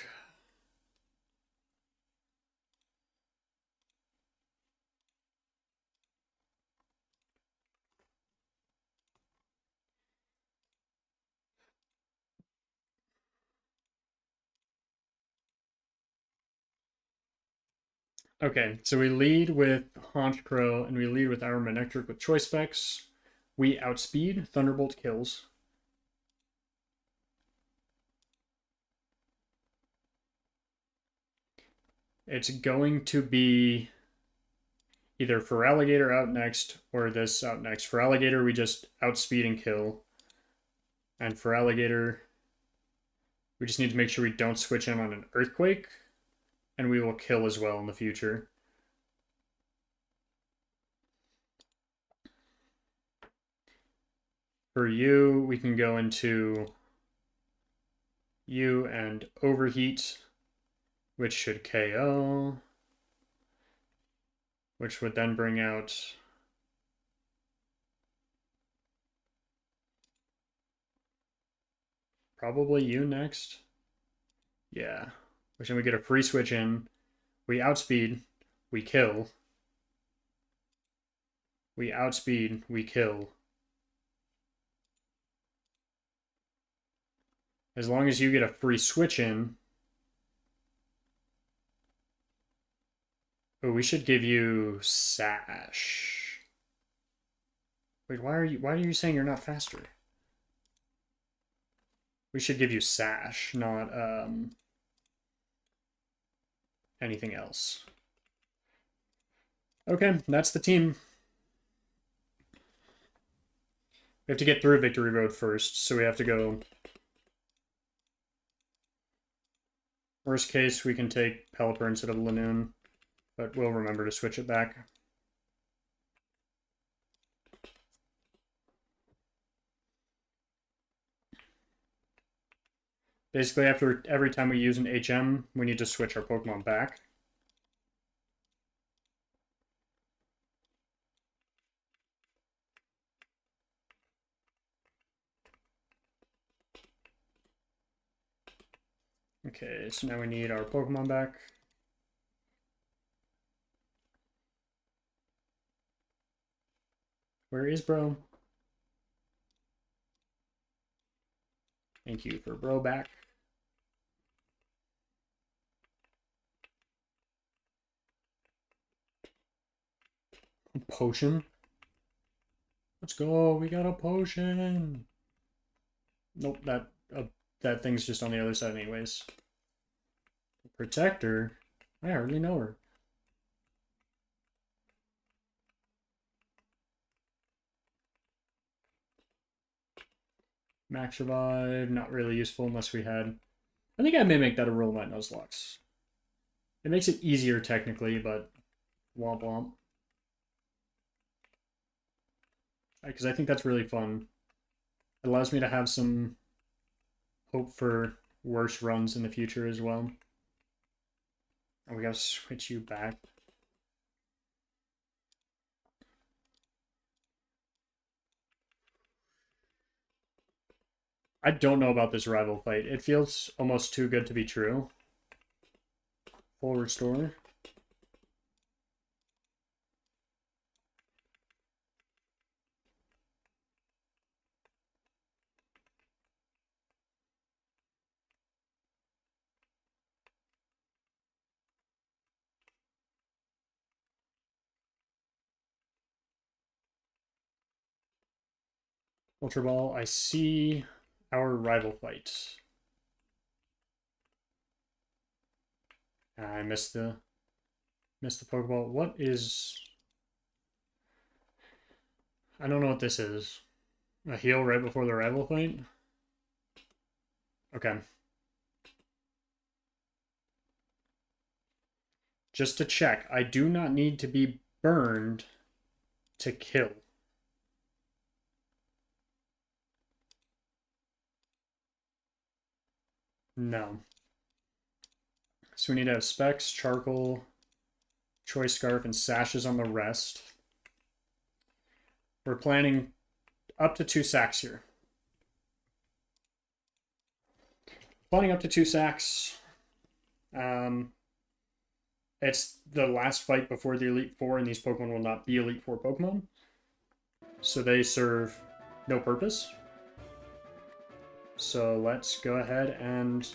Okay, so we lead with Haunch Crow, and we lead with our Manectric with Choice Specs. We outspeed, Thunderbolt kills. It's going to be either Feraligatr out next or this out next. Feraligatr, we just outspeed and kill. And Feraligatr, we just need to make sure we don't switch in on an Earthquake, and we will kill as well in the future. For you, we can go into you and Overheat, which should KO, which would then bring out probably you next. Yeah. Which then we get a free switch in. We outspeed, we kill. We outspeed, we kill. As long as you get a free switch in. Oh, we should give you Sash. Wait, why are you saying you're not faster? We should give you Sash, not anything else. Okay, that's the team. We have to get through Victory Road first, so we have to go. Worst case, we can take Pelipper instead of Lanoon, but we'll remember to switch it back. Basically, after every time we use an HM, we need to switch our Pokemon back. Okay, so now we need our Pokemon back. Where is Bro? Thank you for Bro back. Potion. Let's go. We got a potion. Nope, that thing's just on the other side anyways. Protector? I hardly know her. Max Revive, not really useful unless we had... I think I may make that a rule in my Nuzlocke. It makes it easier technically, but womp womp. Because I think that's really fun. It allows me to have some hope for worse runs in the future as well. And we gotta switch you back. I don't know about this rival fight. It feels almost too good to be true. Full restore. Ultra Ball, I see our rival fight. I missed the Pokeball. What is... I don't know what this is. A heal right before the rival fight? Okay. Just to check, I do not need to be burned to kill. No. So we need to have specs, charcoal, choice scarf, and sashes on the rest. We're planning up to 2 sacks here. Planning up to 2 sacks. It's the last fight before the Elite Four, and these Pokemon will not be Elite Four Pokemon. So they serve no purpose. So let's go ahead and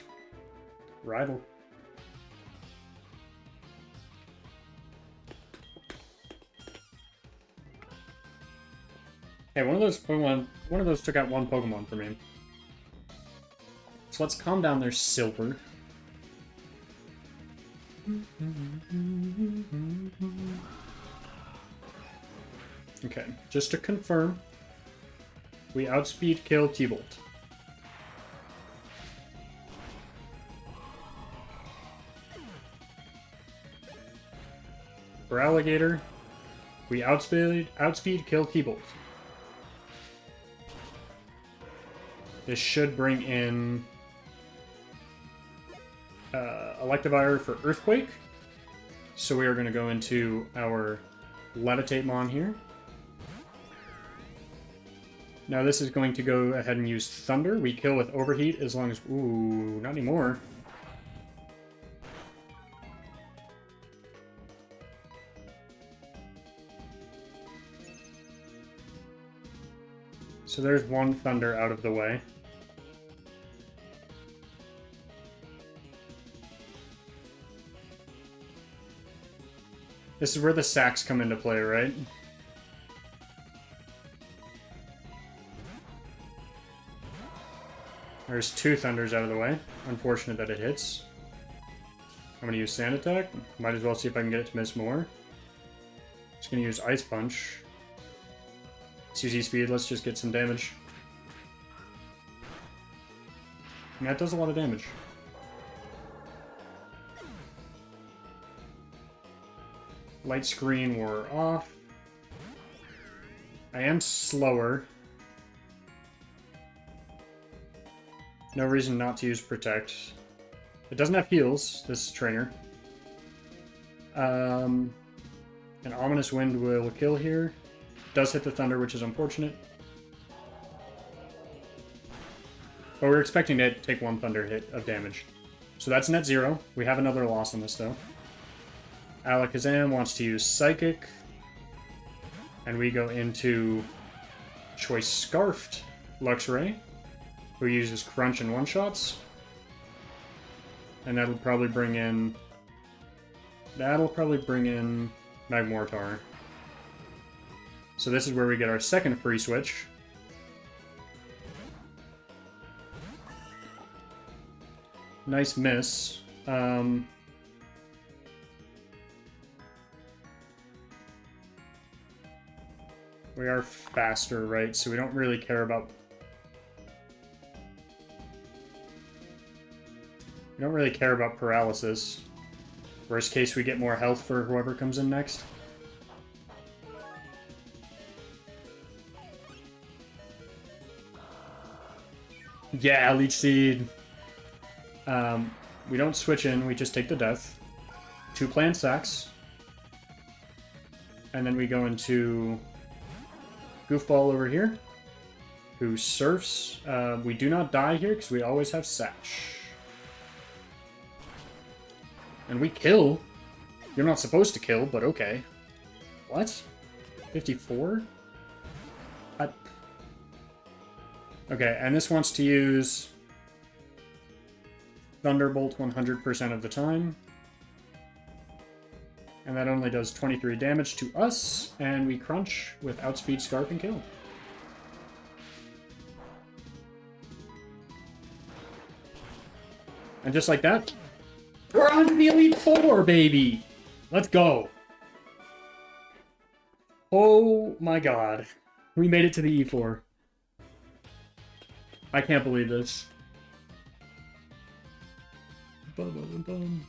rival. Hey, one of those took out 1 Pokemon for me. So let's calm down their Silver. Okay, just to confirm, we outspeed kill T-Bolt. For Alligator, we outspeed kill T-Bolt. This should bring in Electivire for Earthquake. So we are going to go into our Levitate Mon here. Now this is going to go ahead and use Thunder. We kill with Overheat as long as... Ooh, not anymore. So there's 1 Thunder out of the way. This is where the sacks come into play, right? There's 2 Thunders out of the way. Unfortunate that it hits. I'm going to use Sand Attack. Might as well see if I can get it to miss more. Just going to use Ice Punch. Let's use E-Speed. Let's just get some damage. And that does a lot of damage. Light Screen wore off. I am slower. No reason not to use Protect. It doesn't have heals, this trainer. An Ominous Wind will kill here. Does hit the Thunder, which is unfortunate. But we're expecting to take 1 Thunder hit of damage. So that's net 0. We have another loss on this, though. Alakazam wants to use Psychic. And we go into Choice Scarfed Luxray, who uses Crunch and one-shots. And that'll probably bring in... Magmortar. So this is where we get our second free switch. Nice miss. We are faster, right? So we don't really care about... We don't really care about paralysis. Worst case, we get more health for whoever comes in next. Yeah, Leech Seed. We don't switch in, we just take the death. 2 plant sacks. And then we go into Goofball over here, who surfs. We do not die here because we always have Satch. And we kill. You're not supposed to kill, but okay. What? 54? Okay, and this wants to use Thunderbolt 100% of the time. And that only does 23 damage to us, and we crunch with Outspeed, Scarf, and kill. And just like that, we're on to the Elite Four, baby! Let's go! Oh my god. We made it to the E4. I can't believe this. Bum, bum, bum.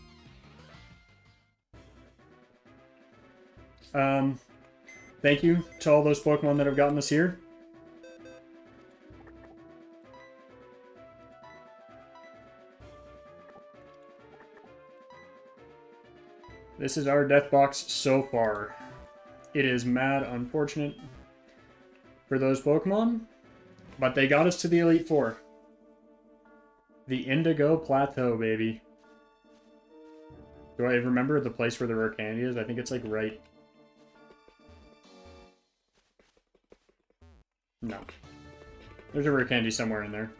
Thank you to all those Pokemon that have gotten us here. This is our death box so far. It is mad unfortunate for those Pokemon, but they got us to the Elite Four. The Indigo Plateau, baby. Do I remember the place where the rare candy is? I think it's like right... No. There's a rare candy somewhere in there.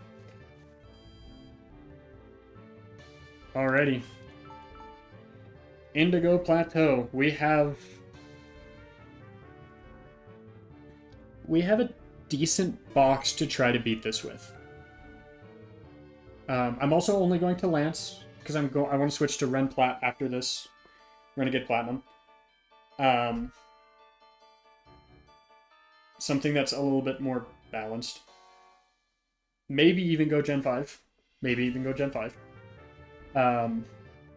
Alrighty. Indigo Plateau. We have a decent box to try to beat this with. I'm also only going to Lance because I want to switch to Ren Plat after this. We're gonna get Platinum. Something that's a little bit more balanced. Maybe even go Gen 5. Maybe even go Gen 5.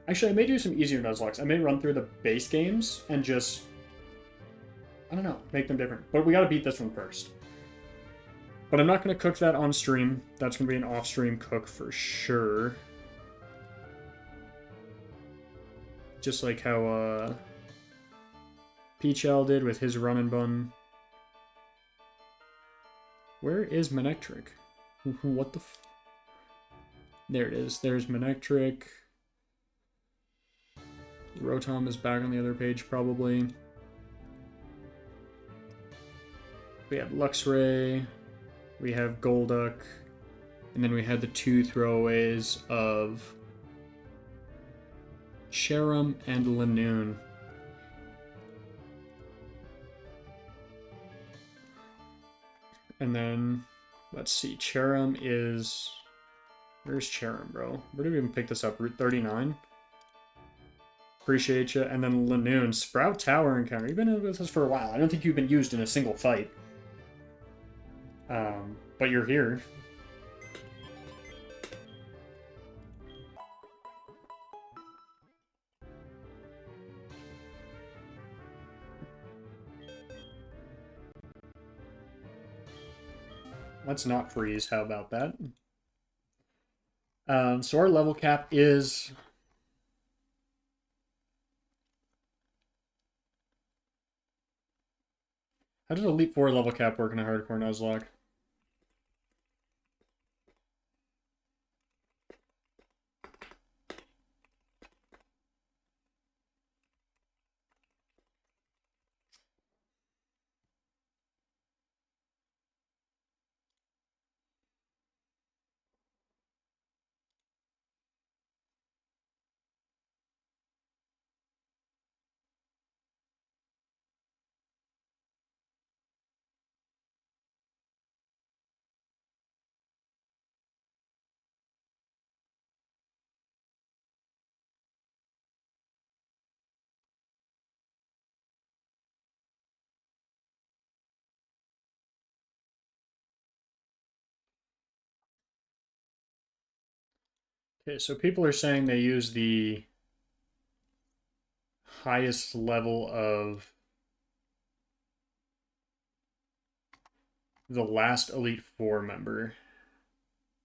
Actually, I may do some easier Nuzlocks. I may run through the base games and just... I don't know, make them different. But we gotta beat this one first. But I'm not gonna cook that on stream. That's gonna be an off-stream cook for sure. Just like how Peachel did with his run and bun. Where is Manectric? What the f... There it is. There's Manectric. Rotom is back on the other page, probably. We have Luxray. We have Golduck. And then we had the two throwaways of Cherim and Lanoon. And then, let's see, Cherim is... Where's Cherim, bro? Where did we even pick this up? Route 39? Appreciate you. And then Lanoon. Sprout Tower encounter. You've been with us for a while. I don't think you've been used in a single fight. But you're here. Let's not freeze. How about that? So our level cap is... How does Elite Four level cap work in a hardcore Nuzlocke? Okay, so people are saying they use the highest level of the last Elite Four member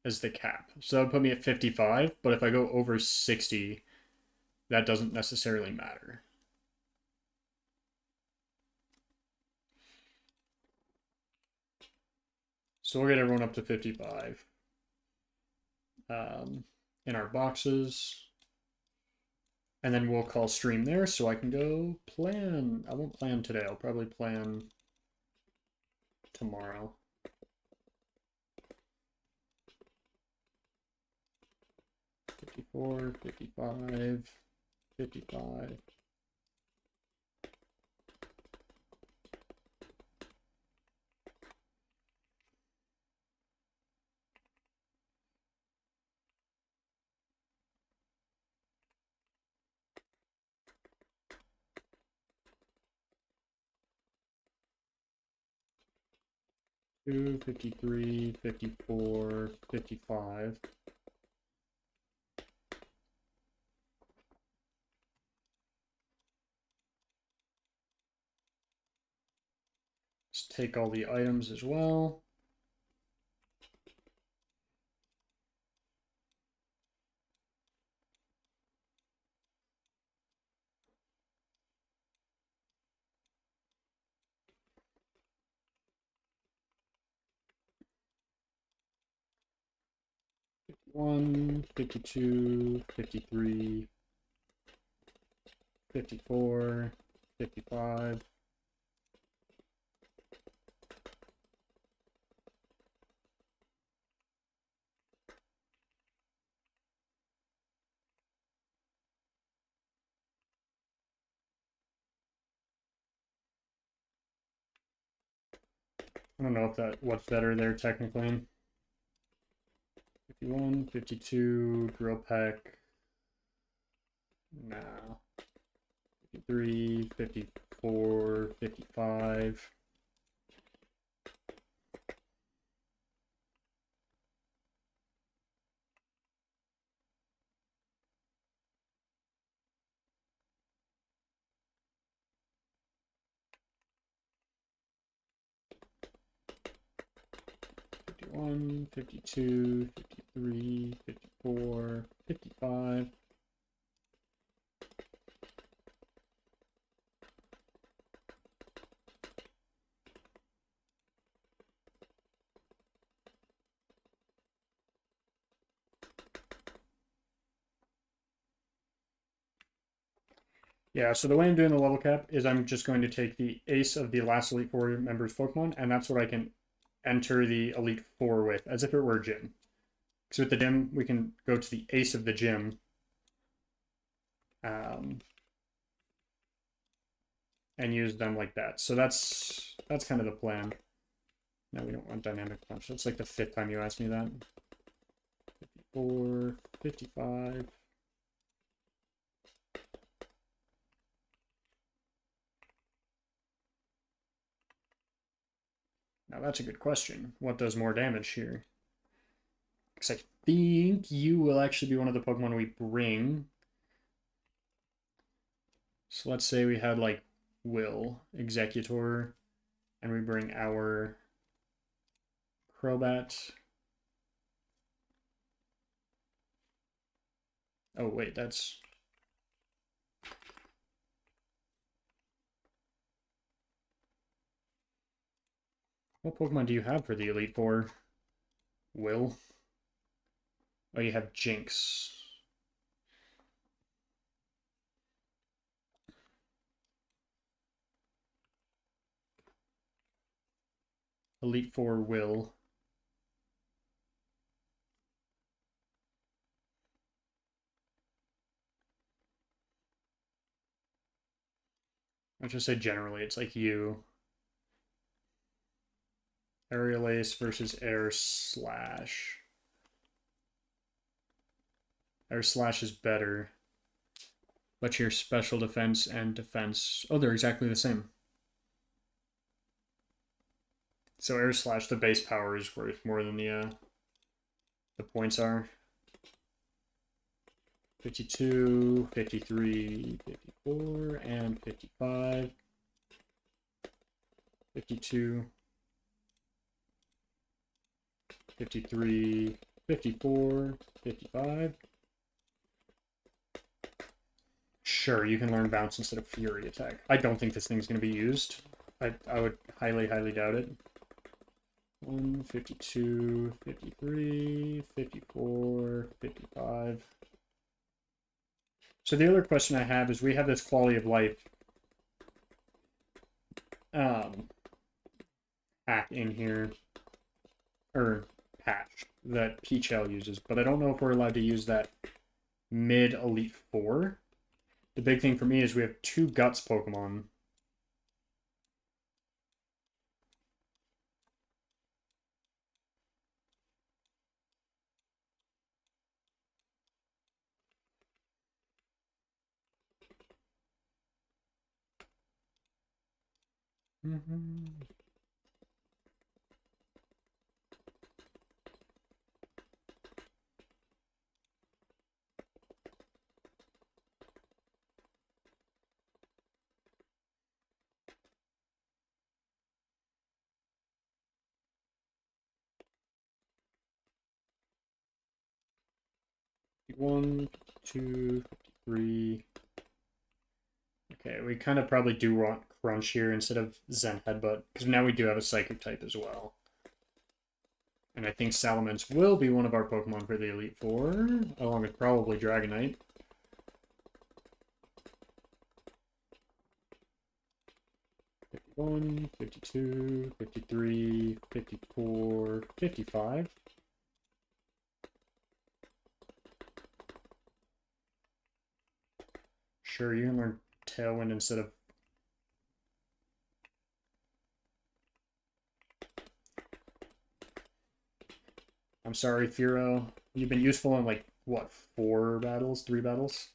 as the cap. So that would put me at 55, but if I go over 60, that doesn't necessarily matter. So we'll get everyone up to 55. In our boxes. And then we'll call stream there so I can go plan. I won't plan today. I'll probably plan tomorrow. $54, $55, $55. $52, $53, $54, $55. Let's take all the items as well. One, 52, 53, 54, 55. I don't know if that what's better there technically. 51, 52, drill peck. No. 53, 54, 55. One, 52, 53, 54, 55. Yeah, so the way I'm doing the level cap is I'm just going to take the ace of the last Elite Four members Pokemon, and that's what I can enter the Elite Four with, as if it were a gym. Because with the gym, we can go to the ace of the gym. And use them like that. So that's kind of the plan. No, we don't want dynamic punch. That's like the 5th time you asked me that. 54, 55. Now that's a good question. What does more damage here? Because I think you will actually be one of the Pokemon we bring. So let's say we had like Will, Executor, and we bring our Crobat. Oh wait, that's... What Pokemon do you have for the Elite Four? Will? Oh, you have Jinx. Elite Four Will. I'll just say generally, it's like you. Aerial Ace versus Air Slash. Air Slash is better. But your special defense and defense... Oh, they're exactly the same. So Air Slash, the base power is worth more than the points are. 52, 53, 54, and 55. 52, 53, 54, 55. Sure, you can learn Bounce instead of Fury Attack. I don't think this thing's going to be used. I would highly, highly doubt it. 1, 52, 53, 54, 55. So the other question I have is we have this quality of life hack in here, or patch, that Peachel uses, but I don't know if we're allowed to use that mid Elite Four. The big thing for me is we have 2 Guts Pokemon. 51, 52, 53. Okay, we kind of probably do want Crunch here instead of Zen Headbutt, because now we do have a Psychic type as well. And I think Salamence will be one of our Pokemon for the Elite Four, along with probably Dragonite. One, 52, 53, 54, 55. Sure, you can learn Tailwind instead of... I'm sorry, Furo. You've been useful in, like, what, 4 battles? 3 battles?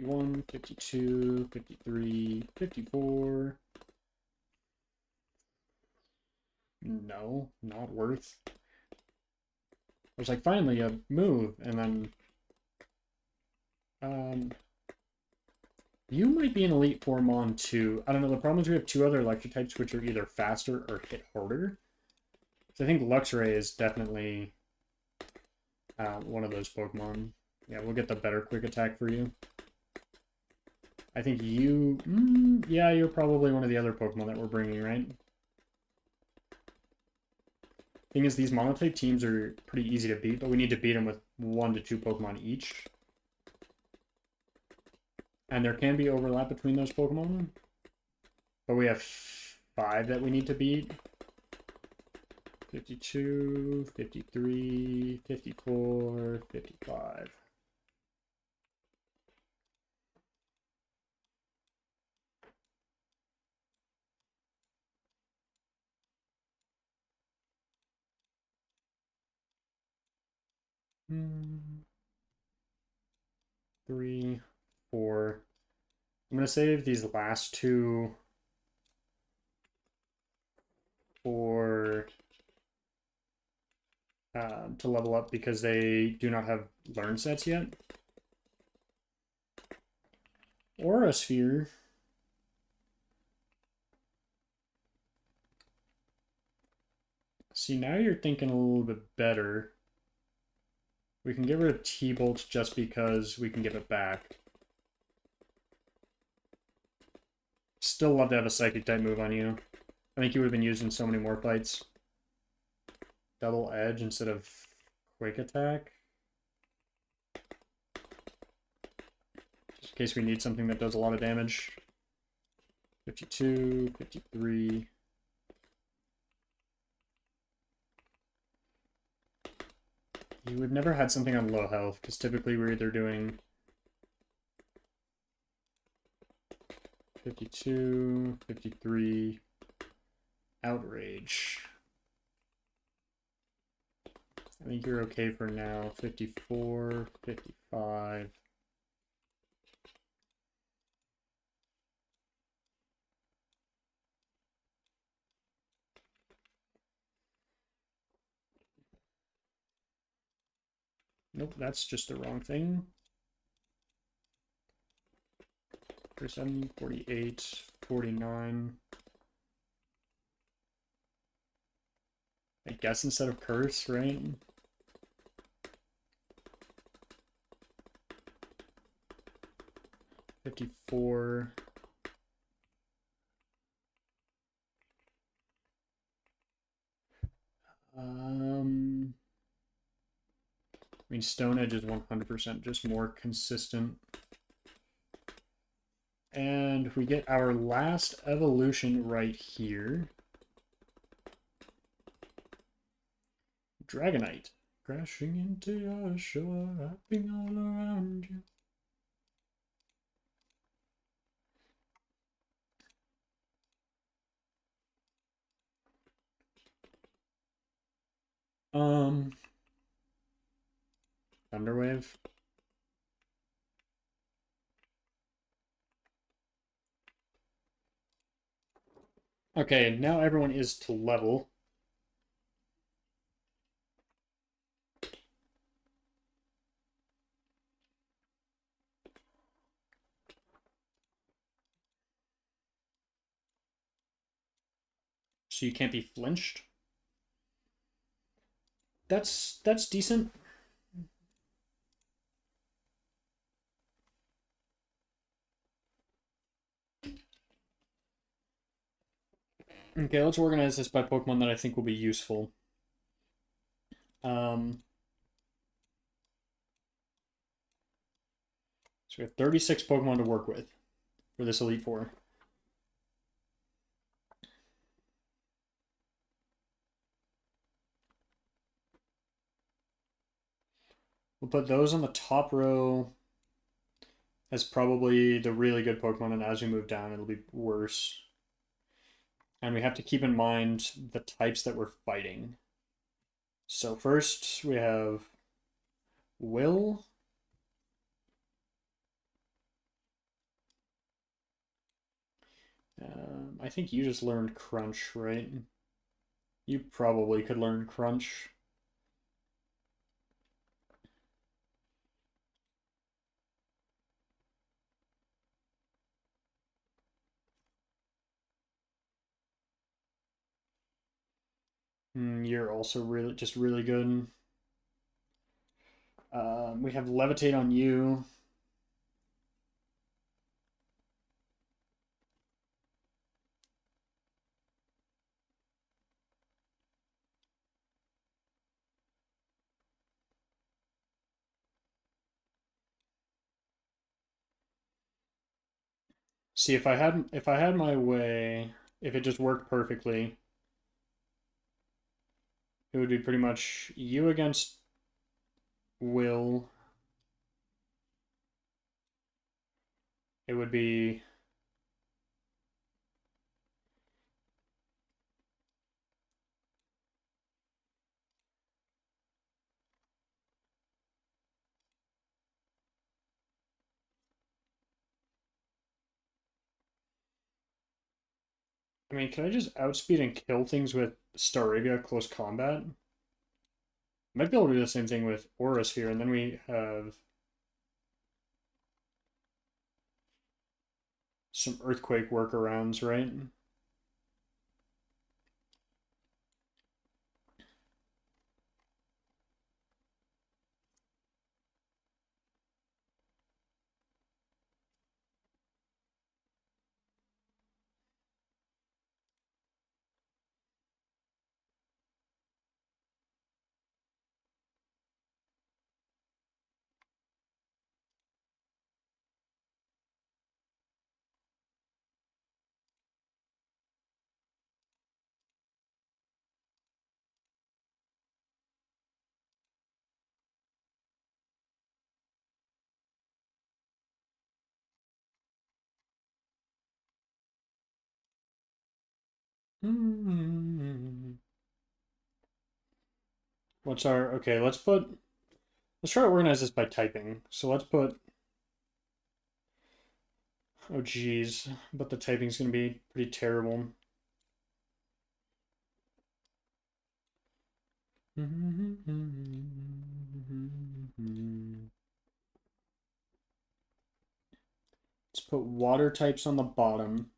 One, 52, 53, 54. No, not worth. I was like, finally, a move, and then... You might be an Elite Four Mon too. I don't know, the problem is we have 2 other electric types which are either faster or hit harder. So I think Luxray is definitely one of those Pokemon. Yeah, we'll get the better quick attack for you. I think you... yeah, you're probably one of the other Pokemon that we're bringing, right? Thing is, these monotype teams are pretty easy to beat, but we need to beat them with 1 to 2 Pokemon each. And there can be overlap between those Pokemon. But we have 5 that we need to beat. 52, 53, 54, 55. Hmm. 3, 4. I'm going to save these last 2 for to level up because they do not have learn sets yet. Aura Sphere. See, now you're thinking a little bit better. We can get rid of T-Bolt just because we can give it back. Still love to have a Psychic type move on you. I think you would have been used in so many more fights. Double Edge instead of Quick Attack. Just in case we need something that does a lot of damage. 52, 53. You would never had something on low health, because typically we're either doing 52, 53, Outrage. I think you're okay for now. 54, 55. Nope, that's just the wrong thing. 47, 48, 49. I guess instead of curse, right? $54. I mean, Stone Edge is 100% just more consistent. And we get our last evolution right here. Dragonite. Crashing into your shore, wrapping all around you. Thunderwave. Okay, now everyone is to level. so you can't be flinched. That's decent. Okay, let's organize this by Pokemon that I think will be useful. So we have 36 Pokemon to work with for this Elite Four. We'll put those on the top row as probably the really good Pokemon, and as we move down, it'll be worse. And we have to keep in mind the types that we're fighting. So first we have Will. I think you just learned Crunch, right? You probably could learn Crunch. You're also really good. We have Levitate on you. See, if I had my way, if it just worked perfectly, it would be pretty much you against Will. It would be I mean, can I just outspeed and kill things with Staravia close combat? Might be able to do the same thing with Aura Sphere, and then we have some Earthquake workarounds, right? What's our okay? Let's try to organize this by typing. So let's put oh geez, but the typing's gonna be pretty terrible. Let's put water types on the bottom.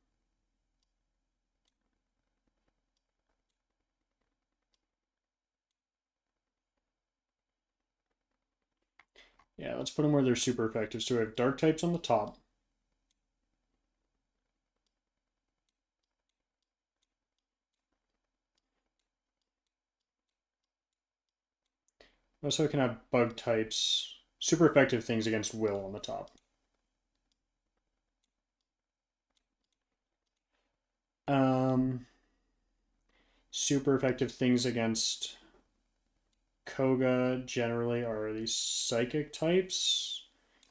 Yeah, let's put them where they're super effective. So we have dark types on the top. Also, we can have bug types, super effective things against Will on the top. Super effective things against Koga generally are these psychic types.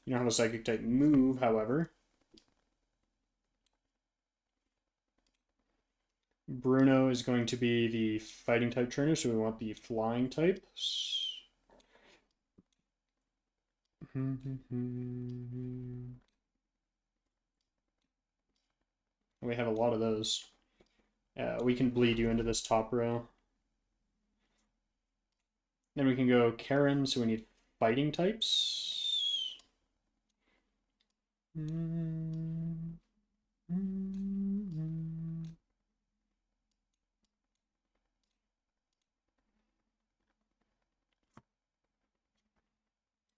You don't have a psychic type move, however. Bruno is going to be the fighting type trainer, so we want the flying types. We have a lot of those. We can bleed you into this top row. Then we can go Karen, so we need fighting types.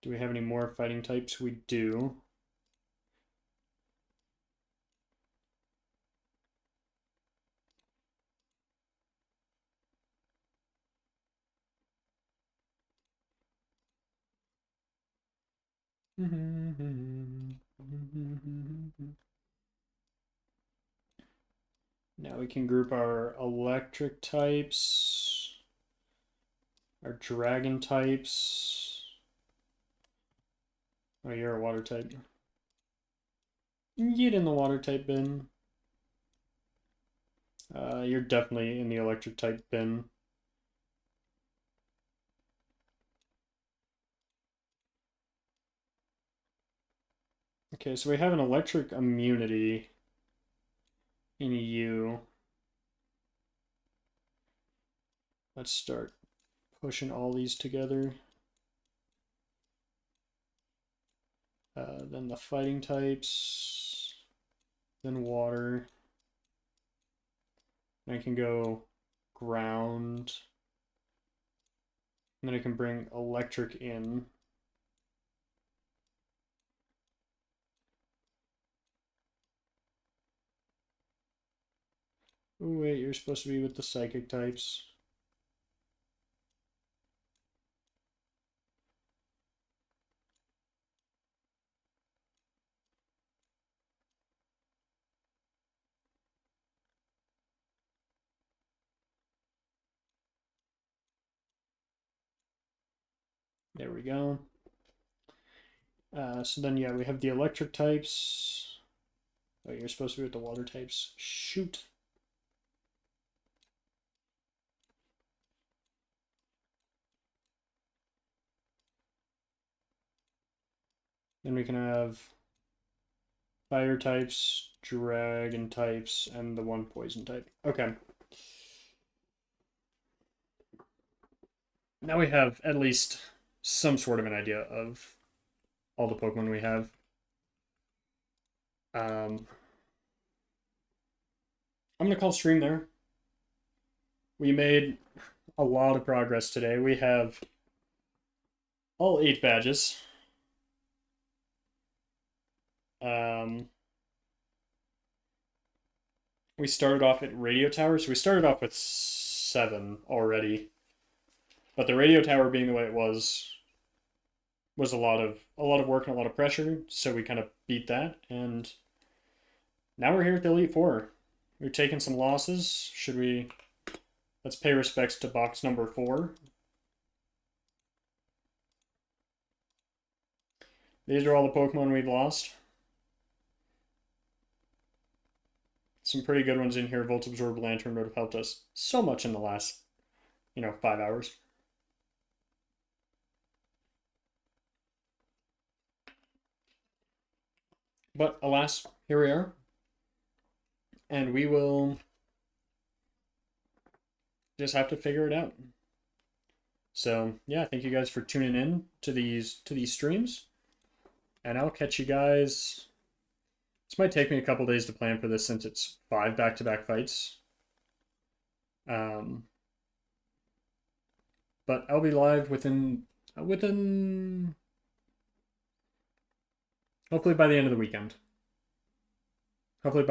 Do we have any more fighting types? We do. Now we can group our electric types, our dragon types. Oh, you're a water type. Get in the water type bin. You're definitely in the electric type bin. Okay, so we have an electric immunity in you. Let's start pushing all these together. Then the fighting types, then water. And I can go ground. And then I can bring electric in. Oh wait, you're supposed to be with the psychic types. There we go. So then, yeah, we have the electric types. Oh, you're supposed to be with the water types. Shoot. Then we can have fire types, dragon types, and the one poison type. Okay. Now we have at least some sort of an idea of all the Pokemon we have. I'm going to call stream there. We made a lot of progress today. We have all 8 badges. We started off at radio towers. We started off with 7 already, but the radio tower being the way it was a lot of work and a lot of pressure. So we kind of beat that, and now we're here at the Elite Four. We've taken some losses. Should we? Let's pay respects to box number 4. These are all the Pokemon we've lost. Some pretty good ones in here. Volt Absorb Lantern would have helped us so much in the last, 5 hours. But alas, here we are. And we will just have to figure it out. So yeah, thank you guys for tuning in to these streams. And I'll catch you guys. This might take me a couple days to plan for this since it's 5 back-to-back fights. But I'll be live within hopefully by the end of the weekend. Hopefully by